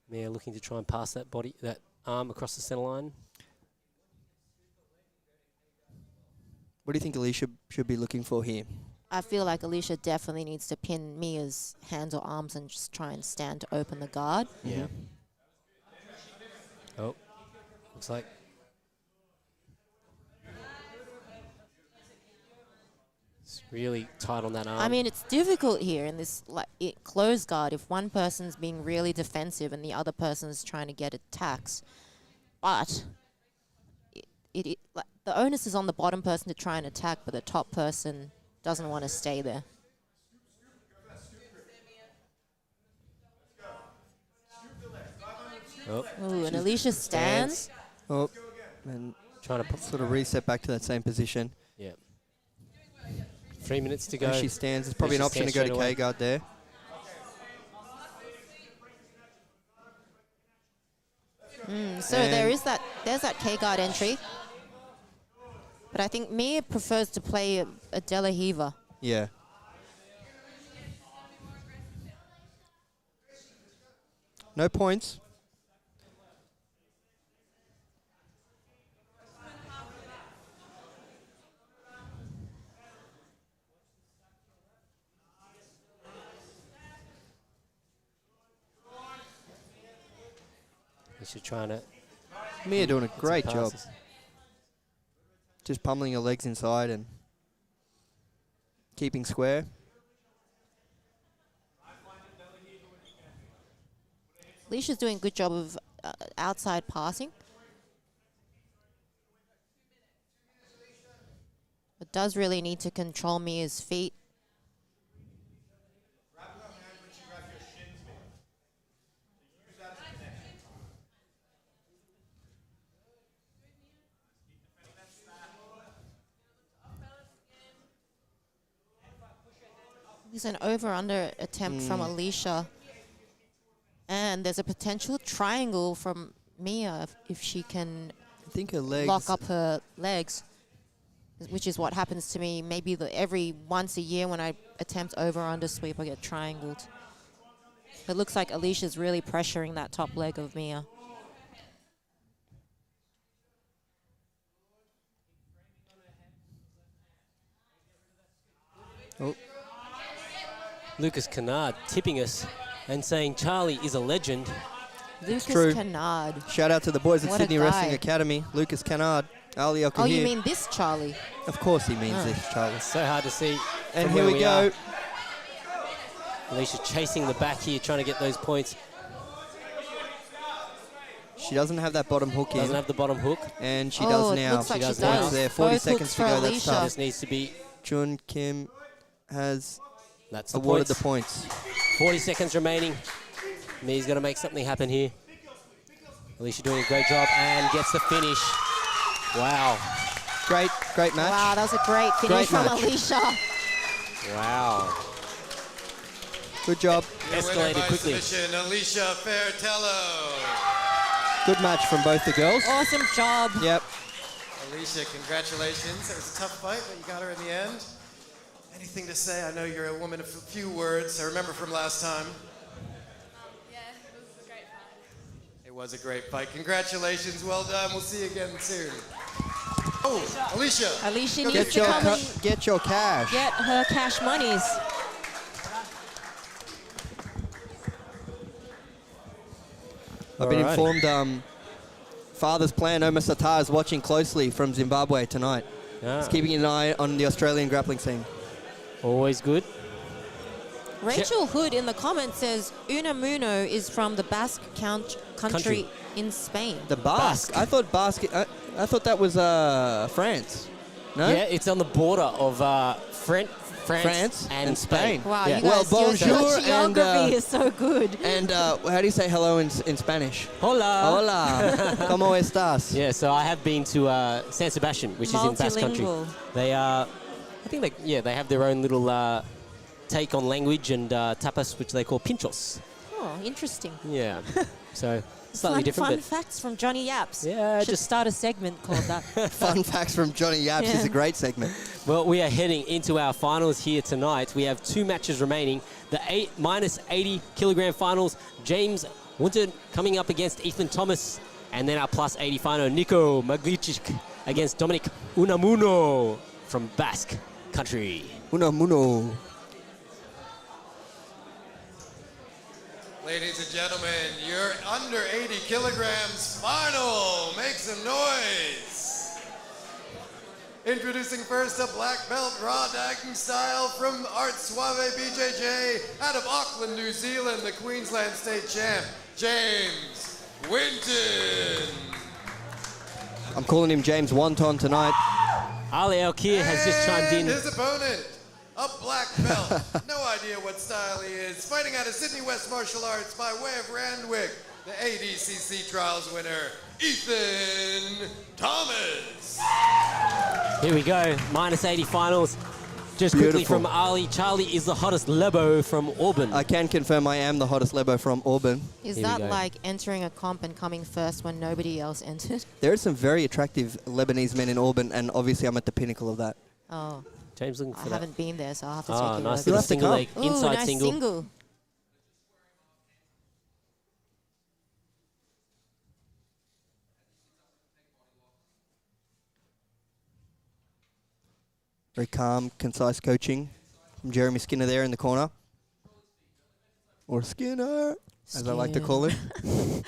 Mia looking to try and pass that arm across the centre line. What do you think Alicia should be looking for here? I feel like Alicia definitely needs to pin Mia's hands or arms and just try and stand to open the guard. Yeah. Oh, looks like. It's really tight on that arm. I mean, it's difficult here in this closed guard if one person's being really defensive and the other person's trying to get attacks. But the onus is on the bottom person to try and attack, but the top person doesn't want to stay there. Oh. Ooh, and Alicia stands. Oh, and trying to sort of reset back to that same position. Yeah. 3 minutes to go. And she stands. There's probably an option to go to K-guard there. So there's that K-guard entry. But I think Mia prefers to play a De La Hiva. Yeah. No points. She's trying to. Mia doing a great job. passes. Just pummeling her legs inside and keeping square. Alicia's doing a good job of outside passing. But does really need to control Mia's feet. There's an over-under attempt from Alicia. And there's a potential triangle from Mia if she can I think her legs. lock up her legs, which is what happens to me. Maybe every once a year when I attempt over-under sweep, I get triangled. It looks like Alicia's really pressuring that top leg of Mia. Oh. Lucas Kennard tipping us and saying Charlie is a legend. Lucas true. Kennard. Shout out to the boys at What a Sydney Wrestling guy. Academy. Lucas Kennard, Ali Al Oh, you mean this Charlie? Of course he means this, Charlie. So hard to see. And from here where we go. are. Alicia chasing the back here, trying to get those points. She doesn't have that bottom hook Doesn't in. have the bottom hook. And she Oh, does it now. looks like she she does does. There, 40 Both seconds hooks to for go. That's Alicia. tough. Just needs to be. Jun Kim has That's the awarded points. the points. 40 seconds remaining. Mia's got to make something happen here. Alicia doing a great job and gets the finish. Wow. Great match. Wow, that was a great finish Great from match. Alicia. Wow. Good job. Your winner Escalated by quickly. submission, Alicia Fairtello. Good match from both the girls. Awesome job. Yep. Alicia, congratulations. It was a tough fight, but you got her in the end. Anything to say? I know you're a woman of a few words. I remember from last time. Yeah, it was a great fight. It was a great fight. Congratulations. Well done. We'll see you again soon. Oh, Alicia. Alicia needs Get to come and get your cash. get her cash monies. I've been Alrighty. informed Father's Plan, Omar Satar, is watching closely from Zimbabwe tonight. Yeah. He's keeping an eye on the Australian grappling scene. Always good. Rachel Hood in the comments says Unamuno is from the Basque country in Spain. The Basque. I thought I thought that was France. No? Yeah, it's on the border of France and Spain. Wow, Yeah. you guys, Well, your bonjour and, geography is so good. And how do you say hello in Spanish? Hola. Hola. ¿Cómo estás? Yeah, so I have been to San Sebastian, which is in Basque Country. Multilingual. They I think they have their own little take on language and tapas, which they call pinchos. Oh, interesting. Yeah. So slightly different. Fun facts from Johnny Yaps. Yeah, Should just start a segment called that. Fun facts from Johnny Yaps is Yeah. a great segment. Well, we are heading into our finals here tonight. We have 2 matches remaining. The minus 80 kilogram finals. James Winter coming up against Ethan Thomas. And then our plus 80 final, Nico Maglicic against Dominic Unamuno from Basque Country. Unamuno. Ladies and gentlemen, your under 80 kilograms final. Make some noise. Introducing first a black belt raw dagging style from Art Suave BJJ out of Auckland, New Zealand, the Queensland State champ, James Winton. I'm calling him James Wonton tonight. Ali Alkir has just chimed in. His opponent, a black belt, no idea what style he is, fighting out of Sydney West Martial Arts by way of Randwick, the ADCC Trials winner, Ethan Thomas. Here we go, minus 80 finals. Just quickly Beautiful. from Ali, Charlie is the hottest lebo from Auburn. I can confirm I am the hottest lebo from Auburn. Is Here we that go. like entering a comp and coming first when nobody else entered? There are some very attractive Lebanese men in Auburn, and obviously I'm at the pinnacle of that. Oh, James looking for I that. haven't been there, so I'll have to Oh, take you nice over. little have to single come. leg, Ooh, inside nice single. Very calm, concise coaching from Jeremy Skinner there in the corner. Or Skinner, as I like to call him.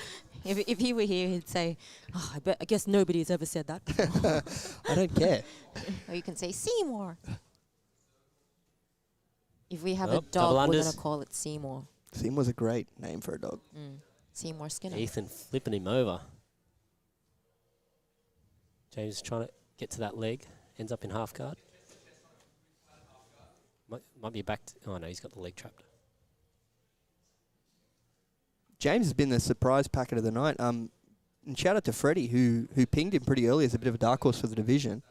If he were here, he'd say, oh, I guess nobody's ever said that. I don't care. Or you can say Seymour. If we have Oh, a double dog, we're unders. going to call it Seymour. Seymour's a great name for a dog. Seymour Skinner. Ethan flipping him over. James trying to get to that leg. Ends up in half guard. Might be back. Oh no, he's got the leg trapped. James has been the surprise packet of the night. And shout out to Freddie, who pinged him pretty early as a bit of a dark horse for the division.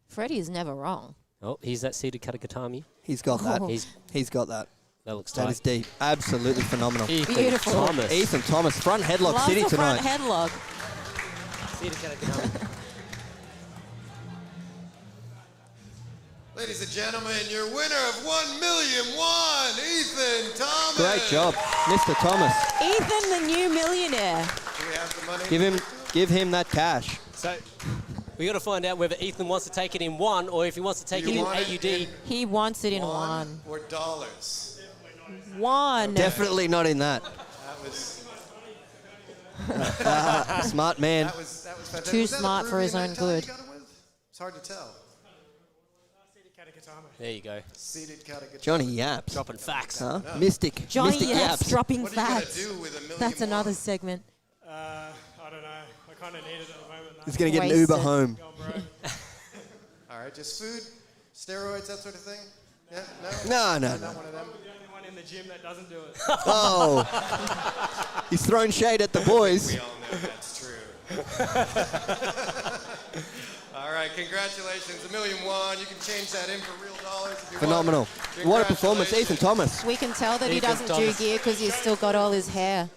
Freddie is never wrong. Oh, he's that seated Katakatami. He's got that. Oh. He's got that. That looks That tight. is deep. Absolutely phenomenal. Ethan Beautiful. Thomas. Ethan Thomas, front headlock Loves sitting the front tonight. headlock. Seated Katakatami. Ladies and gentlemen, your winner of 1 million won, Ethan Thomas. Great job, Mr. Thomas. Ethan, the new millionaire. Do we have the money? Give him that cash. So we got to find out whether Ethan wants to take it in one or if he wants to take Do it you in want AUD. in He wants it in one. or dollars? One. Definitely not in that. That was Smart man. that was fantastic. Too Was that a smart for his Peruvian own necktie you good. got him with? It's hard to tell. There you go. Seated category. Johnny Yaps. Dropping facts. Huh? Mystic. Johnny Mystic Yaps dropping What are you gonna facts. do with $1 million That's another won? segment. I don't know. I kind of need it at the moment. He's going to get an Wasted. Uber home. Go on, bro. All right, just food, steroids, that sort of thing. Yeah, No. not one of them. The only one in the gym that doesn't do it. Oh. He's throwing shade at the boys. We all know that's true. All right, congratulations, $1 million won. You can change that in for real dollars if you Phenomenal. want. What a performance. Ethan Thomas. We can tell that he Ethan doesn't Thomas. do gear because he's still got all his hair.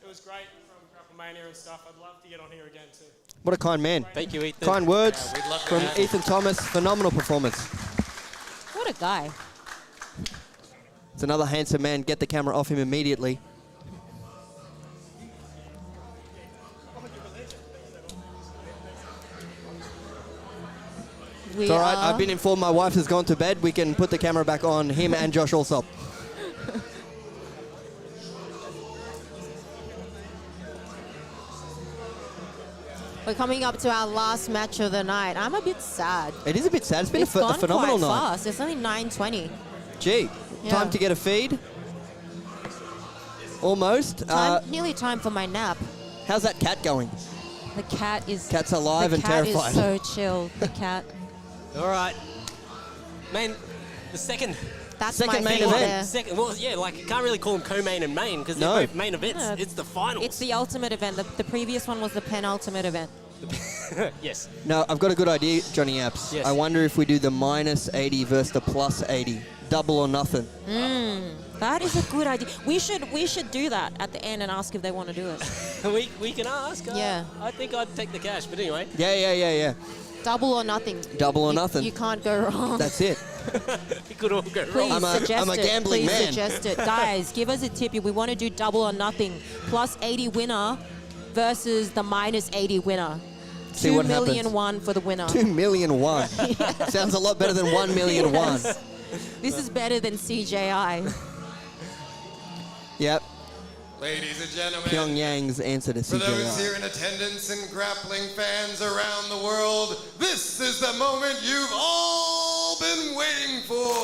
It was great from Grapple Mania and stuff. I'd love to get on here again too. What a kind man. Thank you, Ethan. Kind words We'd love to from have you. Ethan Thomas. Phenomenal performance. What a guy. It's another handsome man. Get the camera off him immediately. We It's all right. are- I've been informed my wife has gone to bed. We can put the camera back on him and Josh Alsop. We're coming up to our last match of the night. I'm a bit sad. It is a bit sad. It's been It's a gone phenomenal quite night. fast. It's only 9:20. Gee, Yeah. time to get a feed. Almost. Nearly time for my nap. How's that cat going? The cat is. Cat's alive the and cat terrified. is so chill. The cat. All right. Man, The second. That's Second my main favorite event. there. Second, well, yeah, like you can't really call them co-main and main because No. they're both main events. Yeah. It's the finals. It's the ultimate event. The previous one was the penultimate event. Yes. No, I've got a good idea, Johnny Apps. Yes. I wonder if we do the minus 80 versus the plus 80. Double or nothing. That is a good idea. We should do that at the end and ask if they want to do it. we can ask. Yeah. I think I'd take the cash, but anyway. Yeah. Double or nothing. Double or You- nothing. You can't go wrong. That's it. It could all go wrong. Please I'm a suggest it. gambling Please man. suggest it. Guys, give us a tip if we want to do double or nothing. Plus 80 winner versus the minus 80 winner. See 2 what million happens. won for the winner. 2 million won. Sounds a lot better than 1 million won. Yes. This is better than CJI. Yep. Ladies and gentlemen, Pyongyang's answer to for those CJI. here in attendance and grappling fans around the world, this is the moment you've all been waiting for.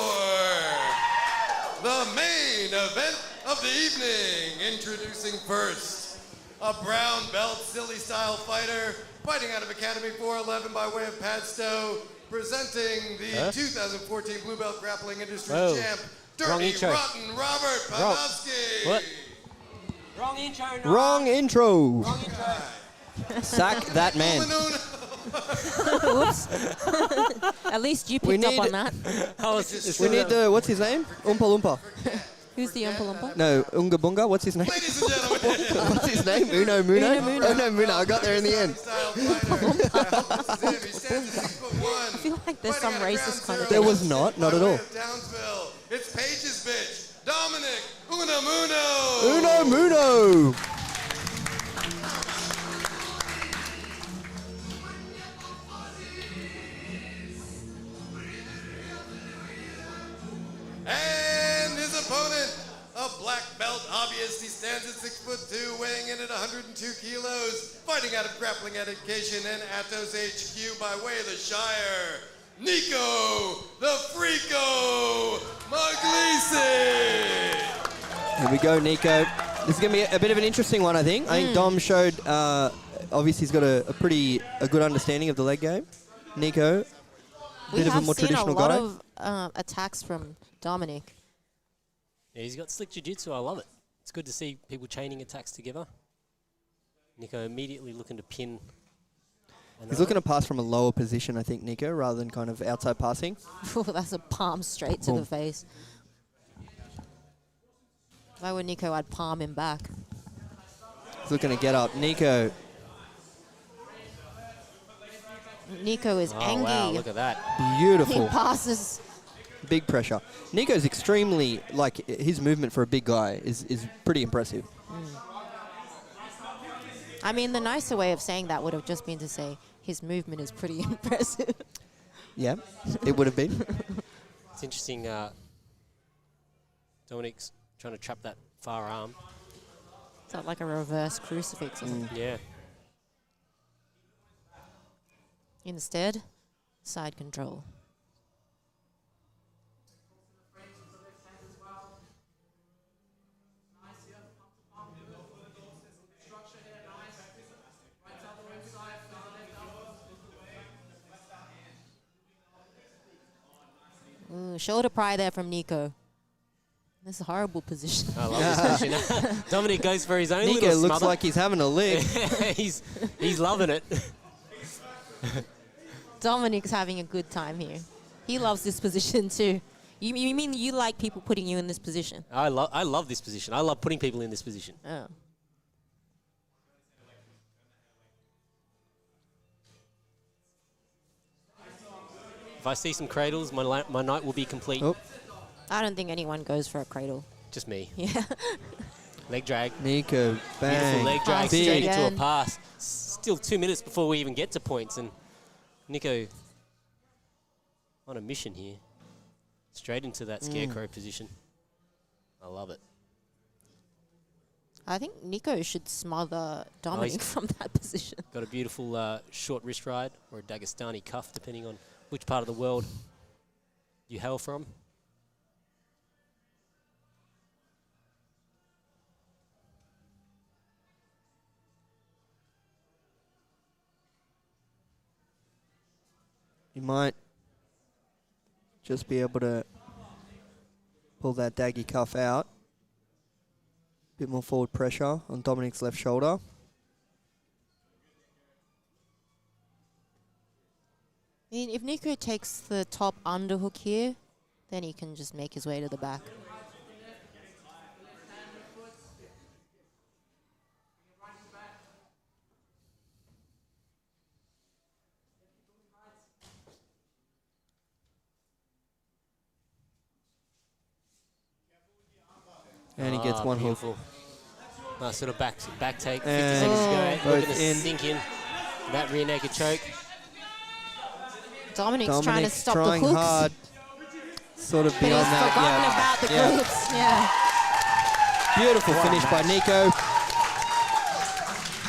The main event of the evening. Introducing first, a brown belt silly style fighter fighting out of Academy 411 by way of Padstow, presenting the 2014 Blue Belt Grappling Industries Whoa. champ, Wrong Dirty intro. Rotten Robert Wrong. Panofsky. What? Wrong intro. No. Wrong intro. Wrong intro. Sack that man. Whoops. At least you We picked up need- on that. We need the, what's his name? Oompa Loompa. Who's the Oompa Loompa? No, Unga Bunga, what's his name? Ladies and gentlemen, What's his name? Uno Muno? Uno Muno. Uno Muno, I got there in the end. style fighter. He stands at 6'1". I feel like there's some racist kind of There thing. was not at all. Townsville. It's Paige's bitch, Dominic Unamuno. Uno Muno! And his opponent, a black belt hobbyist. He stands at 6'2", weighing in at 102 kilos, fighting out of Grappling Education and Atos HQ by way of the Shire. Nico the Freako Maglisi. Here we go, Nico. This is going to be a bit of an interesting one, I think. I think Dom showed, obviously he's got a good understanding of the leg game. Nico, We bit of a have more seen a traditional lot guy. of attacks from Dominic. Yeah, he's got slick jiu-jitsu. I love it. It's good to see people chaining attacks together. Nico immediately looking to pin. He's looking to pass from a lower position, I think, Nico, rather than kind of outside passing. That's a palm straight to Boom. the face. If I were Nico, I'd palm him back. He's looking to get up. Nico, Nico is Oh, angry. wow, look at that. He beautiful. passes. Big pressure. Nico's extremely, like, his movement for a big guy is pretty impressive. I mean, the nicer way of saying that would have just been to say his movement is pretty impressive. Yeah, it would have been. It's interesting. Dominic's trying to trap that far arm. Is that like a reverse crucifix or something? Yeah. Instead, side control. Shoulder pry there from Nico. This is a horrible position. I love this position. Dominic goes for his own Nico little looks smother. like he's having a lick. he's loving it. Dominic's having a good time here. He loves this position too. You mean you like people putting you in this position? I love this position. I love putting people in this position. Oh. If I see some cradles, my night will be complete. Oh. I don't think anyone goes for a cradle. Just me. Yeah. Leg drag. Nico, bang. Beautiful leg drag Pass straight into a again. pass. Still 2 minutes before we even get to points, and Nico on a mission here. Straight into that scarecrow position. I love it. I think Nico should smother Dominic he's- from that position. Got a beautiful short wrist ride or a Dagestani cuff, depending on which part of the world you hail from. You might just be able to pull that daggy cuff out. Bit more forward pressure on Dominic's left shoulder. I mean, if Nico takes the top underhook here, then he can just make his way to the back. And he gets one beautiful. hook. Nice little back take. 50 And seconds to go. We're both going to in. sink in that rear naked choke. Dominic's trying to stop the trying hooks. hard. Sort of But he's beyond that. forgotten Yeah. about the Yeah. groups. Yeah. Beautiful What a finish by match. Nico.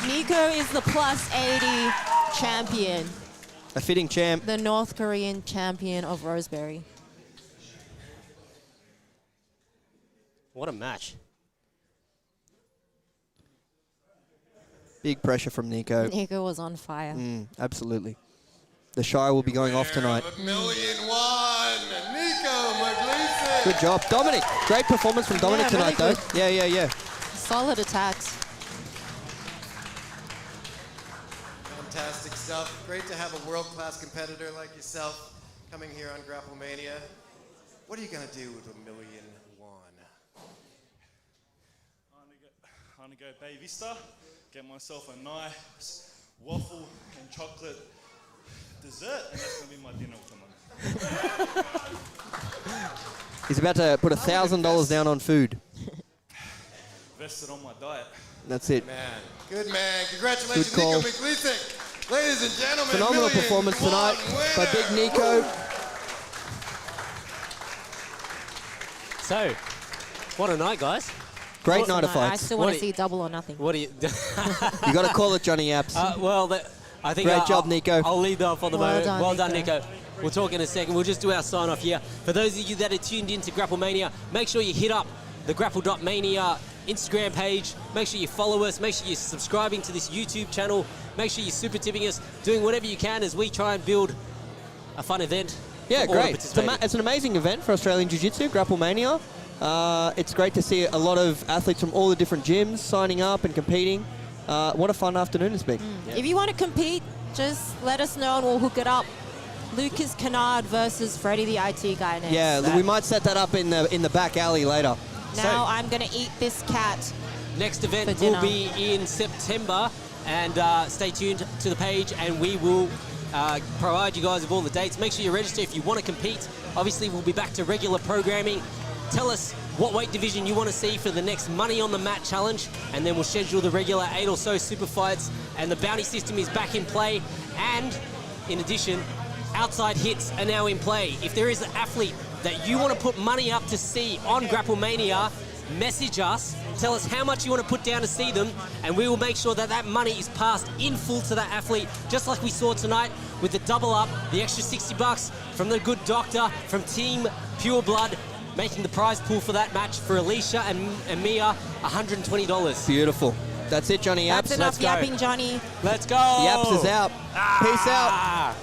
Nico is the plus 80 champion, A fitting champ. the North Korean champion of Roseberry. What a match. Big pressure from Nico. Nico was on fire. Absolutely. The Shire will be going off tonight. $1,000,001, Nico Maglice. Good job. Dominic. Great performance from Dominic Yeah, really tonight, though. Yeah. Solid attacks. Fantastic stuff. Great to have a world-class competitor like yourself coming here on Grapple Mania. What are you going to do with $1,000,001? I'm gonna go Bay Vista, get myself a nice waffle and chocolate dessert, and that's gonna be my dinner for the month. He's about to put $1,000 down on food. Vested on my diet. That's it. Good man. Congratulations, Good call. Nico Maglice. Ladies and gentlemen, Phenomenal performance tonight by Big Nico. So, what a night, guys. Great night of I fights. still want What to do see double or nothing. What do you... You got to call it Johnny Apps. I think Great job, I'll- Nico. I'll leave that off on the Well moment. done, Well done, Nico. Nico. We'll talk in a second. We'll just do our sign off here. For those of you that are tuned in to Grapple Mania, make sure you hit up the Grapple.mania Instagram page. Make sure you follow us. Make sure you're subscribing to this YouTube channel. Make sure you're super tipping us, doing whatever you can as we try and build a fun event. Yeah, for all the great. participating. It's an amazing event for Australian Jiu-Jitsu, Grapple Mania. It's great to see a lot of athletes from all the different gyms signing up and competing. What a fun afternoon it's been. If you want to compete, just let us know and we'll hook it up. Lucas Kennard versus Freddie the IT guy next. Yeah, we might set that up in the back alley later. Now I'm going to eat this cat. Next event for will dinner. be in September, and stay tuned to the page, and we will provide you guys with all the dates. Make sure you register if you want to compete. Obviously, we'll be back to regular programming. Tell us what weight division you want to see for the next Money on the Mat challenge, and then we'll schedule the regular 8 or so super fights, and the bounty system is back in play. And in addition, outside hits are now in play. If there is an athlete that you want to put money up to see on Grapple Mania, message us, tell us how much you want to put down to see them, and we will make sure that that money is passed in full to that athlete, just like we saw tonight with the double up, the extra $60 from the good doctor from Team Pure Blood, making the prize pool for that match for Alicia and Mia $120. Beautiful. That's it, Johnny Apps. That's enough Let's go. yapping, Johnny. Let's go. Yaps is out. Peace out. Ah.